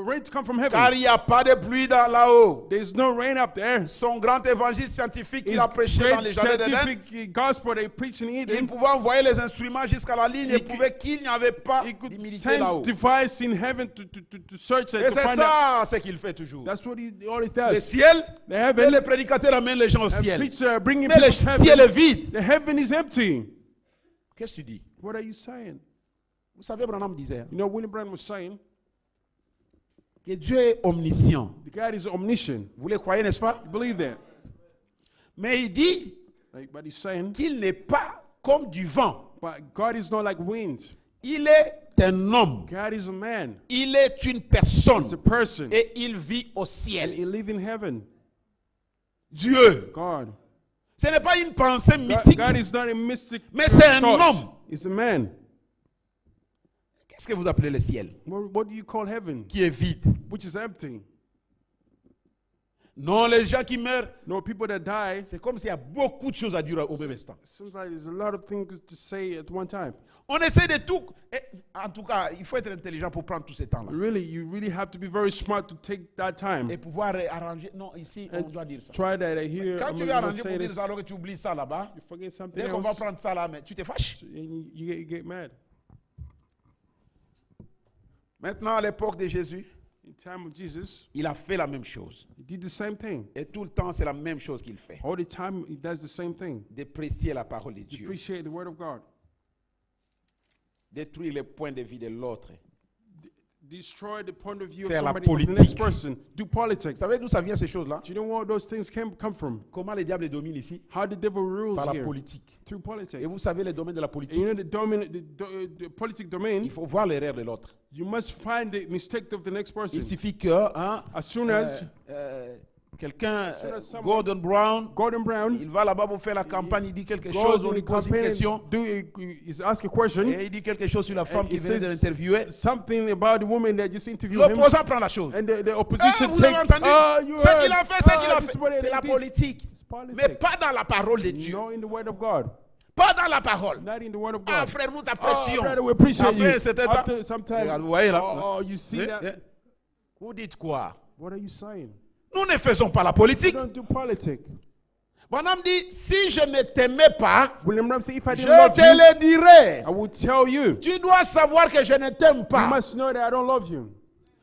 rain to come from heaven. Car il n'y a pas de pluie là-haut. There's no rain up there. Son grand évangile scientifique qu'il His a prêché dans great les jardins d'Éden, scientific gospel they preach in il Eden, pouvait envoyer les instruments jusqu'à la ligne et He prouvait qu'il n'y avait pas he could d'humidité send là-haut. device in heaven to search it, Et to c'est find out. ça ce qu'il fait toujours. That's what he always Le does. ciel, The et heaven, les prédicateurs amènent les gens au and ciel. preacher bringing Mais le people to ciel heaven. est vide. The heaven is empty. Qu'est-ce que tu dis? What are you saying? Vous savez, Branham disait You know, William Branham was saying, que Dieu est omniscient. the God is omniscient. Vous le croyez, n'est-ce pas? You believe that? Mais il dit But he's saying, qu'il n'est pas comme du vent. but God is not like wind. Il est un homme. God is a man. Il est une personne. He's a person. Et il vit au And ciel. he lives in heaven. Dieu. God. Ce n'est pas une pensée mythique. God is not a mystic. Mais c'est un thought. homme. It's a man. Qu'est-ce que vous appelez le ciel? What do you call heaven? Qui est vide. Which is empty. Non, les gens qui meurent, No, people that die, c'est comme s'il y a beaucoup de choses à dire au même instant. sometimes there's a lot of things to say at one time. On essaie de tout. Et, en tout cas, il faut être intelligent pour prendre tout ce temps-là. Really, you really have to be very smart to take that time. Et pouvoir arranger. Non, ici, on doit dire ça. Try that here. Quand I'm tu veux gonna arranger say pour dire this. ça, alors que tu oublies ça là-bas, You forget something dès qu'on va else, prendre ça là, mais tu te fâches. and you get mad. Maintenant, à l'époque de Jésus, In time of Jesus, il a fait la même chose. he did the same thing. Et tout le temps, c'est la même chose qu'il fait. All the time, he does the same thing. Déprécier la parole de Dieu. Appreciate the word of God. Détruire les points de vue de l'autre. Destroy the point of view of Faire la somebody, of the politique. next person. Do politics. Vous savez d'où ça vient ces choses-là? Do you know where those things come from? Comment le diable domine ici? How the devil rules Par la here. politique. Through politics. Et vous savez le domaine de la And politique? you know the politic domain, Il faut voir l'erreur de l'autre. you must find the mistake of the next person. Il suffit que As soon as quelqu'un, soon as someone- Gordon Brown, Gordon Brown il va là-bas pour faire la campagne, il dit quelque goes chose, on in lui the pose une campaign question, and is ask a question, et il dit quelque chose sur la femme and qui he venait de says l'interviewer. something about the woman that just interviewed him, L'opposant prend la chose. and the Ah, opposition vous avez take, entendu? you Ce heard, qu'il a fait, ce qu'il a this is what fait. C'est they la did. politique. It's politics. Mais pas dans la parole de Dieu. No, in the word of God. Pas dans la parole. Not in the word of Ah, God. frère, nous Oh, t'apprécions. brother, we appreciate you. Après, c'était là. After sometimes, Regarde, vous voyez là. oh, you see Eh, that? eh. Vous dites quoi? What are you saying? Nous ne faisons pas la We politique. don't do politics. Bonhomme dit, si je ne t'aimais pas, William Ram said, if I je didn't love te you, le dirai. I will tell you. Tu dois savoir que je ne t'aime You pas. must know that I don't love you.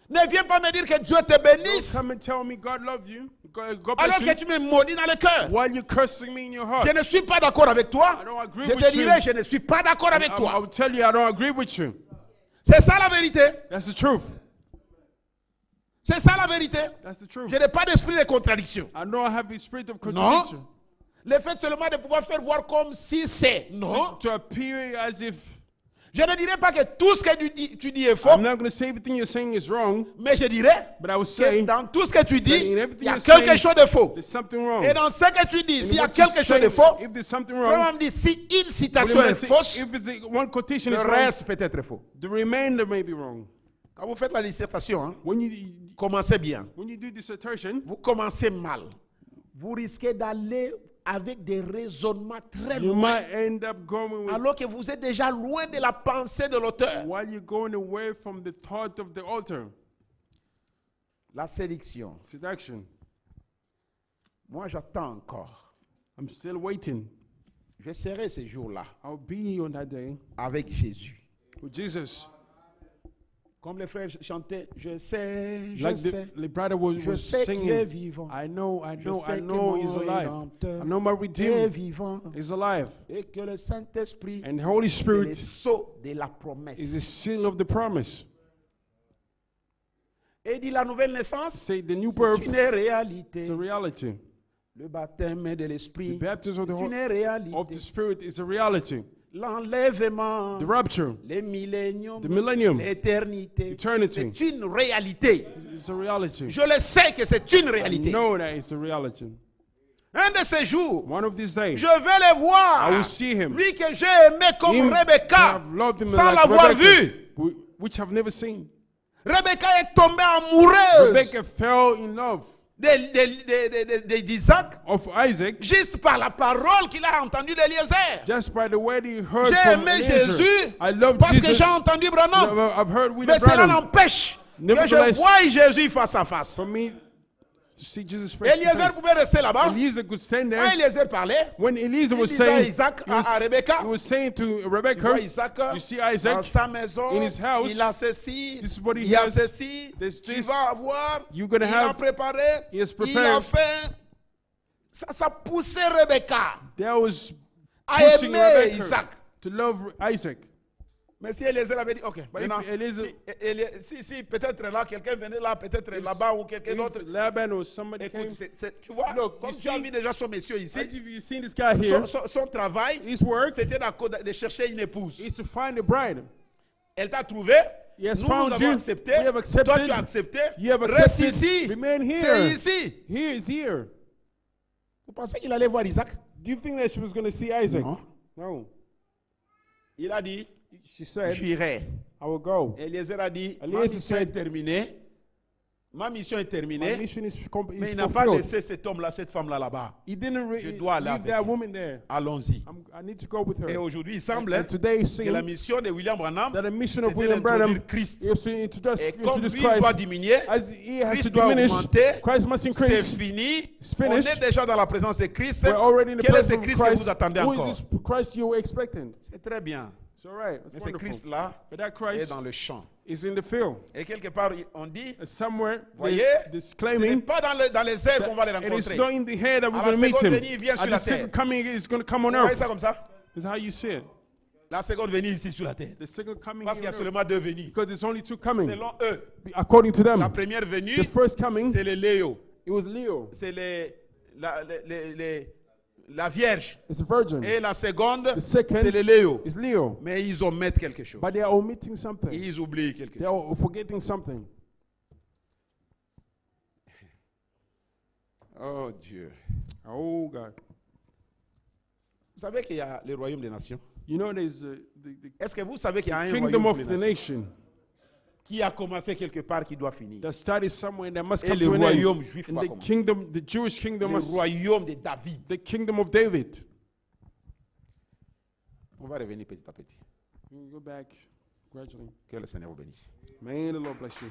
Ne viens pas me dire que Dieu te Don't bénisse come and tell me God loves you. God alors bless que you. tu me maudis dans le cœur. While you're cursing me in your heart. Je ne suis pas d'accord avec toi. I don't agree Je with te you. dirai, je ne suis pas d'accord avec I toi. will tell you I don't agree with you. C'est ça la vérité. That's the truth. C'est ça la vérité. That's the truth. Je n'ai pas d'esprit de contradiction. I know I have a spirit of Non. contradiction. Le fait seulement de pouvoir faire voir comme si c'est. Non. To appear as if Je ne dirais pas que tout ce que tu dis est faux, I'm not going to say everything you're saying is wrong, mais je dirais but I will que say dans tout ce que tu dis, that in il everything y a you're quelque saying, chose de faux. there's something wrong. Et dans ce que tu dis, And s'il y a what you're quelque chose de saying, faux, if there's something Frère wrong, me dit, si une what citation am I est saying? fausse, If it's one quotation le is wrong, reste peut être faux. the remainder may be wrong. Quand vous faites la dissertation, hein, When commencez bien. you do dissertation, Vous commencez mal. Vous risquez d'aller avec des raisonnements très You loin, might end up going with, alors que vous êtes déjà loin de la pensée de l'auteur. while you're going away from the thought of the altar. La séduction. Seduction. Moi, j'attends encore. I'm still waiting. Je serai ce jour-là I'll be on that day avec Jésus. with Jesus. Comme les frères chantaient, je sais, je Like sais. the brother was Je sais qu'il est singing. vivant. I know Je sais que he's mon alive. Rédempteur I know my est Redeemer vivant. is alive. Et que le Saint-Esprit And the Holy c'est le Spirit sceau de la is the promesse. seal of the promise. Et dit la nouvelle naissance, Say the new birth c'est une réalité. is a reality. Le baptême de The l'Esprit, baptism of the, c'est une of the réalité. Spirit is a reality. L'enlèvement, The rapture, les milléniums, the millennium, l'éternité, eternity c'est une réalité. is a reality. Je le sais que c'est une I réalité. know that it's a reality. Un de ces jours, One of these days, je vais le voir. I will see him. Lui que j'ai aimé comme Him Rebecca, I've loved him sans like l'avoir Rebecca, vu. which I've never seen. Rebecca est tombée amoureuse Rebecca fell in love d'Isaac of Isaac juste par la parole qu'il a entendue d'Eliezer. just by the word he heard J'ai from aimé Eliezer. Jésus I love parce que Jesus. j'ai entendu Branham. I've heard William Mais cela Branham. n'empêche que je Nevertheless, voie Jésus face à face. for me to see Jesus face to Eliezer face. pouvait rester là-bas. Eliezer could stand Quand there. Eliezer parlait, When Eliezer il was disait à saying, Isaac, he was, à Rebecca, he was saying to tu Rebecca, vois Isaac you see dans Isaac, sa maison, in his house, il a ceci, this is what he il a has, ceci, there's tu this, vas avoir, you're gonna il a have, préparé, he has il a prepared. fait. Ça poussait Rebecca That was à pushing aimer Rebecca Isaac. to love Isaac. Mais si Eliezer avait dit, ok, But if maintenant, Eliezer- si peut-être là, quelqu'un venait là, peut-être là-bas ou quelqu'un d'autre. If Laban or somebody came, Écoute, tu vois, Look, comme you tu as see- vu déjà son monsieur ici, as if you've seen this guy here, son travail, his work c'était de chercher une épouse. is to find a bride. Elle t'a trouvé. He has Nous, found nous avons you. accepté. We have accepted. Toi, tu as accepté. You have Reste accepted. ici. Remain here. C'est ici. He is here. Vous pensez qu'il allait voir Isaac? Do you think that she was going to see Isaac? Non. No. Il a dit, She said, j'irai. I will go. Eliezer a dit, ma Eliezer mission est said, terminée. Ma mission est My terminée. mission is Mais il n'a pas fulfilled. laissé cet homme-là, cette femme-là là-bas. He didn't Je dois aller leave avec that elle. woman there. Allons-y. I need to go with Et her. aujourd'hui, il semble And today it que la seems mission de William Branham, that the mission of c'était William Branham d'introduire Christ. is to introduce, Et comme introduce lui doit Christ. diminuer, As he has Christ to doit diminish, augmenter. Christ must C'est increase. fini. It's On finished. est déjà dans la présence de Christ. We're already in the Quel est ce presence of Christ que Christ. vous attendez Who encore? is this Christ you were expecting? C'est très bien. It's all right. It's Mais ce wonderful. Christ-là But that est Christ dans le champ. is in the field. Et quelque part, on dit, Somewhere, voyez, this ce n'est claiming pas dans les airs qu'on va les that it is rencontrer. not in the head that we're À la going to meet seconde him. venue, il vient sur At la the second terre. coming, is going to come on Vous voyez earth. ça comme ça? Is how you see it. La seconde venue ici sur la terre. The second coming Parce qu'il y a here on earth. seulement deux venues. Because there's only two coming. Selon eux, According to them, la première venue, the first coming, c'est les Léo. it was Leo. C'est la Vierge. It's a virgin. Et la seconde, The second c'est les Léo. is Leo. Mais ils omettent quelque chose. But they are omitting something. Ils oublient quelque They chose. are forgetting something. Oh Dieu. Oh, God. Vous savez qu'il y a le royaume des nations? You know, there's the Est-ce que vous savez qu'il y a un kingdom royaume of des the nations nation qui a commencé quelque part, qui doit finir? that started somewhere that must Et come le to an royaume end. juif And va the commencer. kingdom, the Jewish kingdom, Le must, royaume de David. the kingdom of David. On va revenir petit à petit. You go back gradually. Que le Seigneur vous bénisse. May the Lord bless you.